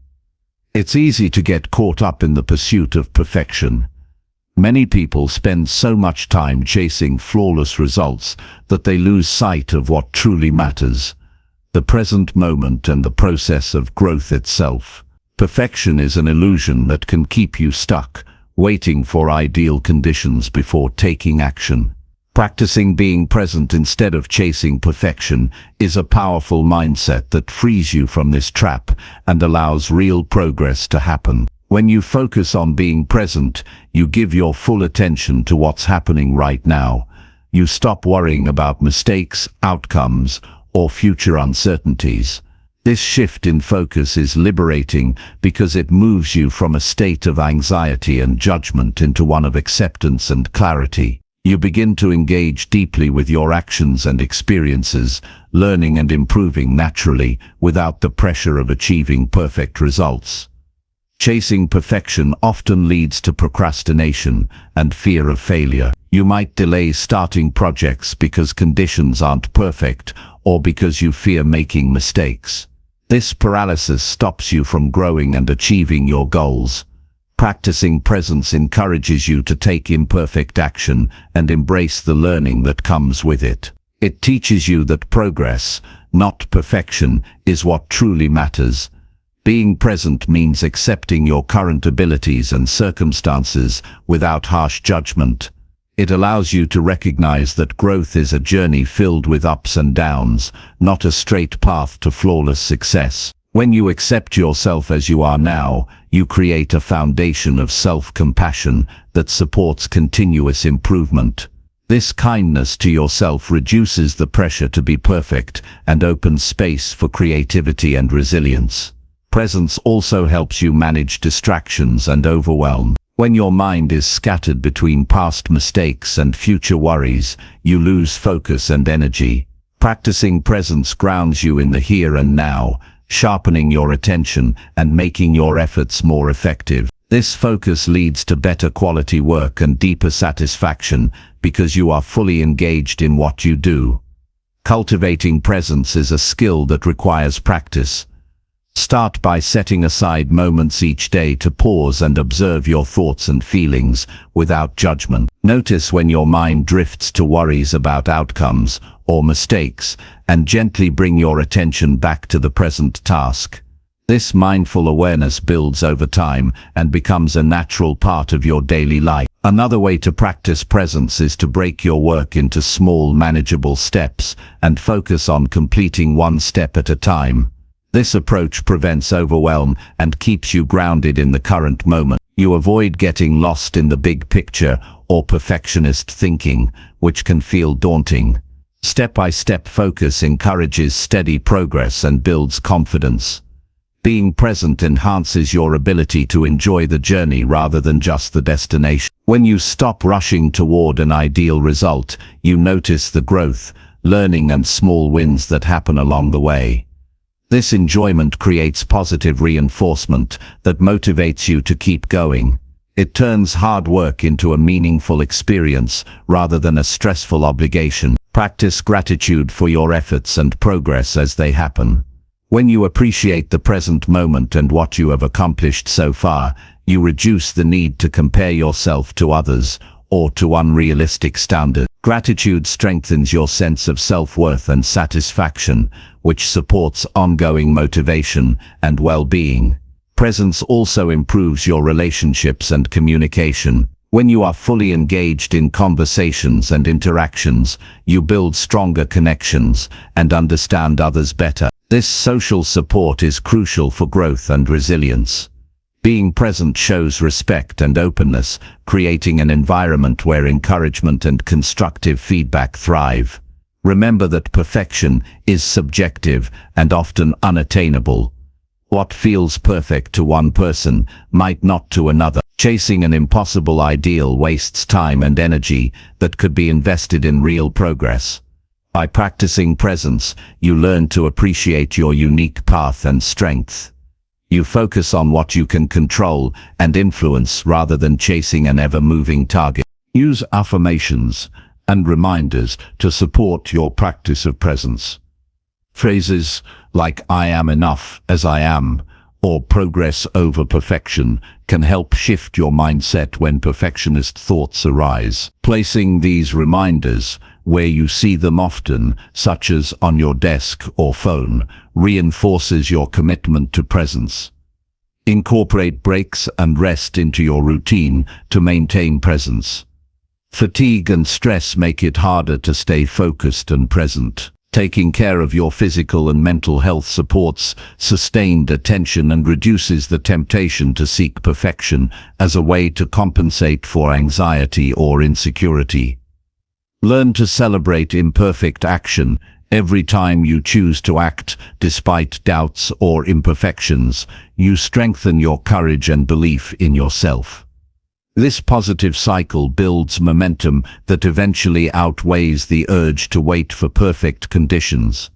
It's easy to get caught up in the pursuit of perfection. Many people spend so much time chasing flawless results that they lose sight of what truly matters: the present moment and the process of growth itself. Perfection is an illusion that can keep you stuck, waiting for ideal conditions before taking action. Practicing being present instead of chasing perfection is a powerful mindset that frees you from this trap and allows real progress to happen. When you focus on being present, you give your full attention to what's happening right now. You stop worrying about mistakes, outcomes, or future uncertainties. This shift in focus is liberating because it moves you from a state of anxiety and judgment into one of acceptance and clarity. You begin to engage deeply with your actions and experiences, learning and improving naturally without the pressure of achieving perfect results. Chasing perfection often leads to procrastination and fear of failure. You might delay starting projects because conditions aren't perfect or because you fear making mistakes. This paralysis stops you from growing and achieving your goals. Practicing presence encourages you to take imperfect action and embrace the learning that comes with it. It teaches you that progress, not perfection, is what truly matters. Being present means accepting your current abilities and circumstances without harsh judgment. It allows you to recognize that growth is a journey filled with ups and downs, not a straight path to flawless success. When you accept yourself as you are now, you create a foundation of self-compassion that supports continuous improvement. This kindness to yourself reduces the pressure to be perfect and opens space for creativity and resilience. Presence also helps you manage distractions and overwhelm. When your mind is scattered between past mistakes and future worries, you lose focus and energy. Practicing presence grounds you in the here and now, sharpening your attention and making your efforts more effective. This focus leads to better quality work and deeper satisfaction because you are fully engaged in what you do. Cultivating presence is a skill that requires practice. Start by setting aside moments each day to pause and observe your thoughts and feelings without judgment. Notice when your mind drifts to worries about outcomes or mistakes, and gently bring your attention back to the present task. This mindful awareness builds over time and becomes a natural part of your daily life. Another way to practice presence is to break your work into small, manageable steps and focus on completing one step at a time. This approach prevents overwhelm and keeps you grounded in the current moment. You avoid getting lost in the big picture or perfectionist thinking, which can feel daunting. Step-by-step focus encourages steady progress and builds confidence. Being present enhances your ability to enjoy the journey rather than just the destination. When you stop rushing toward an ideal result, you notice the growth, learning and small wins that happen along the way. This enjoyment creates positive reinforcement that motivates you to keep going. It turns hard work into a meaningful experience rather than a stressful obligation. Practice gratitude for your efforts and progress as they happen. When you appreciate the present moment and what you have accomplished so far, you reduce the need to compare yourself to others or to unrealistic standards. Gratitude strengthens your sense of self-worth and satisfaction, which supports ongoing motivation and well-being. Presence also improves your relationships and communication. When you are fully engaged in conversations and interactions, you build stronger connections and understand others better. This social support is crucial for growth and resilience. Being present shows respect and openness, creating an environment where encouragement and constructive feedback thrive. Remember that perfection is subjective and often unattainable. What feels perfect to one person might not to another. Chasing an impossible ideal wastes time and energy that could be invested in real progress. By practicing presence, you learn to appreciate your unique path and strength. You focus on what you can control and influence rather than chasing an ever-moving target. Use affirmations and reminders to support your practice of presence. Phrases like "I am enough as I am" or "progress over perfection" can help shift your mindset when perfectionist thoughts arise. Placing these reminders where you see them often, such as on your desk or phone, reinforces your commitment to presence. Incorporate breaks and rest into your routine to maintain presence. Fatigue and stress make it harder to stay focused and present. Taking care of your physical and mental health supports sustained attention and reduces the temptation to seek perfection as a way to compensate for anxiety or insecurity. Learn to celebrate imperfect action. Every time you choose to act despite doubts or imperfections, you strengthen your courage and belief in yourself. This positive cycle builds momentum that eventually outweighs the urge to wait for perfect conditions.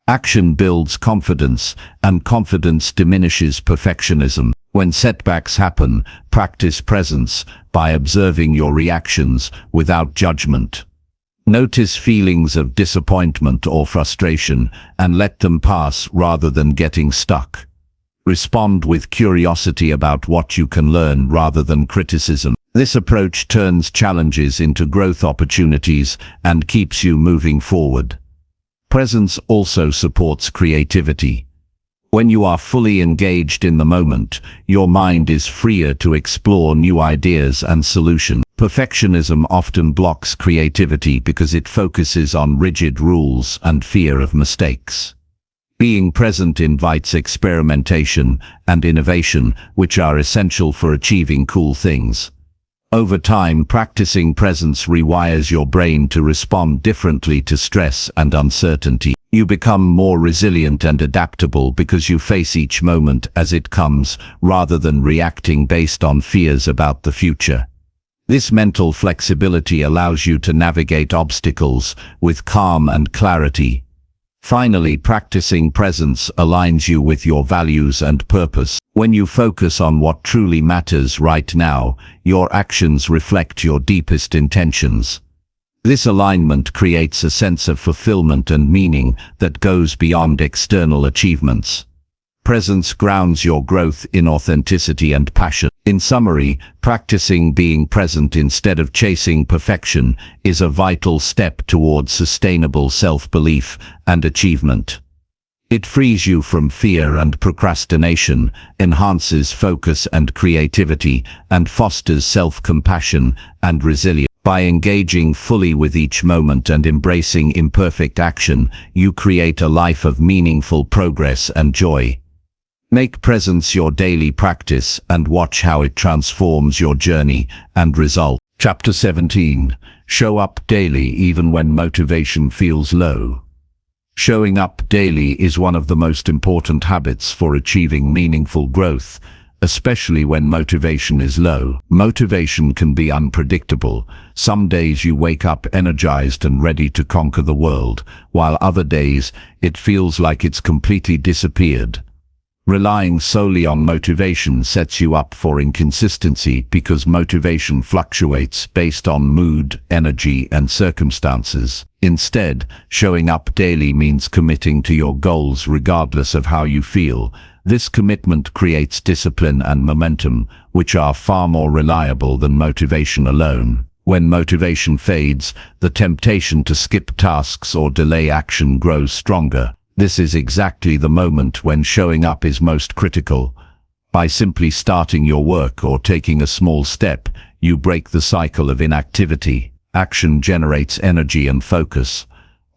Action builds confidence, and confidence diminishes perfectionism. When setbacks happen, practice presence by observing your reactions without judgment. Notice feelings of disappointment or frustration and let them pass rather than getting stuck. Respond with curiosity about what you can learn rather than criticism. This approach turns challenges into growth opportunities and keeps you moving forward. Presence also supports creativity. When you are fully engaged in the moment, your mind is freer to explore new ideas and solutions. Perfectionism often blocks creativity because it focuses on rigid rules and fear of mistakes. Being present invites experimentation and innovation, which are essential for achieving cool things. Over time, practicing presence rewires your brain to respond differently to stress and uncertainty. You become more resilient and adaptable because you face each moment as it comes, rather than reacting based on fears about the future. This mental flexibility allows you to navigate obstacles with calm and clarity. Finally, practicing presence aligns you with your values and purpose. When you focus on what truly matters right now, your actions reflect your deepest intentions. This alignment creates a sense of fulfillment and meaning that goes beyond external achievements. Presence grounds your growth in authenticity and passion. In summary, practicing being present instead of chasing perfection is a vital step towards sustainable self-belief and achievement. It frees you from fear and procrastination, enhances focus and creativity, and fosters self-compassion and resilience. By engaging fully with each moment and embracing imperfect action, you create a life of meaningful progress and joy. Make presence your daily practice and watch how it transforms your journey and result. Chapter 17. Show up daily even when motivation feels low. Showing up daily is one of the most important habits for achieving meaningful growth, especially when motivation is low. Motivation can be unpredictable. Some days you wake up energized and ready to conquer the world, while other days it feels like it's completely disappeared. Relying solely on motivation sets you up for inconsistency because motivation fluctuates based on mood, energy, and circumstances. Instead, showing up daily means committing to your goals regardless of how you feel. This commitment creates discipline and momentum, which are far more reliable than motivation alone. When motivation fades, the temptation to skip tasks or delay action grows stronger. This is exactly the moment when showing up is most critical. By simply starting your work or taking a small step, you break the cycle of inactivity. Action generates energy and focus,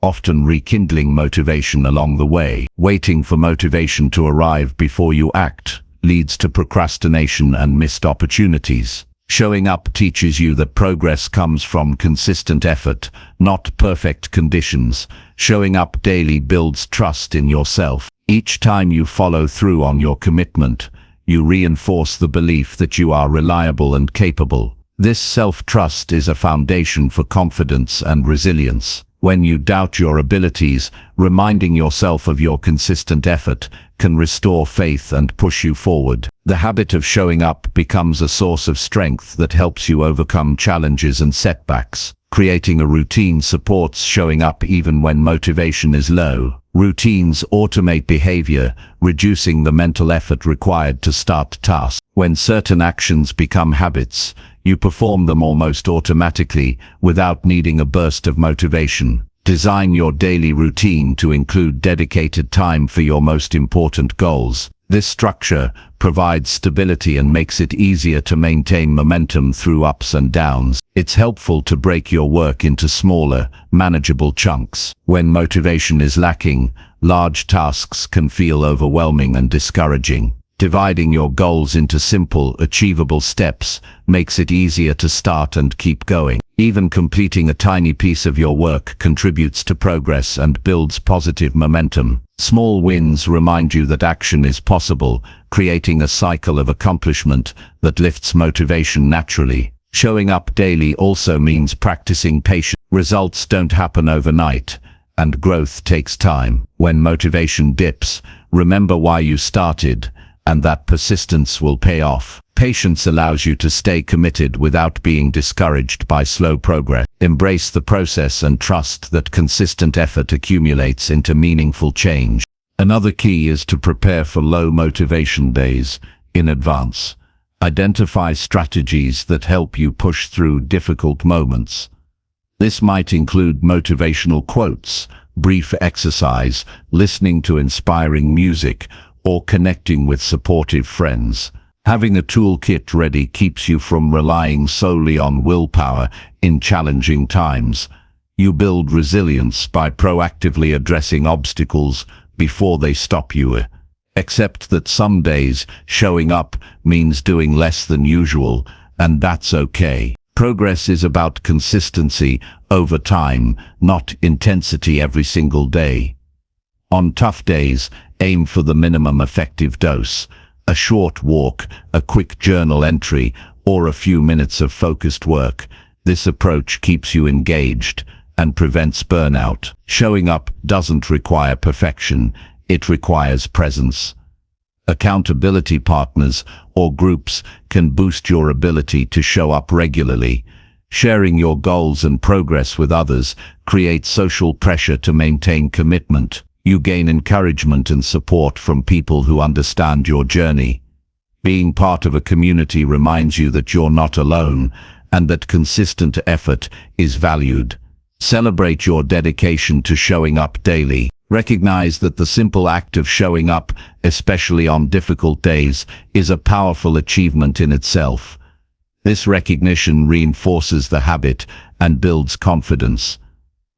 often rekindling motivation along the way. Waiting for motivation to arrive before you act leads to procrastination and missed opportunities. Showing up teaches you that progress comes from consistent effort, not perfect conditions. Showing up daily builds trust in yourself. Each time you follow through on your commitment, you reinforce the belief that you are reliable and capable. This self-trust is a foundation for confidence and resilience. When you doubt your abilities, reminding yourself of your consistent effort can restore faith and push you forward. The habit of showing up becomes a source of strength that helps you overcome challenges and setbacks. Creating a routine supports showing up even when motivation is low. Routines automate behavior, reducing the mental effort required to start tasks. When certain actions become habits, you perform them almost automatically without needing a burst of motivation. Design your daily routine to include dedicated time for your most important goals. This structure provides stability and makes it easier to maintain momentum through ups and downs. It's helpful to break your work into smaller, manageable chunks. When motivation is lacking, large tasks can feel overwhelming and discouraging. Dividing your goals into simple, achievable steps makes it easier to start and keep going. Even completing a tiny piece of your work contributes to progress and builds positive momentum. Small wins remind you that action is possible, creating a cycle of accomplishment that lifts motivation naturally. Showing up daily also means practicing patience. Results don't happen overnight, and growth takes time. When motivation dips, remember why you started, and that persistence will pay off. Patience allows you to stay committed without being discouraged by slow progress. Embrace the process and trust that consistent effort accumulates into meaningful change. Another key is to prepare for low motivation days in advance. Identify strategies that help you push through difficult moments. This might include motivational quotes, brief exercise, listening to inspiring music, or connecting with supportive friends. Having a toolkit ready keeps you from relying solely on willpower in challenging times. You build resilience by proactively addressing obstacles before they stop you. Accept that some days showing up means doing less than usual, and that's okay. Progress is about consistency over time, not intensity every single day. On tough days, aim for the minimum effective dose. A short walk, a quick journal entry, or a few minutes of focused work. This approach keeps you engaged and prevents burnout. Showing up doesn't require perfection, it requires presence. Accountability partners or groups can boost your ability to show up regularly. Sharing your goals and progress with others creates social pressure to maintain commitment. You gain encouragement and support from people who understand your journey. Being part of a community reminds you that you're not alone and that consistent effort is valued. Celebrate your dedication to showing up daily. Recognize that the simple act of showing up, especially on difficult days, is a powerful achievement in itself. This recognition reinforces the habit and builds confidence.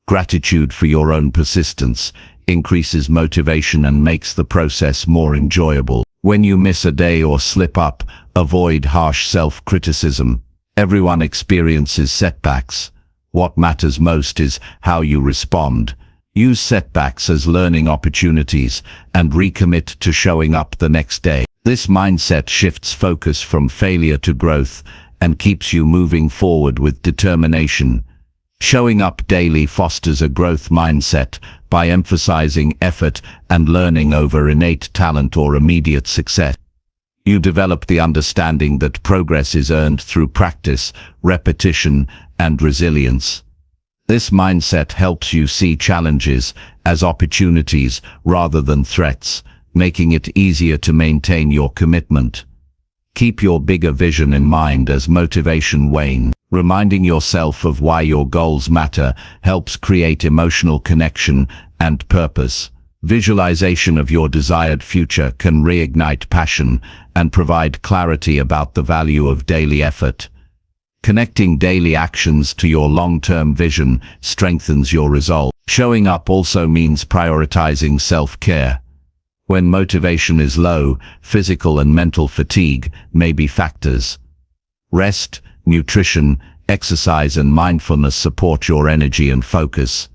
Gratitude for your own persistence increases motivation and makes the process more enjoyable. When you miss a day or slip up, avoid harsh self-criticism. Everyone experiences setbacks. What matters most is how you respond. Use setbacks as learning opportunities and recommit to showing up the next day. This mindset shifts focus from failure to growth and keeps you moving forward with determination. Showing up daily fosters a growth mindset by emphasizing effort and learning over innate talent or immediate success. You develop the understanding that progress is earned through practice, repetition, and resilience. This mindset helps you see challenges as opportunities rather than threats, making it easier to maintain your commitment. Keep your bigger vision in mind as motivation wanes. Reminding yourself of why your goals matter helps create emotional connection and purpose. Visualization of your desired future can reignite passion and provide clarity about the value of daily effort. Connecting daily actions to your long-term vision strengthens your resolve. Showing up also means prioritizing self-care. When motivation is low, physical and mental fatigue may be factors. Rest, nutrition, exercise and mindfulness support your energy and focus.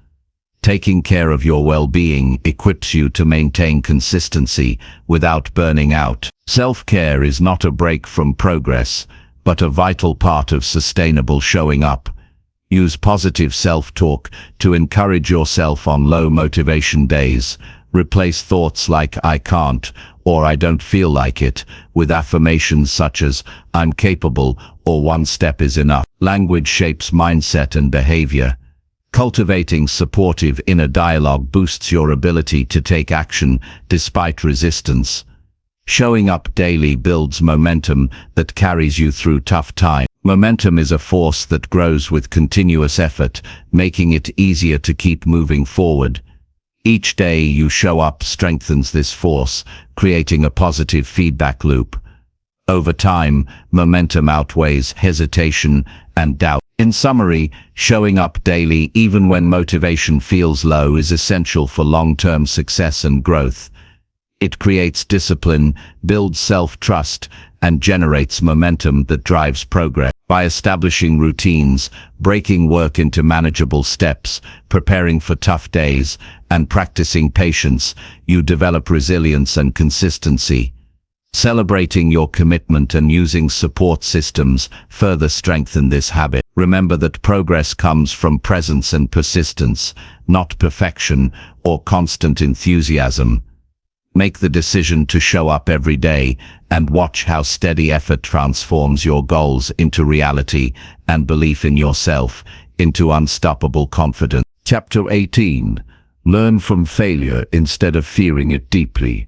Taking care of your well-being equips you to maintain consistency without burning out. Self-care is not a break from progress, but a vital part of sustainable showing up. Use positive self-talk to encourage yourself on low motivation days. Replace thoughts like "I can't" or "I don't feel like it" with affirmations such as "I'm capable" or "One step is enough." Language shapes mindset and behavior. Cultivating supportive inner dialogue boosts your ability to take action despite resistance. Showing up daily builds momentum that carries you through tough times. Momentum is a force that grows with continuous effort, making it easier to keep moving forward. Each day you show up strengthens this force, creating a positive feedback loop. Over time, momentum outweighs hesitation and doubt. In summary, showing up daily even when motivation feels low is essential for long-term success and growth. It creates discipline, builds self-trust, and generates momentum that drives progress. By establishing routines, breaking work into manageable steps, preparing for tough days, and practicing patience, you develop resilience and consistency. Celebrating your commitment and using support systems further strengthen this habit. Remember that progress comes from presence and persistence, not perfection or constant enthusiasm. Make the decision to show up every day and watch how steady effort transforms your goals into reality and belief in yourself into unstoppable confidence. Chapter 18. Learn from failure instead of fearing it deeply.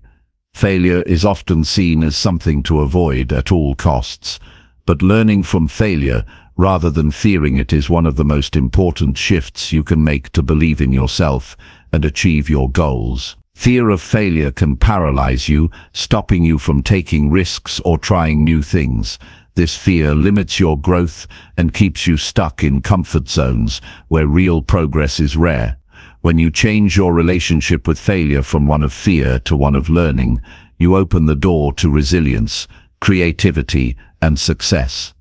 Failure is often seen as something to avoid at all costs, but learning from failure rather than fearing it is one of the most important shifts you can make to believe in yourself and achieve your goals. Fear of failure can paralyze you, stopping you from taking risks or trying new things. This fear limits your growth and keeps you stuck in comfort zones where real progress is rare. When you change your relationship with failure from one of fear to one of learning, you open the door to resilience, creativity, and success.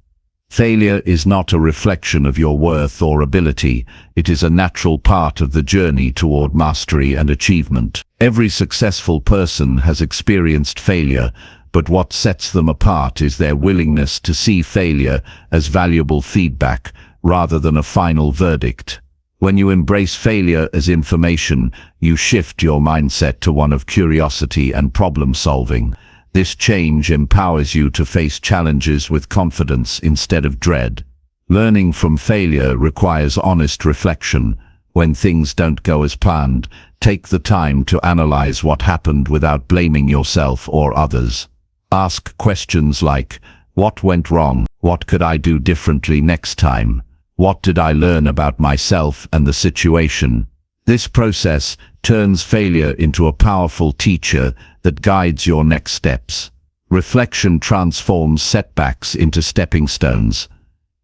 Failure is not a reflection of your worth or ability. It is a natural part of the journey toward mastery and achievement. Every successful person has experienced failure, but what sets them apart is their willingness to see failure as valuable feedback rather than a final verdict. When you embrace failure as information, you shift your mindset to one of curiosity and problem solving. This change empowers you to face challenges with confidence instead of dread. Learning from failure requires honest reflection. When things don't go as planned, take the time to analyze what happened without blaming yourself or others. Ask questions like, what went wrong? What could I do differently next time? What did I learn about myself and the situation? This process turns failure into a powerful teacher that guides your next steps. Reflection transforms setbacks into stepping stones.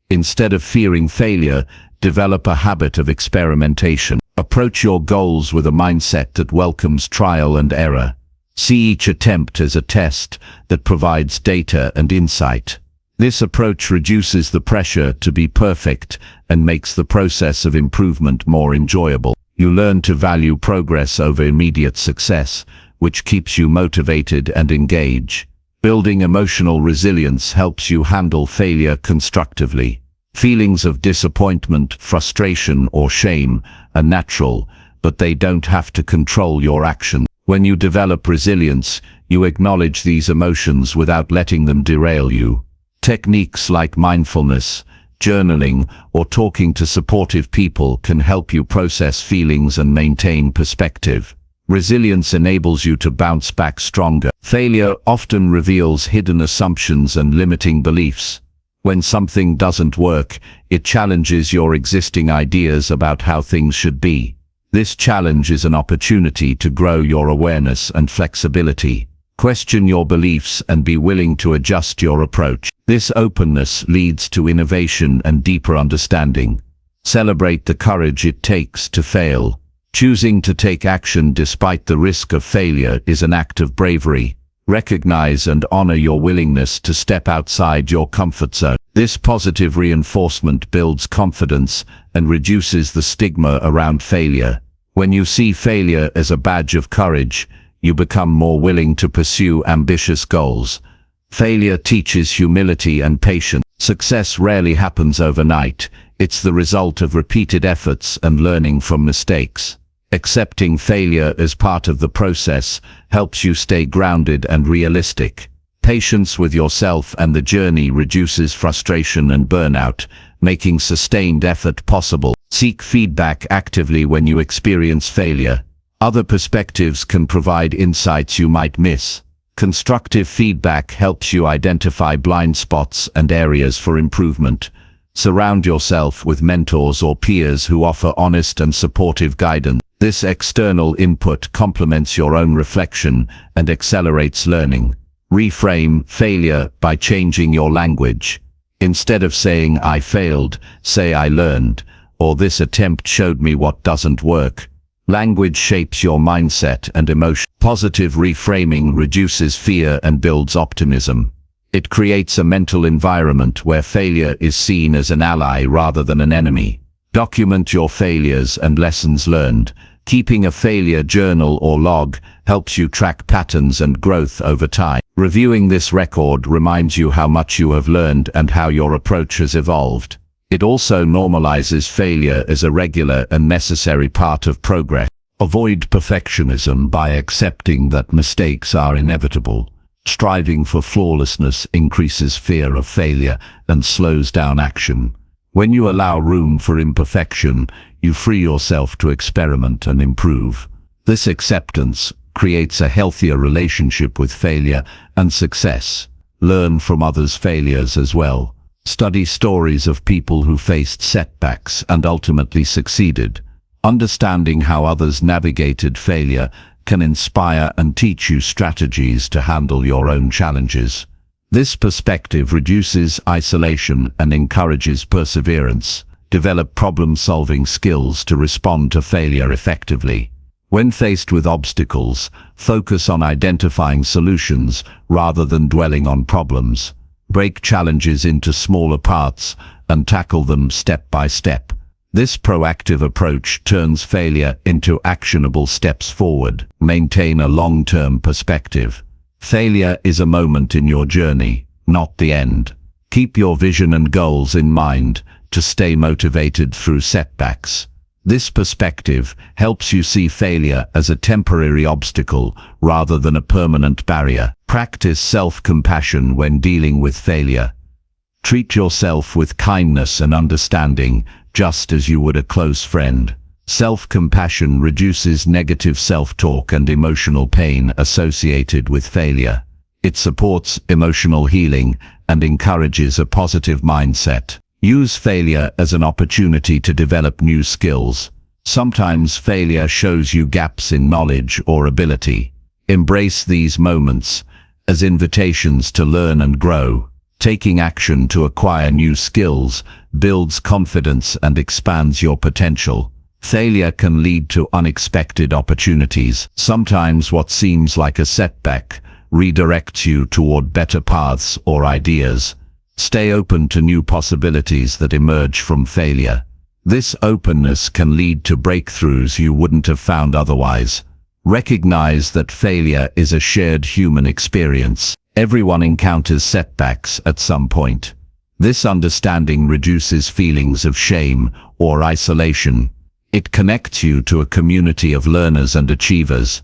Instead of fearing failure, develop a habit of experimentation. Approach your goals with a mindset that welcomes trial and error. See each attempt as a test that provides data and insight. This approach reduces the pressure to be perfect and makes the process of improvement more enjoyable. You learn to value progress over immediate success, which keeps you motivated and engaged. Building emotional resilience helps you handle failure constructively. Feelings of disappointment, frustration, or shame are natural, but they don't have to control your actions. When you develop resilience, you acknowledge these emotions without letting them derail you. Techniques like mindfulness, journaling, or talking to supportive people can help you process feelings and maintain perspective. Resilience enables you to bounce back stronger. Failure often reveals hidden assumptions and limiting beliefs. When something doesn't work, it challenges your existing ideas about how things should be. This challenge is an opportunity to grow your awareness and flexibility. Question your beliefs and be willing to adjust your approach. This openness leads to innovation and deeper understanding. Celebrate the courage it takes to fail. Choosing to take action despite the risk of failure is an act of bravery. Recognize and honor your willingness to step outside your comfort zone. This positive reinforcement builds confidence and reduces the stigma around failure. When you see failure as a badge of courage, you become more willing to pursue ambitious goals. Failure teaches humility and patience. Success rarely happens overnight. It's the result of repeated efforts and learning from mistakes. Accepting failure as part of the process helps you stay grounded and realistic. Patience with yourself and the journey reduces frustration and burnout, making sustained effort possible. Seek feedback actively when you experience failure. Other perspectives can provide insights you might miss. Constructive feedback helps you identify blind spots and areas for improvement. Surround yourself with mentors or peers who offer honest and supportive guidance. This external input complements your own reflection and accelerates learning. Reframe failure by changing your language. Instead of saying "I failed," say "I learned," or "this attempt showed me what doesn't work." Language shapes your mindset and emotion. Positive reframing reduces fear and builds optimism. It creates a mental environment where failure is seen as an ally rather than an enemy. Document your failures and lessons learned. Keeping a failure journal or log helps you track patterns and growth over time. Reviewing this record reminds you how much you have learned and how your approach has evolved. It also normalizes failure as a regular and necessary part of progress. Avoid perfectionism by accepting that mistakes are inevitable. Striving for flawlessness increases fear of failure and slows down action. When you allow room for imperfection, you free yourself to experiment and improve. This acceptance creates a healthier relationship with failure and success. Learn from others' failures as well. Study stories of people who faced setbacks and ultimately succeeded. Understanding how others navigated failure can inspire and teach you strategies to handle your own challenges. This perspective reduces isolation and encourages perseverance. Develop problem-solving skills to respond to failure effectively. When faced with obstacles, focus on identifying solutions rather than dwelling on problems. Break challenges into smaller parts and tackle them step by step. This proactive approach turns failure into actionable steps forward. Maintain a long-term perspective. Failure is a moment in your journey, not the end. Keep your vision and goals in mind to stay motivated through setbacks. This perspective helps you see failure as a temporary obstacle rather than a permanent barrier. Practice self-compassion when dealing with failure. Treat yourself with kindness and understanding, just as you would a close friend. Self-compassion reduces negative self-talk and emotional pain associated with failure. It supports emotional healing and encourages a positive mindset. Use failure as an opportunity to develop new skills. Sometimes failure shows you gaps in knowledge or ability. Embrace these moments as invitations to learn and grow. Taking action to acquire new skills builds confidence and expands your potential. Failure can lead to unexpected opportunities. Sometimes what seems like a setback redirects you toward better paths or ideas. Stay open to new possibilities that emerge from failure. This openness can lead to breakthroughs you wouldn't have found otherwise. Recognize that failure is a shared human experience. Everyone encounters setbacks at some point. This understanding reduces feelings of shame or isolation. It connects you to a community of learners and achievers.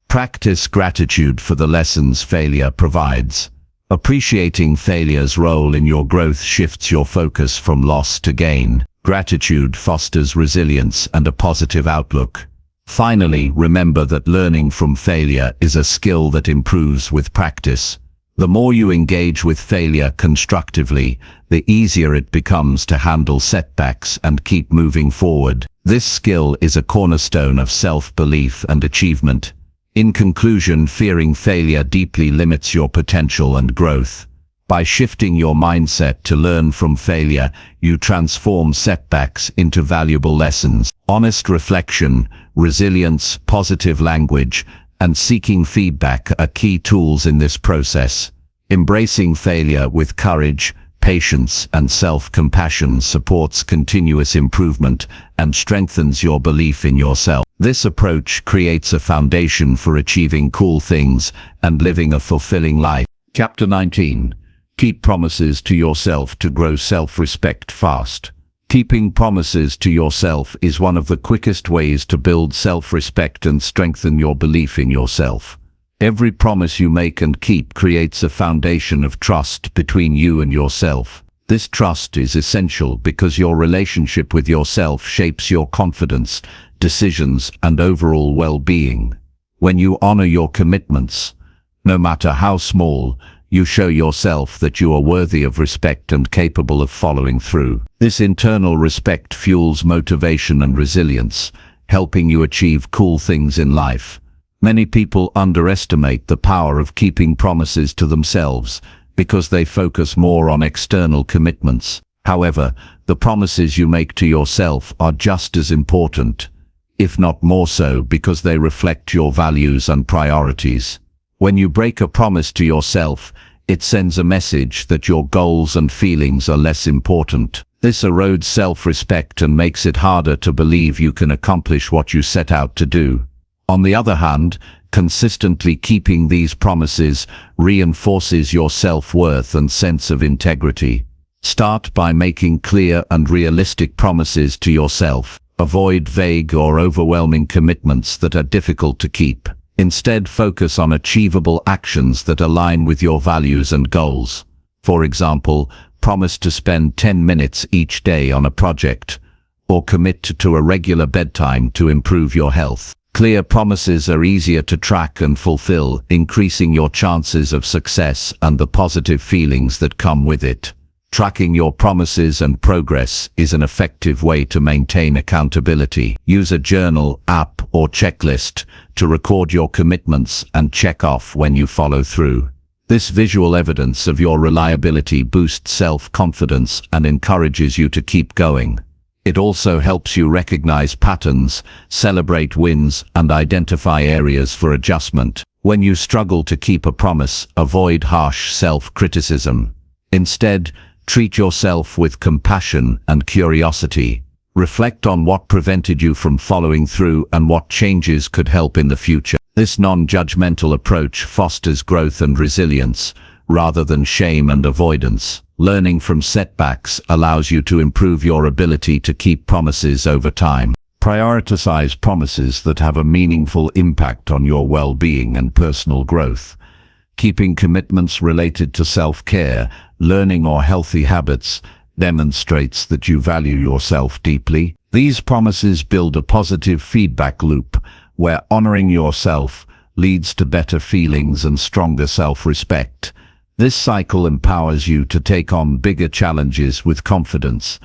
Practice gratitude for the lessons failure provides. Appreciating failure's role in your growth shifts your focus from loss to gain. Gratitude fosters resilience and a positive outlook. Finally, remember that learning from failure is a skill that improves with practice. The more you engage with failure constructively, the easier it becomes to handle setbacks and keep moving forward. This skill is a cornerstone of self-belief and achievement. In conclusion, fearing failure deeply limits your potential and growth. By shifting your mindset to learn from failure, you transform setbacks into valuable lessons. Honest reflection, resilience, positive language, and seeking feedback are key tools in this process. Embracing failure with courage, patience, and self-compassion supports continuous improvement and strengthens your belief in yourself. This approach creates a foundation for achieving cool things and living a fulfilling life. Chapter 19. Keep promises to yourself to grow self-respect fast. Keeping promises to yourself is one of the quickest ways to build self-respect and strengthen your belief in yourself. Every promise you make and keep creates a foundation of trust between you and yourself. This trust is essential because your relationship with yourself shapes your confidence, decisions, and overall well-being. When you honor your commitments, no matter how small, you show yourself that you are worthy of respect and capable of following through. This internal respect fuels motivation and resilience, helping you achieve cool things in life. Many people underestimate the power of keeping promises to themselves because they focus more on external commitments. However, the promises you make to yourself are just as important, if not more so, because they reflect your values and priorities. When you break a promise to yourself, it sends a message that your goals and feelings are less important. This erodes self-respect and makes it harder to believe you can accomplish what you set out to do. On the other hand, consistently keeping these promises reinforces your self-worth and sense of integrity. Start by making clear and realistic promises to yourself. Avoid vague or overwhelming commitments that are difficult to keep. Instead, focus on achievable actions that align with your values and goals. For example, promise to spend 10 minutes each day on a project, or commit to a regular bedtime to improve your health. Clear promises are easier to track and fulfill, increasing your chances of success and the positive feelings that come with it. Tracking your promises and progress is an effective way to maintain accountability. Use a journal, app, or checklist to record your commitments and check off when you follow through. This visual evidence of your reliability boosts self-confidence and encourages you to keep going. It also helps you recognize patterns, celebrate wins, and identify areas for adjustment. When you struggle to keep a promise, avoid harsh self-criticism. Instead, treat yourself with compassion and curiosity. Reflect on what prevented you from following through and what changes could help in the future. This non-judgmental approach fosters growth and resilience, rather than shame and avoidance. Learning from setbacks allows you to improve your ability to keep promises over time. Prioritize promises that have a meaningful impact on your well-being and personal growth. Keeping commitments related to self-care, learning, or healthy habits demonstrates that you value yourself deeply. These promises build a positive feedback loop where honoring yourself leads to better feelings and stronger self-respect. This cycle empowers you to take on bigger challenges with confidence.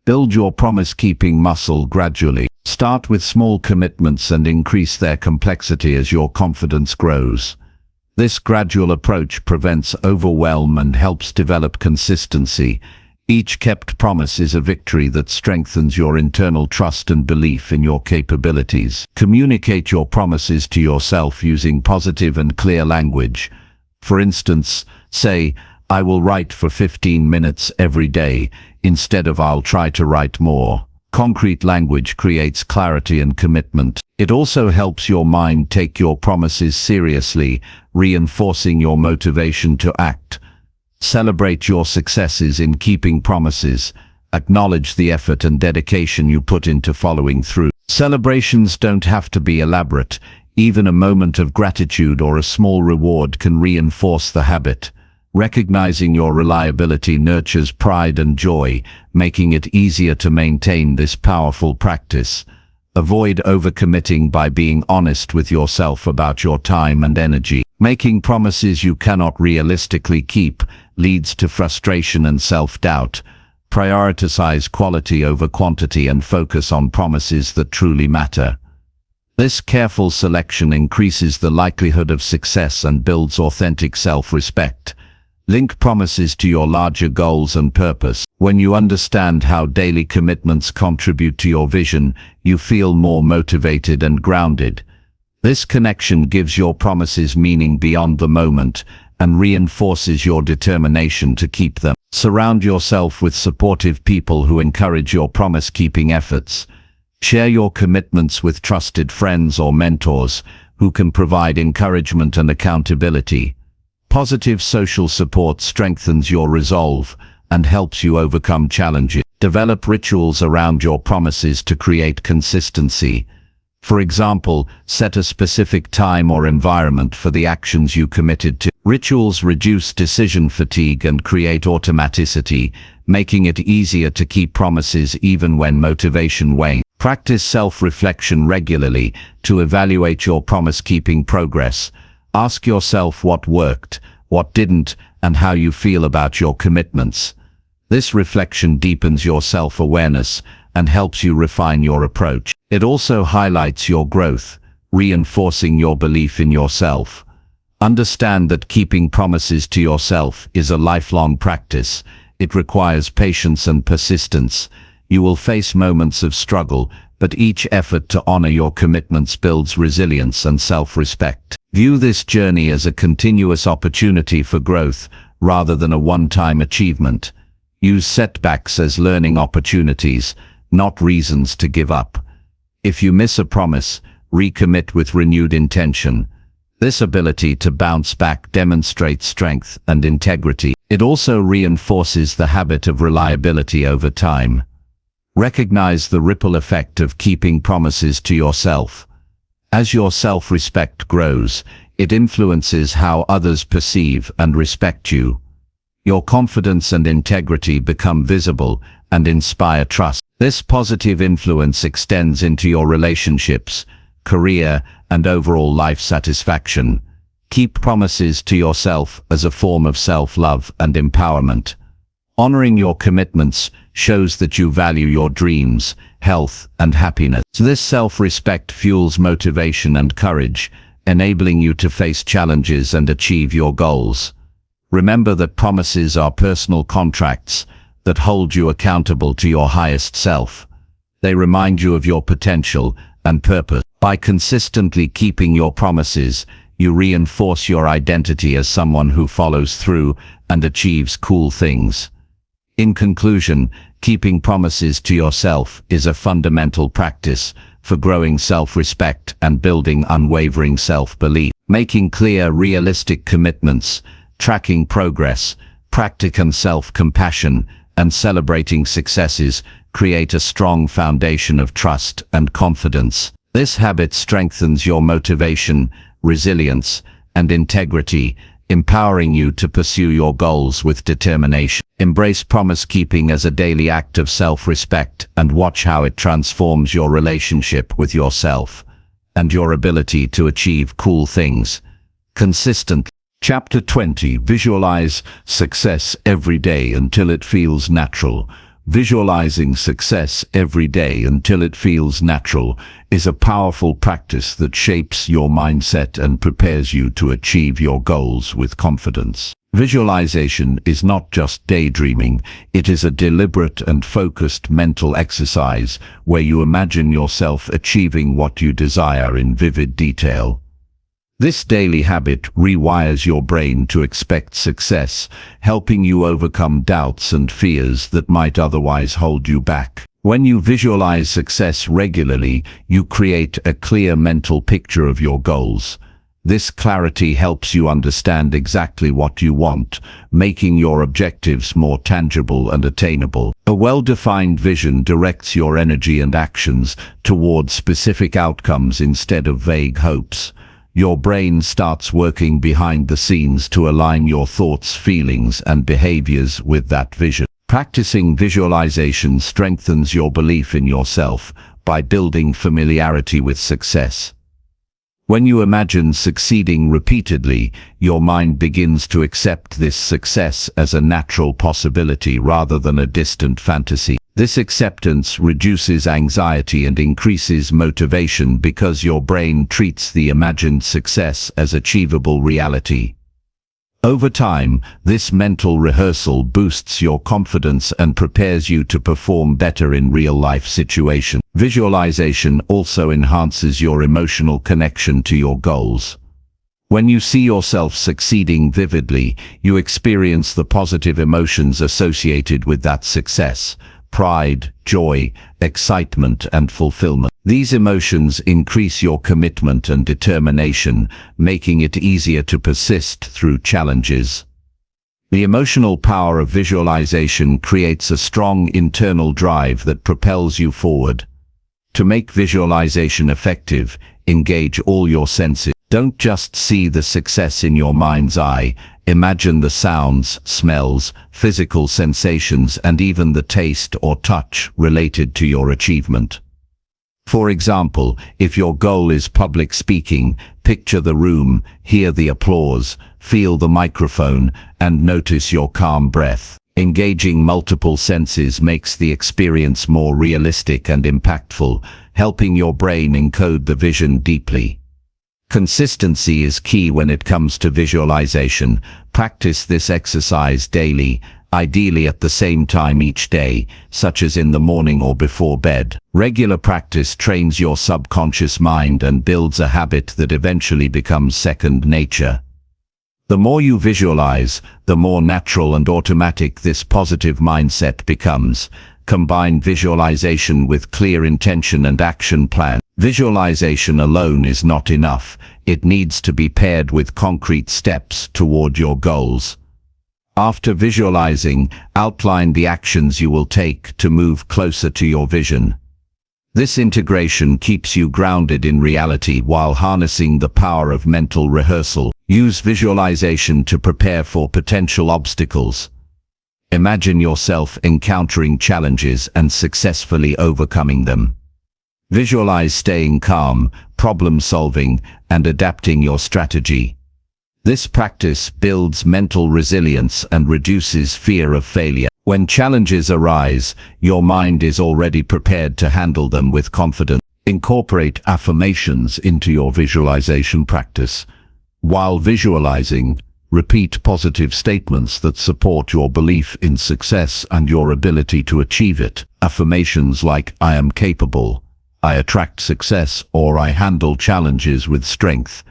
Build your promise-keeping muscle gradually. Start with small commitments and increase their complexity as your confidence grows. This gradual approach prevents overwhelm and helps develop consistency. Each kept promise is a victory that strengthens your internal trust and belief in your capabilities. Communicate your promises to yourself using positive and clear language. For instance, say, "I will write for 15 minutes every day," instead of "I'll try to write more." Concrete language creates clarity and commitment. It also helps your mind take your promises seriously, reinforcing your motivation to act. Celebrate your successes in keeping promises. Acknowledge the effort and dedication you put into following through. Celebrations don't have to be elaborate. Even a moment of gratitude or a small reward can reinforce the habit. Recognizing your reliability nurtures pride and joy, making it easier to maintain this powerful practice. Avoid overcommitting by being honest with yourself about your time and energy. Making promises you cannot realistically keep leads to frustration and self-doubt. Prioritize quality over quantity and focus on promises that truly matter. This careful selection increases the likelihood of success and builds authentic self-respect. Link promises to your larger goals and purpose. When you understand how daily commitments contribute to your vision, you feel more motivated and grounded. This connection gives your promises meaning beyond the moment and reinforces your determination to keep them. Surround yourself with supportive people who encourage your promise-keeping efforts. Share your commitments with trusted friends or mentors who can provide encouragement and accountability. Positive social support strengthens your resolve and helps you overcome challenges. Develop rituals around your promises to create consistency. For example, set a specific time or environment for the actions you committed to. Rituals reduce decision fatigue and create automaticity, making it easier to keep promises even when motivation wanes. Practice self-reflection regularly to evaluate your promise-keeping progress. Ask yourself what worked, what didn't, and how you feel about your commitments. This reflection deepens your self-awareness and helps you refine your approach. It also highlights your growth, reinforcing your belief in yourself. Understand that keeping promises to yourself is a lifelong practice. It requires patience and persistence. You will face moments of struggle, but each effort to honor your commitments builds resilience and self-respect. View this journey as a continuous opportunity for growth rather than a one-time achievement. Use setbacks as learning opportunities, not reasons to give up. If you miss a promise, recommit with renewed intention. This ability to bounce back demonstrates strength and integrity. It also reinforces the habit of reliability over time. Recognize the ripple effect of keeping promises to yourself. As your self-respect grows, it influences how others perceive and respect you. Your confidence and integrity become visible and inspire trust. This positive influence extends into your relationships, career, and overall life satisfaction. Keep promises to yourself as a form of self-love and empowerment. Honoring your commitments shows that you value your dreams, health, and happiness. This self-respect fuels motivation and courage, enabling you to face challenges and achieve your goals. Remember that promises are personal contracts that hold you accountable to your highest self. They remind you of your potential and purpose. By consistently keeping your promises, you reinforce your identity as someone who follows through and achieves cool things. In conclusion, keeping promises to yourself is a fundamental practice for growing self-respect and building unwavering self-belief. Making clear, realistic commitments, tracking progress, practicing self-compassion, and celebrating successes create a strong foundation of trust and confidence. This habit strengthens your motivation, resilience, and integrity, empowering you to pursue your goals with determination. Embrace promise-keeping as a daily act of self-respect and watch how it transforms your relationship with yourself and your ability to achieve cool things consistently. Chapter 20. Visualize success every day until it feels natural. Visualizing success every day until it feels natural is a powerful practice that shapes your mindset and prepares you to achieve your goals with confidence. Visualization is not just daydreaming, it is a deliberate and focused mental exercise where you imagine yourself achieving what you desire in vivid detail. This daily habit rewires your brain to expect success, helping you overcome doubts and fears that might otherwise hold you back. When you visualize success regularly, you create a clear mental picture of your goals. This clarity helps you understand exactly what you want, making your objectives more tangible and attainable. A well-defined vision directs your energy and actions towards specific outcomes instead of vague hopes. Your brain starts working behind the scenes to align your thoughts, feelings, and behaviors with that vision. Practicing visualization strengthens your belief in yourself by building familiarity with success. When you imagine succeeding repeatedly, your mind begins to accept this success as a natural possibility rather than a distant fantasy. This acceptance reduces anxiety and increases motivation because your brain treats the imagined success as achievable reality. Over time, this mental rehearsal boosts your confidence and prepares you to perform better in real-life situations. Visualization also enhances your emotional connection to your goals. When you see yourself succeeding vividly, you experience the positive emotions associated with that success: pride, joy, excitement, and fulfillment. These emotions increase your commitment and determination, making it easier to persist through challenges. The emotional power of visualization creates a strong internal drive that propels you forward. To make visualization effective, engage all your senses. Don't just see the success in your mind's eye. Imagine the sounds, smells, physical sensations, and even the taste or touch related to your achievement. For example, if your goal is public speaking, picture the room, hear the applause, feel the microphone, and notice your calm breath. Engaging multiple senses makes the experience more realistic and impactful, helping your brain encode the vision deeply. Consistency is key when it comes to visualization. Practice this exercise daily, ideally at the same time each day, such as in the morning or before bed. Regular practice trains your subconscious mind and builds a habit that eventually becomes second nature. The more you visualize, the more natural and automatic this positive mindset becomes. Combine visualization with clear intention and action plan. Visualization alone is not enough. It needs to be paired with concrete steps toward your goals. After visualizing, outline the actions you will take to move closer to your vision. This integration keeps you grounded in reality while harnessing the power of mental rehearsal. Use visualization to prepare for potential obstacles. Imagine yourself encountering challenges and successfully overcoming them. Visualize staying calm, problem-solving, and adapting your strategy. This practice builds mental resilience and reduces fear of failure. When challenges arise, your mind is already prepared to handle them with confidence. Incorporate affirmations into your visualization practice. While visualizing, repeat positive statements that support your belief in success and your ability to achieve it. Affirmations like "I am capable," "I attract success," or "I handle challenges with strength"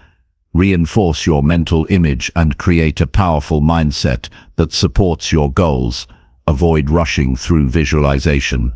reinforce your mental image and create a powerful mindset that supports your goals. Avoid rushing through visualization.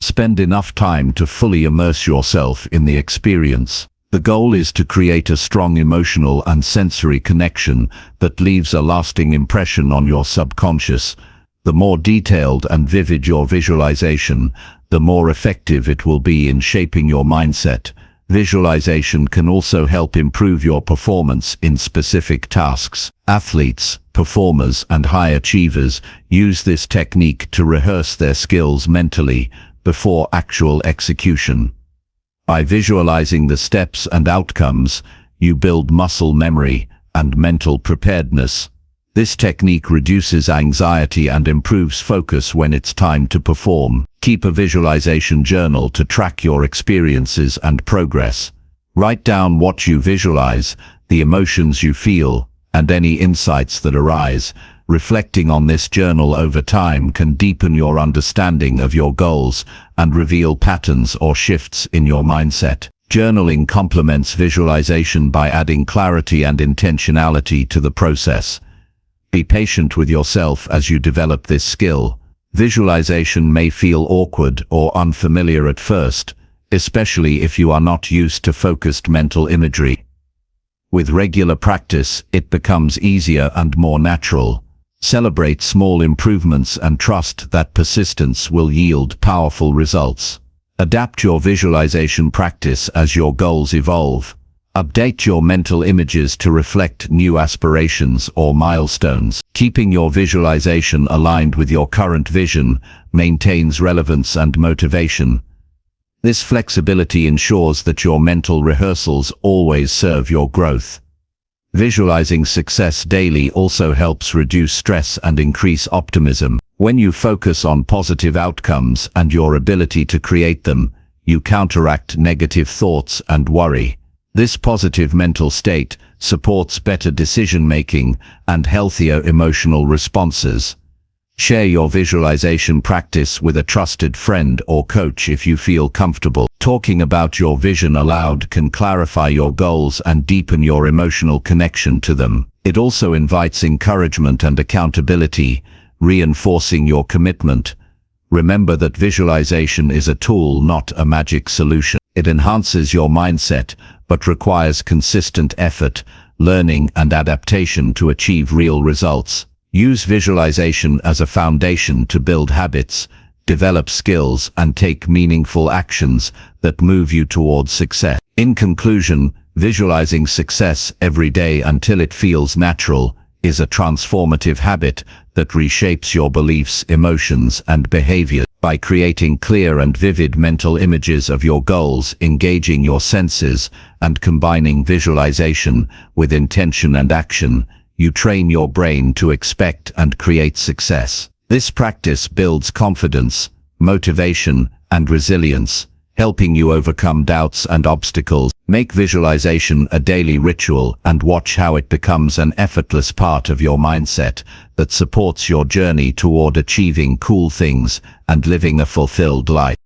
Spend enough time to fully immerse yourself in the experience. The goal is to create a strong emotional and sensory connection that leaves a lasting impression on your subconscious. The more detailed and vivid your visualization, the more effective it will be in shaping your mindset. Visualization can also help improve your performance in specific tasks. Athletes, performers, and high achievers use this technique to rehearse their skills mentally before actual execution. By visualizing the steps and outcomes, you build muscle memory and mental preparedness. This technique reduces anxiety and improves focus when it's time to perform. Keep a visualization journal to track your experiences and progress. Write down what you visualize, the emotions you feel, and any insights that arise. Reflecting on this journal over time can deepen your understanding of your goals and reveal patterns or shifts in your mindset. Journaling complements visualization by adding clarity and intentionality to the process. Be patient with yourself as you develop this skill. Visualization may feel awkward or unfamiliar at first, especially if you are not used to focused mental imagery. With regular practice, it becomes easier and more natural. Celebrate small improvements and trust that persistence will yield powerful results. Adapt your visualization practice as your goals evolve. Update your mental images to reflect new aspirations or milestones. Keeping your visualization aligned with your current vision maintains relevance and motivation. This flexibility ensures that your mental rehearsals always serve your growth. Visualizing success daily also helps reduce stress and increase optimism. When you focus on positive outcomes and your ability to create them, you counteract negative thoughts and worry. This positive mental state supports better decision-making and healthier emotional responses. Share your visualization practice with a trusted friend or coach if you feel comfortable. Talking about your vision aloud can clarify your goals and deepen your emotional connection to them. It also invites encouragement and accountability, reinforcing your commitment. Remember that visualization is a tool, not a magic solution. It enhances your mindset, but requires consistent effort, learning, and adaptation to achieve real results. Use visualization as a foundation to build habits, develop skills, and take meaningful actions that move you towards success. In conclusion, visualizing success every day until it feels natural is a transformative habit that reshapes your beliefs, emotions, and behavior. By creating clear and vivid mental images of your goals, engaging your senses, and combining visualization with intention and action, you train your brain to expect and create success. This practice builds confidence, motivation, and resilience, helping you overcome doubts and obstacles. Make visualization a daily ritual and watch how it becomes an effortless part of your mindset that supports your journey toward achieving cool things and living a fulfilled life.